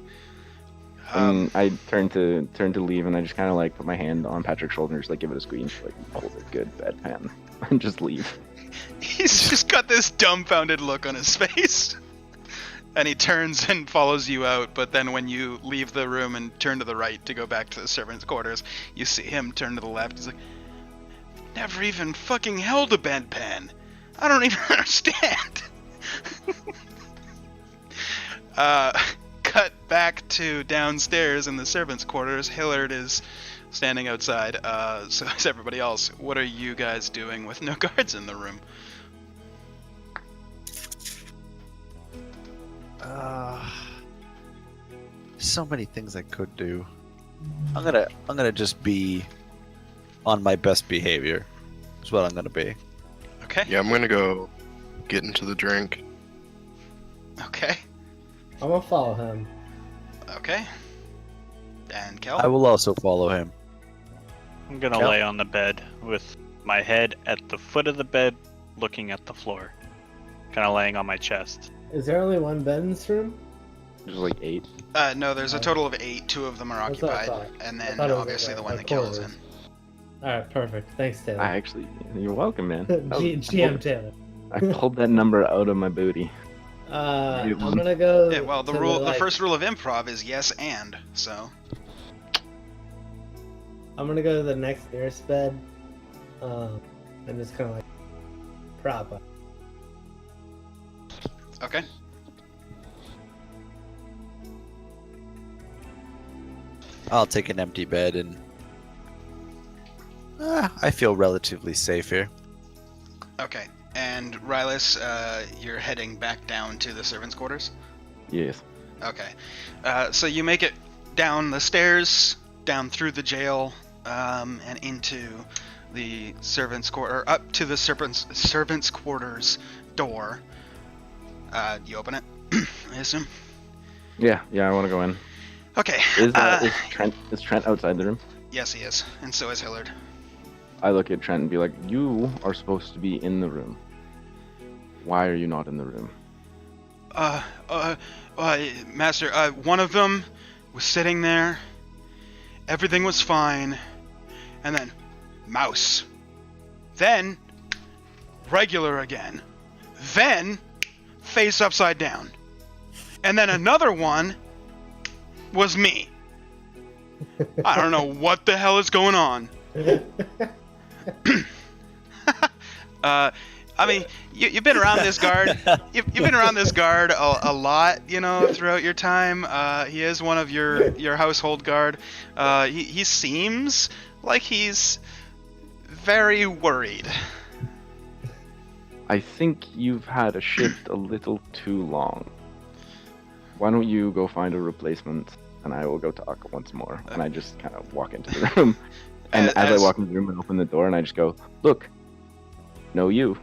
I turn to leave, and I just kind of like put my hand on Patrick's shoulder, and just like give it a squeeze, like hold it good, bedpan, and just leave. He's just got this dumbfounded look on his face. And he turns and follows you out, but then when you leave the room and turn to the right to go back to the servants' quarters, you see him turn to the left. He's like, "Never even fucking held a bedpan. I don't even understand." Cut back to downstairs in the servants' quarters. Hillard is standing outside. So is everybody else. What are you guys doing with no guards in the room? So many things I could do. I'm gonna just be on my best behavior. That's what I'm gonna be. Okay. Yeah, I'm gonna go get into the drink. Okay. I'm gonna follow him. Okay. And Kel? I will also follow him. I'm gonna Kel? lay on the bed with my head at the foot of the bed, looking at the floor, kind of laying on my chest. Is there only one bed in this room? There's like 8. No, there's a total of 8. 2 of them are That's what I occupied. thought. And I then thought it was obviously like the one a that Kel is quarters. in. Alright, perfect. Thanks, Taylor. I actually, you're welcome, man. GM Taylor. I pulled that number out of my booty. I'm gonna go. Yeah, well, the to rule, the like- first rule of improv is yes and. So, I'm gonna go to the next nearest bed. And just kind of like prop up. okay. I'll take an empty bed and I feel relatively safe here. Okay. And Rylas, you're heading back down to the servants' quarters? Yes. Okay. So you make it down the stairs, down through the jail, and into the servants' quarter, up to the servants' quarters door. You open it, I assume? Yeah, I want to go in. Okay. Is Trent outside the room? Yes, he is, and so is Hillard. I look at Trent and be like, "You are supposed to be in the room. Why are you not in the room?" Master, one of them was sitting there. Everything was fine. And then, mouse. Then, regular again. Then, face upside down. And then another one was me. I don't know what the hell is going on. I mean, you've been around this guard. You've been around this guard a lot, throughout your time. He is one of your household guard. He seems like he's very worried. I think you've had a shift a little too long. Why don't you go find a replacement, and I will go talk once more. And I just kind of walk into the room. And as I walk into the room and open the door, and I just go, "Look, no you."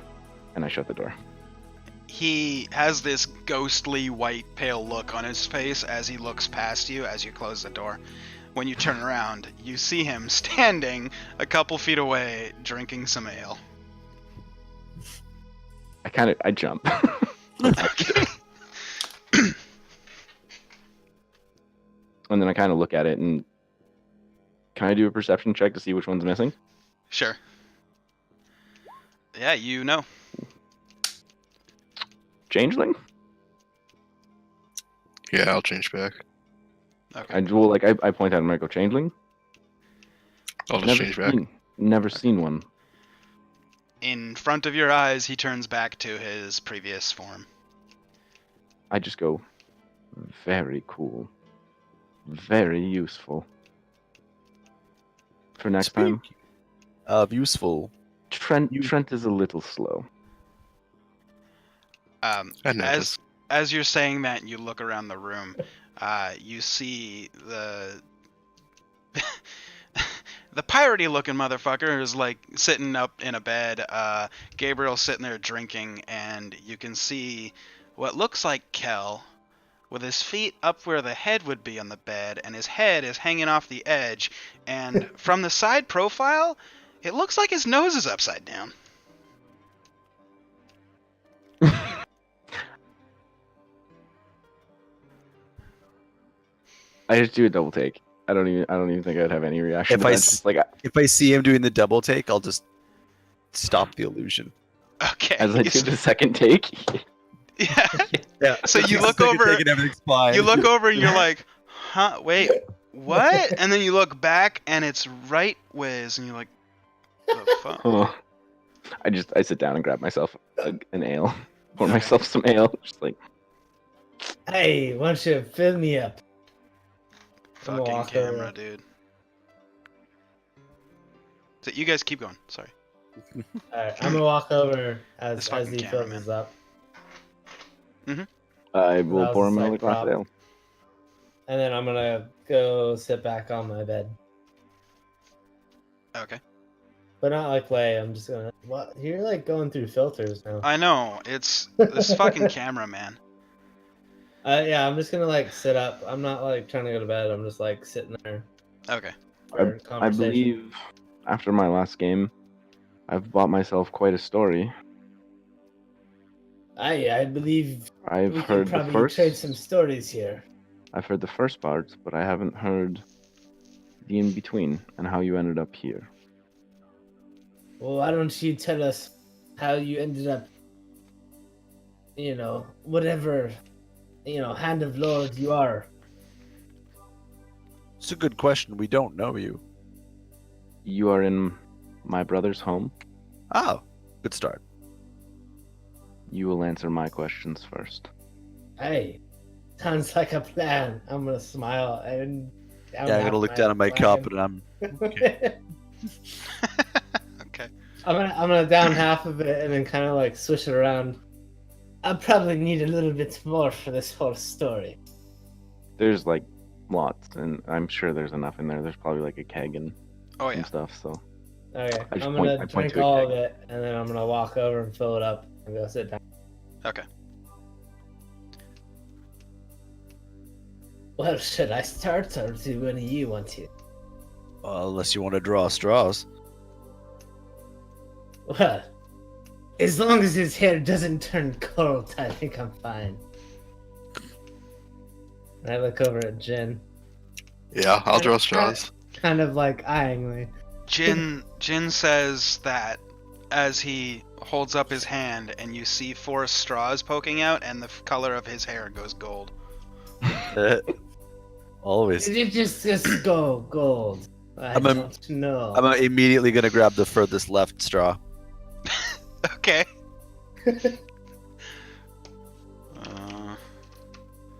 And I shut the door. He has this ghostly white pale look on his face as he looks past you as you close the door. When you turn around, you see him standing a couple feet away drinking some ale. I jump. And then I kind of look at it, and can I do a perception check to see which one's missing? Sure. Yeah, you know. Changeling? Yeah, I'll change back. Okay. I point at him. I go changeling. I'll just Never change back. never seen one. In front of your eyes, he turns back to his previous form. I just go, very cool, very useful. For next time, Of useful. Trent is a little slow. I noticed. As you're saying that, you look around the room. You see the the piratey looking motherfucker is like sitting up in a bed. Gabriel's sitting there drinking, and you can see what looks like Kel with his feet up where the head would be on the bed, and his head is hanging off the edge. And from the side profile, it looks like his nose is upside down. I just do a double take. I don't even think I'd have any reaction. If to I that. s- Just like If I see him doing the double take, I'll just stop the illusion. Okay. as I do the second take. Yeah. Yeah. So you look over. Everything's fine. You look over and you're like, huh? Wait, what? And then you look back and it's right whiz, and you're like, the fuck? Oh. I sit down and grab myself an ale, pour Okay. myself some ale. Just like Hey, why don't you fill me up? I'm gonna Fucking walk camera, over. dude. So you guys keep going. Sorry. Alright, I'm gonna walk over This as fucking he fills cameraman. this up. I That will was pour him just, another like, glass of prop. ale. And then I'm gonna go sit back on my bed. Okay. But not like lay, I'm just gonna what you're like going through filters now. I know. It's this fucking camera, man. Yeah, I'm just gonna like sit up. I'm not like trying to go to bed, I'm just like sitting there Okay. for I conversation. believe after my last game, I've bought myself quite a story. I believe I've we could heard the probably first. trade some stories here. I've heard the first part, but I haven't heard the in between and how you ended up here. Well, why don't you tell us how you ended up, whatever, hand of Lord you are. It's a good question. We don't know you. You are in my brother's home. Oh, good start. You will answer my questions first. Hey, sounds like a plan. I'm gonna smile and I'm gonna look down at my cup and I'm Okay. I'm gonna down half of it and then kind of like swish it around. I probably need a little bit more for this whole story. There's like lots, and I'm sure there's enough in there. There's probably like a keg and Oh yeah. some stuff. So Okay, I just I'm point- gonna I point drink to a all keg. of it and then I'm gonna walk over and fill it up and go sit down. Okay. Well, should I start or do any of you want to? unless you want to draw straws. Well, as long as his hair doesn't turn cold, I think I'm fine. And I look over at Jin, Yeah, I'll draw straws. kind of like eyeing me. Jin says that as he holds up his hand, and you see 4 straws poking out, and the color of his hair goes gold. Always. Did it just go gold? I I'm a- don't know. I'm immediately gonna grab the furthest left straw. Okay.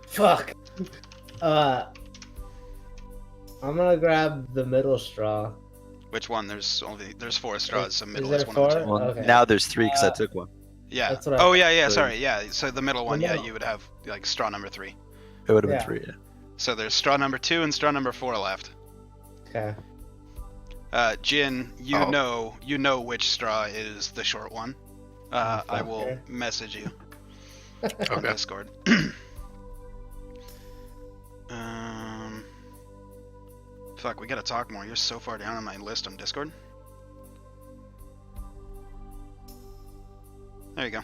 Fuck. I'm gonna grab the middle straw. Which one? There's 4 straws, so Is middle there is one of the 2. 4? Well, Okay. now there's 3 because I Uh, took one. Yeah. That's what I Oh yeah, thought. sorry, yeah. So the middle one, yeah, middle. you would have like straw number 3. It would have been Yeah. 3. Yeah. So there's straw number 2 and straw number 4 left. Okay. Jin, you Oh. know which straw is the short one. I will Okay. message you on Okay. Discord. Fuck, we gotta talk more. You're so far down on my list on Discord. There you go.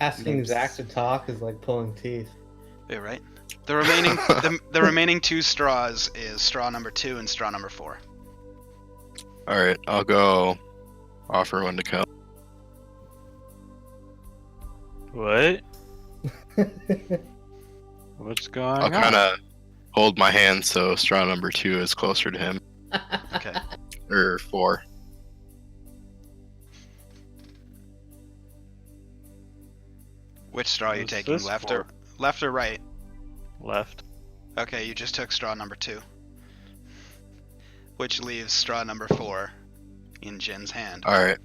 Asking Oops. Zach to talk is like pulling teeth. You're right. The remaining the remaining 2 straws is straw number 2 and straw number 4. All right, I'll go offer one to Kel. What? What's going I'll on? kind of hold my hand so straw number 2 is closer to him. Okay. Or 4. Which straw are you What's taking? this for? Left or right? Left. Okay, you just took straw number 2. Which leaves straw number 4 in Jin's hand. Alright.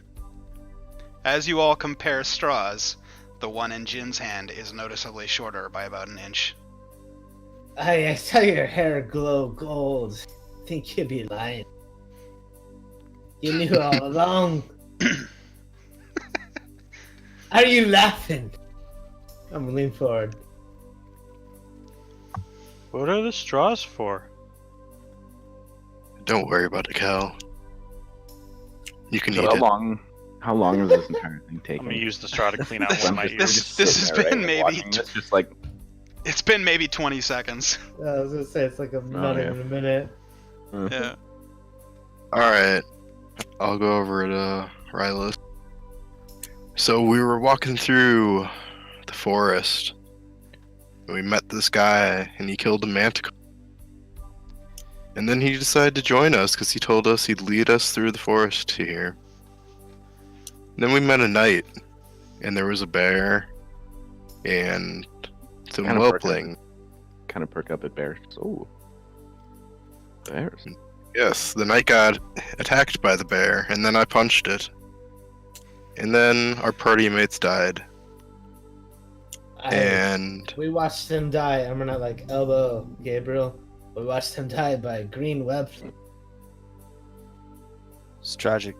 As you all compare straws, the one in Jin's hand is noticeably shorter by about an inch. I saw your hair glow gold. Think you'd be lying. You knew all along. Are you laughing? I'm gonna lean forward. What are the straws for? Don't worry about it, Cal. You can So eat it. how long is this entire thing I'm taking? gonna use the straw to clean out This- one of my We're ears. just this sitting has there, been right, maybe watching this, just like It's been maybe 20 seconds. I was gonna say it's like not yeah. even a minute. Yeah. Alright. I'll go over to Rylus. So we were walking through the forest. And we met this guy, and he killed a manticore. And then he decided to join us because he told us he'd lead us through the forest to here. And then we met a knight, and there was a bear, and some Kind of whelpling. kind of perk up at bears. Oh, bears. Yes, the knight got attacked by the bear, and then I punched it. And then our party mates died, and We watched him die. I'm gonna like elbow Gabriel. We watched him die by green web. It's tragic.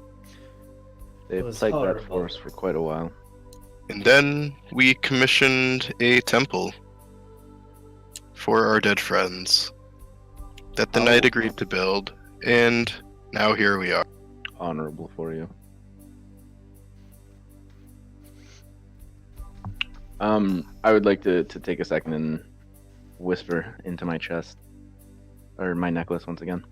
They It was plagued that horrible. forest for quite a while. and then we commissioned a temple for our dead friends that the Oh. knight agreed to build, and now here we are. Honorable for you. I would like to take a second and whisper into my chest, or my necklace once again.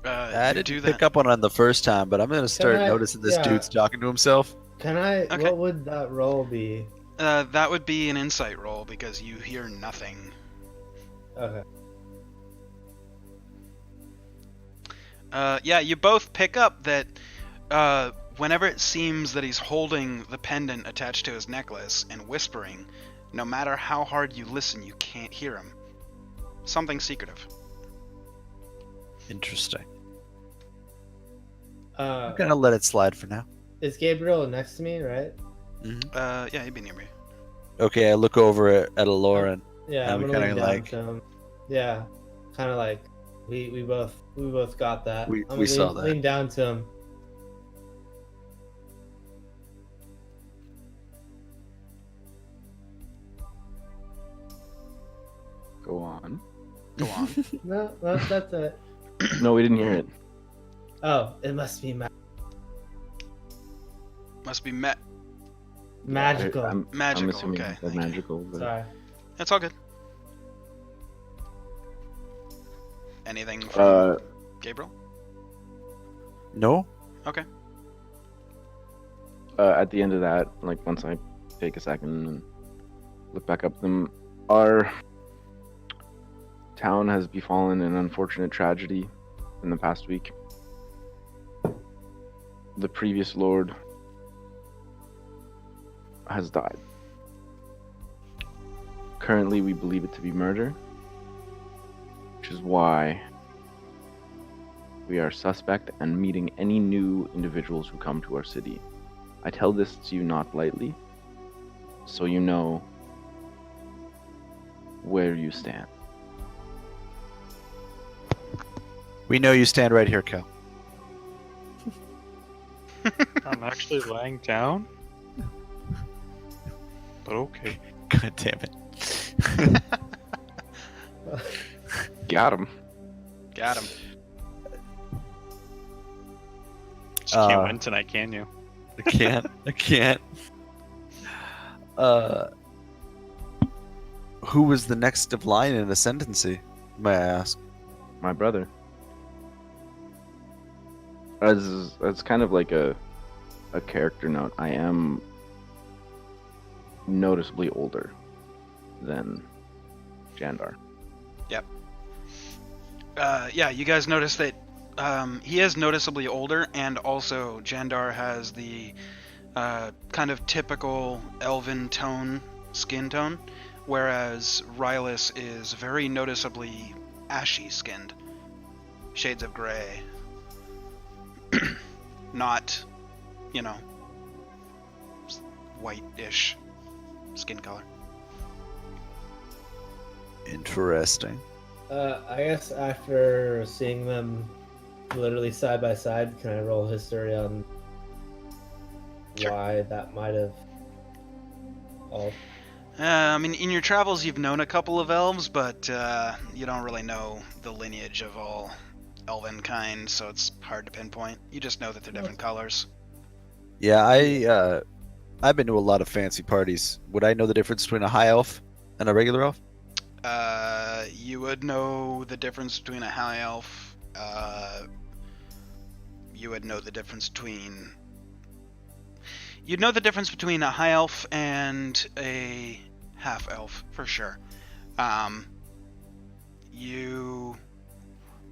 I You didn't do pick that. up on the first time, but I'm gonna start I- noticing this yeah. dude's talking to himself. Can I? Okay. What would that roll be? That would be an insight roll because you hear nothing. Okay. Yeah, you both pick up that whenever it seems that he's holding the pendant attached to his necklace and whispering, no matter how hard you listen, you can't hear him. Something secretive. Interesting. Uh, I'm gonna let it slide for now. is Gabriel next to me? Right. Yeah, he'd be near me. Okay, I look over at Aloran. Yeah. And I'm we gonna lean kinda down like- to him. Yeah. Kind of like we both got that. We- I'm we gonna saw lean, that. Lean down to him. Go on. Go on. No, that's it. No, we didn't hear it. Oh, it must be Must be magical. I'm magical. assuming Okay, you said thank you. magical. But... Sorry. That's all good. Anything from Gabriel? No? At the end of that, like once I take a second and look back up at them, our town has befallen an unfortunate tragedy in the past week. The previous lord has died. Currently, we believe it to be murder, which is why we are suspect and meeting any new individuals who come to our city. I tell this to you not lightly, so you know where you stand. We know you stand right here, Cal. I'm actually lying down? But okay. God damn it. Got him. Got him. Just can't Uh, win tonight, can you? I can't. I can't. Who was the next of line in ascendancy, may I ask? My brother. As kind of like a character note, I am noticeably older than Jandar. Yeah, you guys notice that he is noticeably older, and also Jandar has the kind of typical elven skin tone, whereas Rylus is very noticeably ashy skinned, shades of gray. Not, white-ish skin color. Interesting. I guess after seeing them literally side by side, can I roll history on Sure. why that might have all? I mean, in your travels, you've known a couple of elves, but you don't really know the lineage of all elven kind, so it's hard to pinpoint. You just know that they're different colors. Yeah, I've been to a lot of fancy parties. Would I know the difference between a high elf and a regular elf? You would know the difference between a high elf. You would know the difference between. You'd know the difference between a high elf and a half elf for sure. You,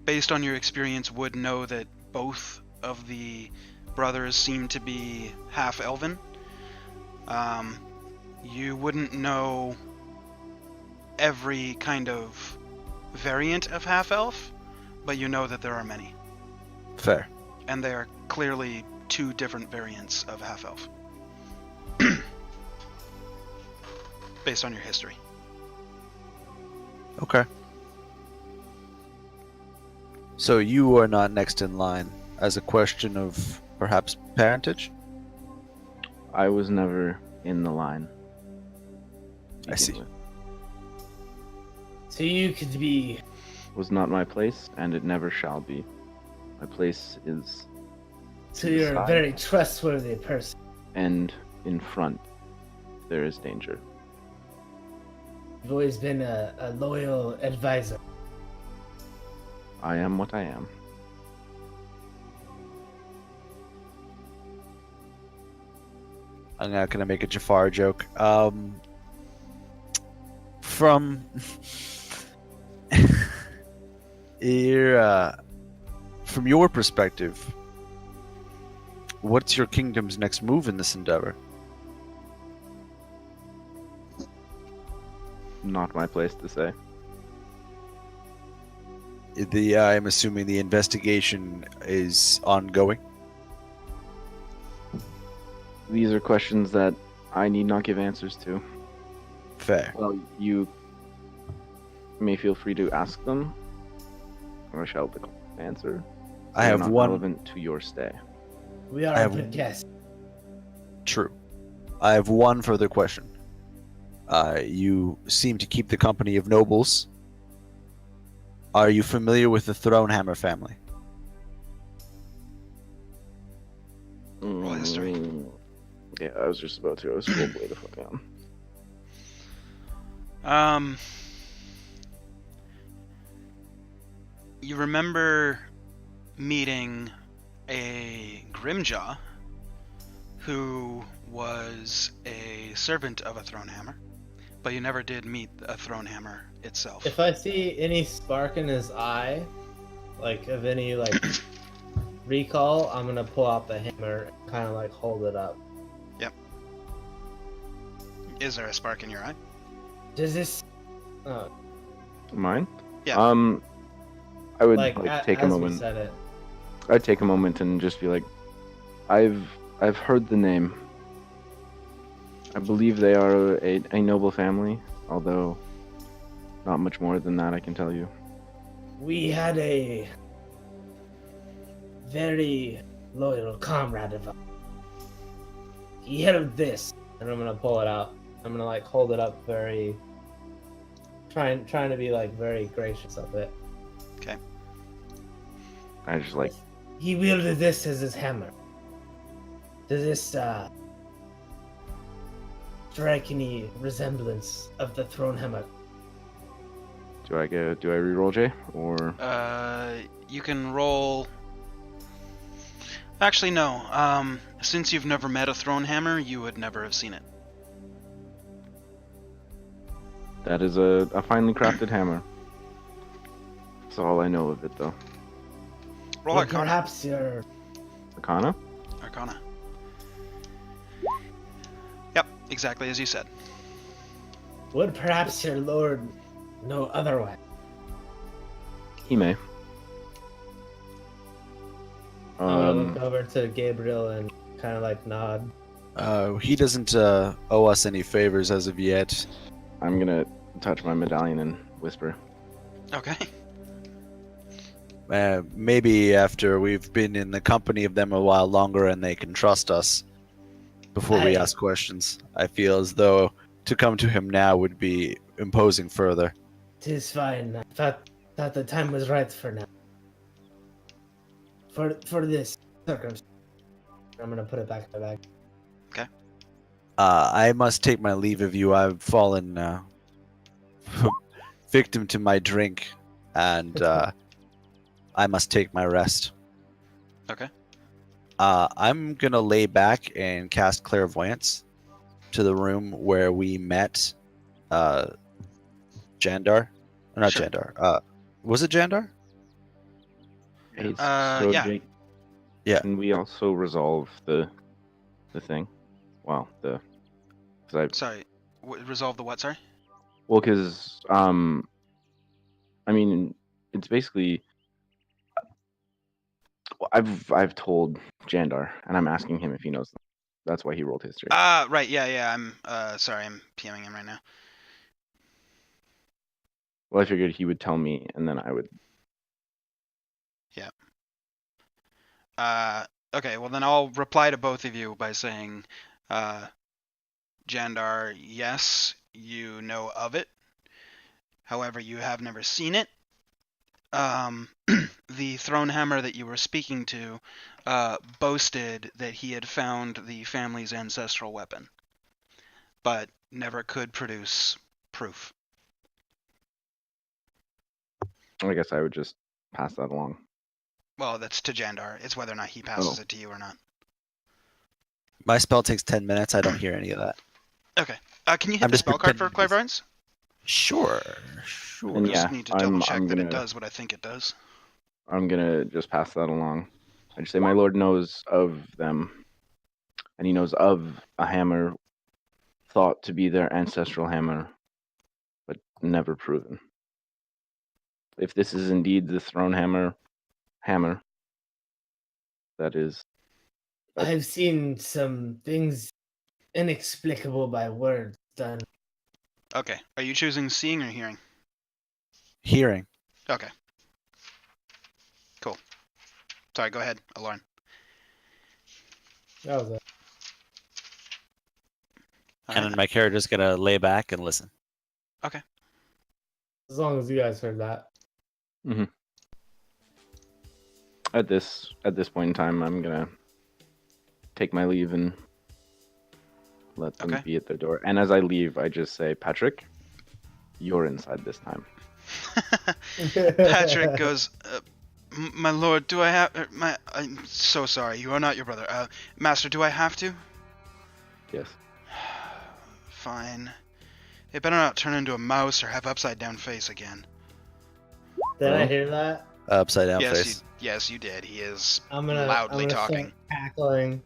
based on your experience, would know that both of the brothers seem to be half elven. You wouldn't know every kind of variant of half elf, but you know that there are many. Fair. And they are clearly two different variants of half elf. Based on your history. Okay. So you are not next in line as a question of perhaps parentage? I was never in the line. I see. It So you could be. was not my place, and it never shall be. My place is So to the you're a side, very trustworthy person. and in front there is danger. You've always been a loyal advisor. I am what I am. I'm not gonna make a Jafar joke. From from your perspective, what's your kingdom's next move in this endeavor? Not my place to say. I'm assuming the investigation is ongoing. These are questions that I need not give answers to. Fair. Well, you may feel free to ask them, or I shall decline to answer. I They are have not one. relevant to your stay. We are I a have- good guest. True. I have one further question. You seem to keep the company of nobles. Are you familiar with the Thronehammer family? Roll history. Yeah, I was just about to. I was scrolled way the fuck down. You remember meeting a Grimjaw who was a servant of a Thronehammer, but you never did meet a Thronehammer itself. If I see any spark in his eye, like of any recall, I'm gonna pull out the hammer and kind of like hold it up. Is there a spark in your eye? Does this? Mine? Yeah. I would Like take a as moment. we said it. I'd take a moment and just be like, I've heard the name. I believe they are a noble family, although not much more than that I can tell you. We had a very loyal comrade of ours. He held this, and I'm gonna pull it out. I'm gonna like hold it up very, trying to be like very gracious of it. I just like, He wielded this as his hammer. Does this strike any resemblance of the throne hammer? do I reroll, Jay, or You can roll. Actually, no. Since you've never met a Thronehammer, you would never have seen it. That is a finely crafted hammer. That's all I know of it, though. Roll Well, Arcana. perhaps your Arcana? Arcana. Yep, exactly as you said. would perhaps your lord know otherwise? He may. I'm gonna look over to Gabriel and kind of like nod. He doesn't owe us any favors as of yet. I'm gonna touch my medallion and whisper. Okay. Maybe after we've been in the company of them a while longer and they can trust us before we Aye. ask questions. I feel as though to come to him now would be imposing further. 'Tis fine. I thought the time was right for now. For this circumstance. I'm gonna put it back in my bag. I must take my leave of you. I've fallen victim to my drink, and I must take my rest. Okay. I'm gonna lay back and cast clairvoyance to the room where we met Jandar. Not Sure. Jandar. Was it Jandar? Hey, Yeah. Jake, Yeah. can we also resolve the thing? Well, Sorry. Resolve the what? Sorry. because I mean, it's basically. Well, I've told Jandar, and I'm asking him if he knows them. That's why he rolled history. Right. Yeah. I'm sorry. I'm PMing him right now. Well, I figured he would tell me, and then I would. Okay. Well, then I'll reply to both of you by saying, Jandar, yes, you know of it. However, you have never seen it. The throne hammer that you were speaking to boasted that he had found the family's ancestral weapon, but never could produce proof. I guess I would just pass that along. Well, that's to Jandar. It's whether or not he passes it to you or not. My spell takes 10 minutes. I don't hear any of that. Okay. Can you hit I'm the just spell card for pretending to be- clairvoyance? Sure. And Just yeah, need to double check I'm that it gonna- does what I think it does. I'm gonna just pass that along. I just say my lord knows of them, and he knows of a hammer thought to be their ancestral hammer, but never proven. If this is indeed the throne hammer, that is. I've seen some things inexplicable by words done. Okay. Are you choosing seeing or hearing? Hearing. Okay. Cool. Sorry, go ahead, Lauren. That was it. And then my character's gonna lay back and listen. As long as you guys heard that. At this point in time, I'm gonna take my leave and let them Okay. be at their door. And as I leave, I just say, Patrick, you're inside this time. Patrick goes, my lord, do I have I'm so sorry. You are not your brother. Master, do I have to? Yes. Fine. It better not turn into a mouse or have upside down face again. Did I hear that? Upside down Yes, face. yes, you did. He is I'm gonna loudly start talking. cackling.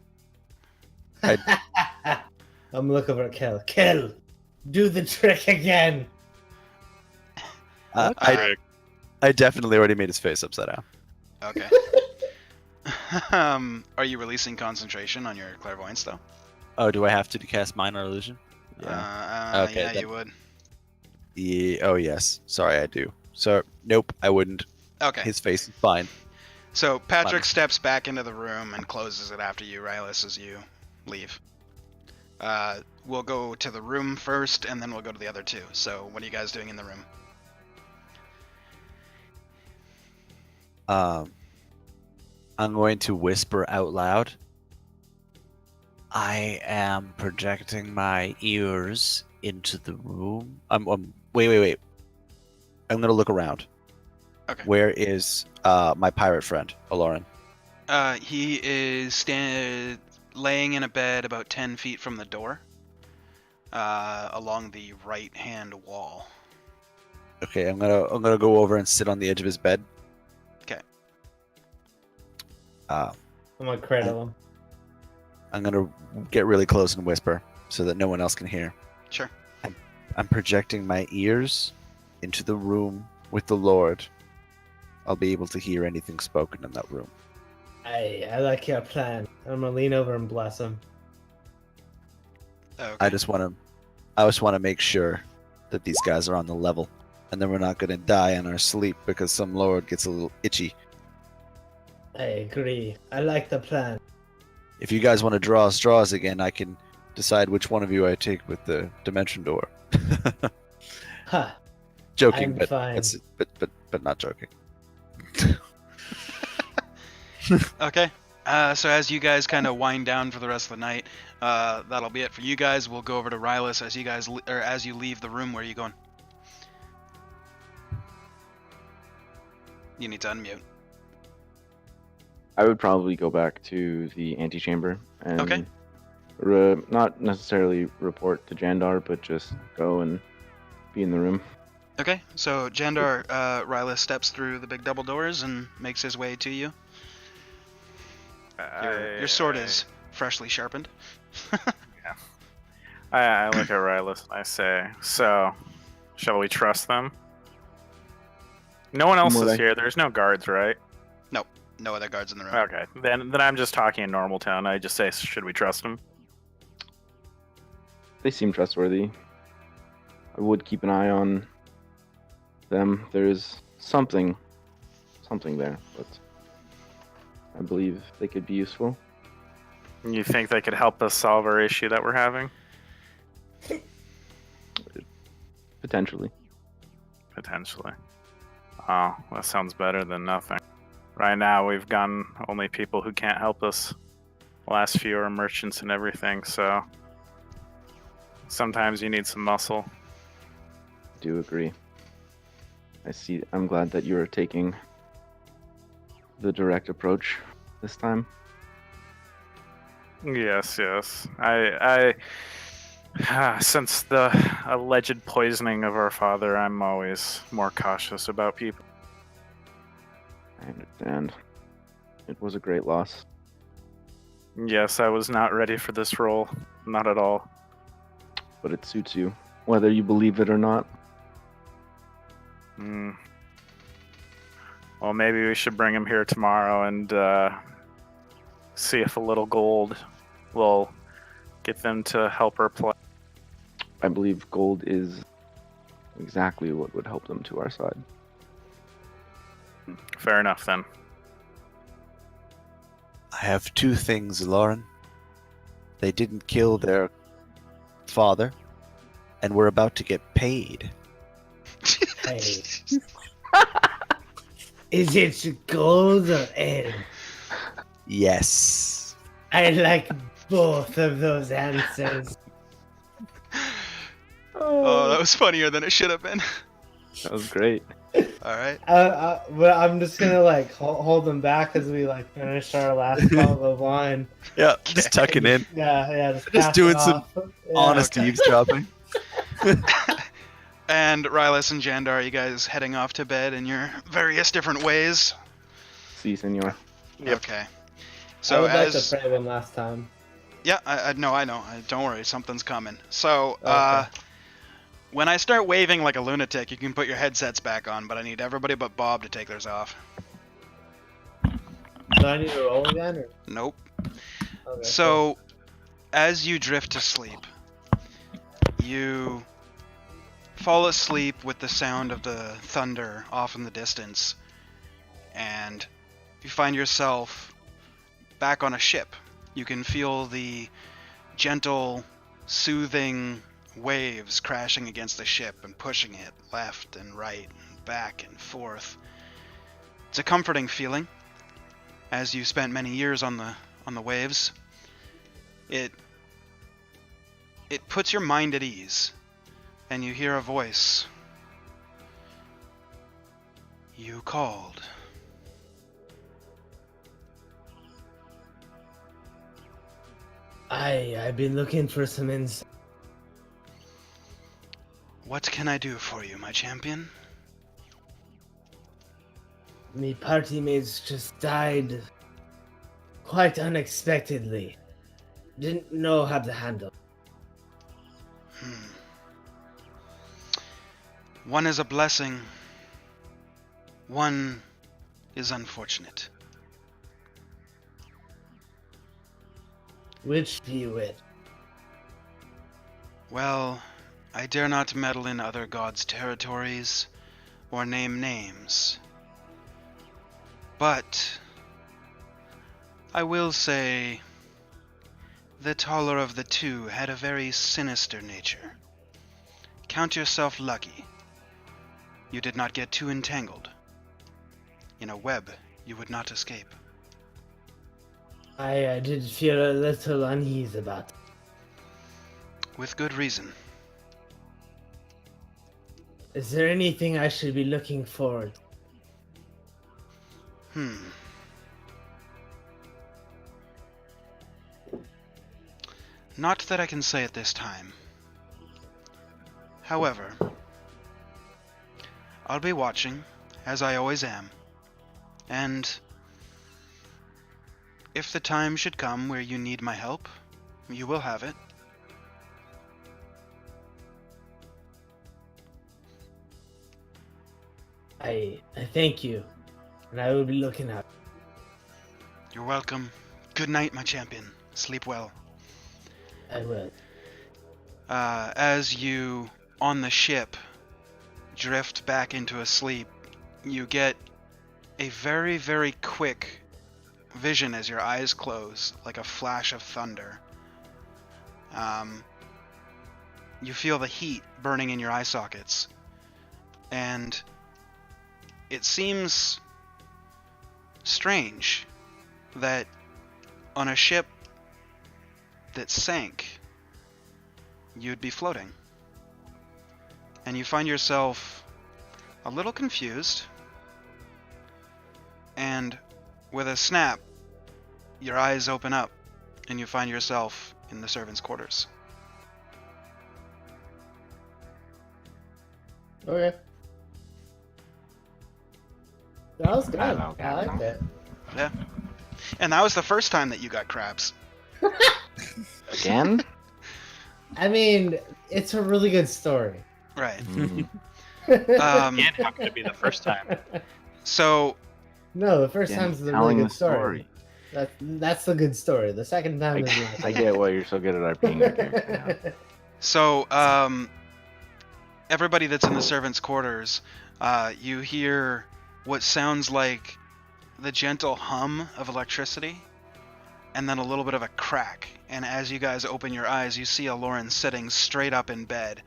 I- I'm looking for Kel. Kel, do the trick again. I definitely already made his face upside down. Okay. Are you releasing concentration on your clairvoyance though? Oh, do I have to cast minor illusion? Okay, Yeah, then- you would. Yeah, oh yes. Sorry, I do. So nope, I wouldn't. Okay. His face is fine. So Patrick Fine. steps back into the room and closes it after you, Rylus, as you leave. We'll go to the room first, and then we'll go to the other two. So what are you guys doing in the room? I'm going to whisper out loud. I am projecting my ears into the room. Wait. I'm gonna look around. Okay. Where is my pirate friend, Aloran? He is laying in a bed about 10 feet from the door, along the right-hand wall. Okay, I'm gonna go over and sit on the edge of his bed. 'Kay. I'm gonna cradle him. I'm gonna get really close and whisper so that no one else can hear. Sure. I'm projecting my ears into the room with the Lord. I'll be able to hear anything spoken in that room. I like your plan. I'm gonna lean over and bless him. Okay. I just want to make sure that these guys are on the level, and then we're not gonna die in our sleep because some Lord gets a little itchy. I agree. I like the plan. If you guys want to draw straws again, I can decide which one of you I take with the dimension door. Ha! Joking, I'm but fine. but not joking. Okay. So as you guys kind of wind down for the rest of the night, that'll be it for you guys. We'll go over to Rylus as you guys as you leave the room. Where are you going? You need to unmute. I would probably go back to the antechamber and Okay. Not necessarily report to Jandar, but just go and be in the room. Okay. So Jandar, Rylus steps through the big double doors and makes his way to you. Your sword is freshly sharpened. I look at Rylus and I say, "So, shall we trust them?" No one else More is like- here. There's no guards, right? No other guards in the room. Okay. Then I'm just talking in normal tone. I just say, "Should we trust them?" They seem trustworthy. I would keep an eye on them. There's something there, but I believe they could be useful. You think they could help us solve our issue that we're having? Potentially. Potentially. Oh, that sounds better than nothing. Right now, we've gotten only people who can't help us. The last few are merchants and everything, so sometimes you need some muscle. I do agree. I'm glad that you're taking the direct approach this time. Yes. I since the alleged poisoning of our father, I'm always more cautious about people. I understand. It was a great loss. Yes, I was not ready for this role. Not at all. But it suits you, whether you believe it or not. Hmm. Well, maybe we should bring him here tomorrow and see if a little gold will get them to help our play. I believe gold is exactly what would help them to our side. Fair enough, then. I have two things, Lauren. They didn't kill their father, and we're about to get paid. Hey. Is it gold or ale? Yes. I like both of those answers. Oh, that was funnier than it should have been. That was great. All right. But I'm just gonna like hold them back as we like finish our last bottle of wine. Yeah, just tucking in. Yeah, Just pass doing it some off. Yeah. Honest Okay. eavesdropping. And Rylus and Jandar, you guys heading off to bed in your various different ways. Si, senor. Yep. Okay. I So would like as to pray one last time. yeah, I know. Don't worry, something's coming. So Okay. when I start waving like a lunatic, you can put your headsets back on, but I need everybody but Bob to take theirs off. Do I need to roll again? Or? Nope. Okay, So, as you drift to sleep, you fall asleep with the sound of the thunder off in the distance, and you find yourself back on a ship. You can feel the gentle, soothing waves crashing against the ship and pushing it left and right and back and forth. It's a comforting feeling, as you spent many years on the waves. It puts your mind at ease, and you hear a voice. You called. I've been looking for some insight. What can I do for you, my champion? me party mates just died quite unexpectedly. Didn't know how to handle. One is a blessing. One is unfortunate. Which be you with? Well, I dare not meddle in other gods' territories or name names. But I will say the taller of the two had a very sinister nature. Count yourself lucky. You did not get too entangled in a web you would not escape. I did feel a little unease about it. With good reason. Is there anything I should be looking forward to? Not that I can say at this time. However, I'll be watching, as I always am, and if the time should come where you need my help, you will have it. I thank you, and I will be looking out. You're welcome. Good night, my champion. Sleep well. I will. As you, on the ship, drift back into a sleep, you get a very, very quick vision as your eyes close, like a flash of thunder. You feel the heat burning in your eye sockets, and it seems strange that on a ship that sank, you'd be floating. And you find yourself a little confused, and with a snap, your eyes open up, and you find yourself in the servants' quarters. Okay. That was good. Hello, I liked it. Yeah. And that was the first time that you got crabs. Again? I mean, it's a really good story. Right. Mm. Again, how could it be the first time? So, No, the first Again, time's the telling really the good story. That's the good story. The second time is not. I get why you're so good at RPing your character now. so everybody that's in the servants' quarters, you hear what sounds like the gentle hum of electricity, and then a little bit of a crack. And as you guys open your eyes, you see Aloran sitting straight up in bed,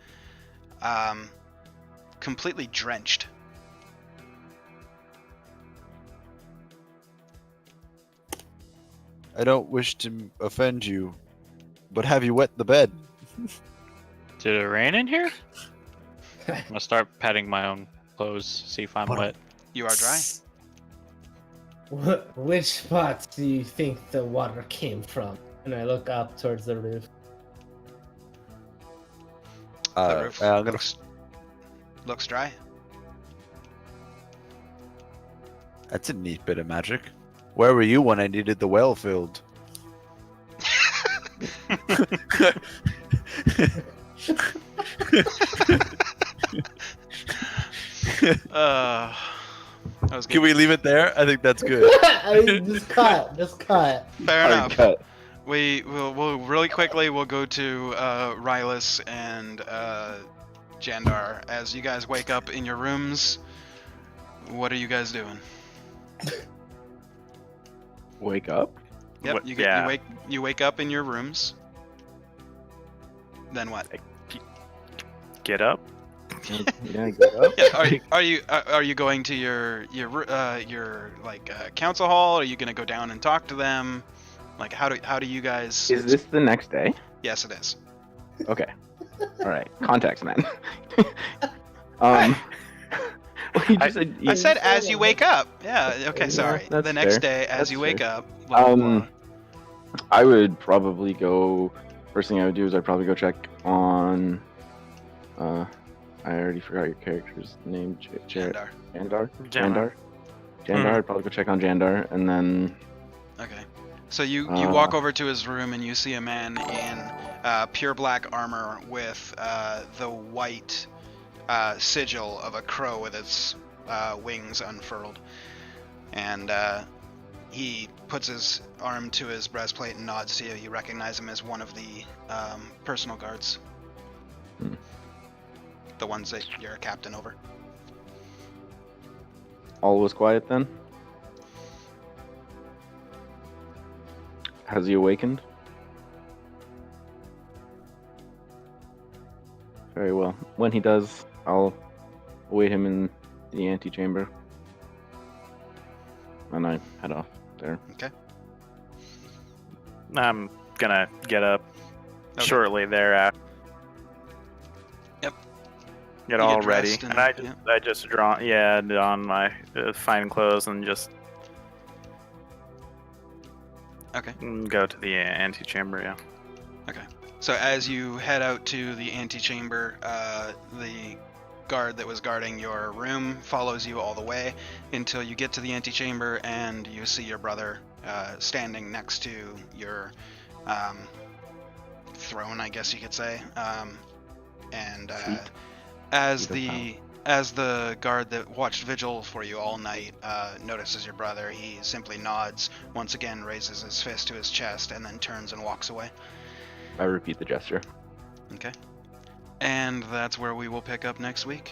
completely drenched. I don't wish to offend you, but have you wet the bed? Did it rain in here? I'm gonna start patting my own clothes, see if I'm wet. You are dry. Which spot do you think the water came from? And I look up towards the roof. The roof I'm gonna. looks dry. That's a neat bit of magic. Where were you when I needed the well filled? That was good. Can we leave it there? I think that's good. I mean, just cut. Fair Hard enough. cut. We'll really quickly we'll go to Rylus and Jandar as you guys wake up in your rooms. What are you guys doing? Wake up? Yep, What- you yeah. you wake up in your rooms. Then what? Get up. You gonna get up? Yeah, are you going to your council hall? Are you gonna go down and talk to them? Like how do you guys? Is this the next day? Yes, it is. Okay. All right. Context, man. Well, you just said, I said as you wake up. Yeah. Okay. Yeah, Sorry. that's The next fair. day, as That's you wake fair. up. Blah, blah, blah. I would probably go. First thing I would do is I'd probably go check on. I already forgot your character's name. Jandar. Jandar. Jandar. Jandar, I'd probably go check on Jandar, and then Okay. So you walk over to his room and you see a man in pure black armor with the white sigil of a crow with its wings unfurled. And he puts his arm to his breastplate and nods to you. You recognize him as one of the personal guards. Hmm. The ones that you're a captain over. all was quiet then. Has he awakened? Very well. When he does, I'll await him in the antechamber. And I head off there. Okay. I'm gonna get up Okay. shortly thereafter. Yep. Get You all get ready, dressed and and- I just don my fine clothes and just Okay. go to the antechamber. Yeah. So as you head out to the antechamber, the guard that was guarding your room follows you all the way until you get to the antechamber and you see your brother standing next to your throne, I guess you could say. And Seat. as Seat of the as the guard that watched vigil for you all night notices your brother, he simply nods, once again raises his fist to his chest, and then turns and walks away. I repeat the gesture. Okay. And that's where we will pick up next week.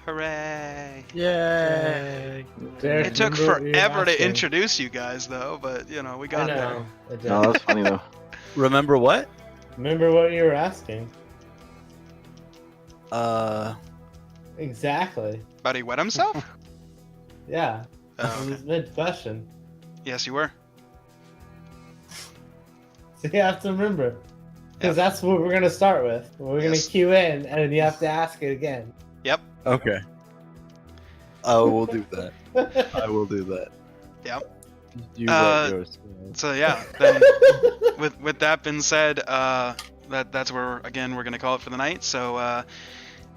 Hooray! Yay! Derek, It took remember what you were forever to asking? introduce you guys, though, but, you know, we I got there. know. It did. No, that's funny though. Remember what? Remember what you were asking? Exactly. But he wet himself? Yeah. Oh, It okay. was mid-question. Yes, you were. So you have to remember. Yep. Because that's what we're going to start with. We're going Yes. to cue in, and you have to ask it again. Yep. Okay. I will do that. I will do that. Yep. You Uh, write yours. So yeah, then with that being said, that's where again we're gonna call it for the night. So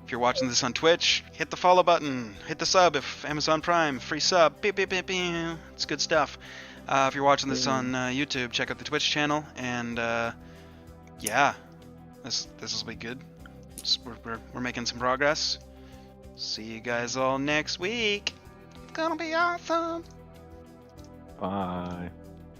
if you're watching this on Twitch, hit the follow button, hit the sub if Amazon Prime, free sub, beep, beep, beep, beep. It's good stuff. If you're watching this on YouTube, check out the Twitch channel, and yeah, this will be good. We're making some progress. See you guys all next week. It's gonna be awesome. Bye.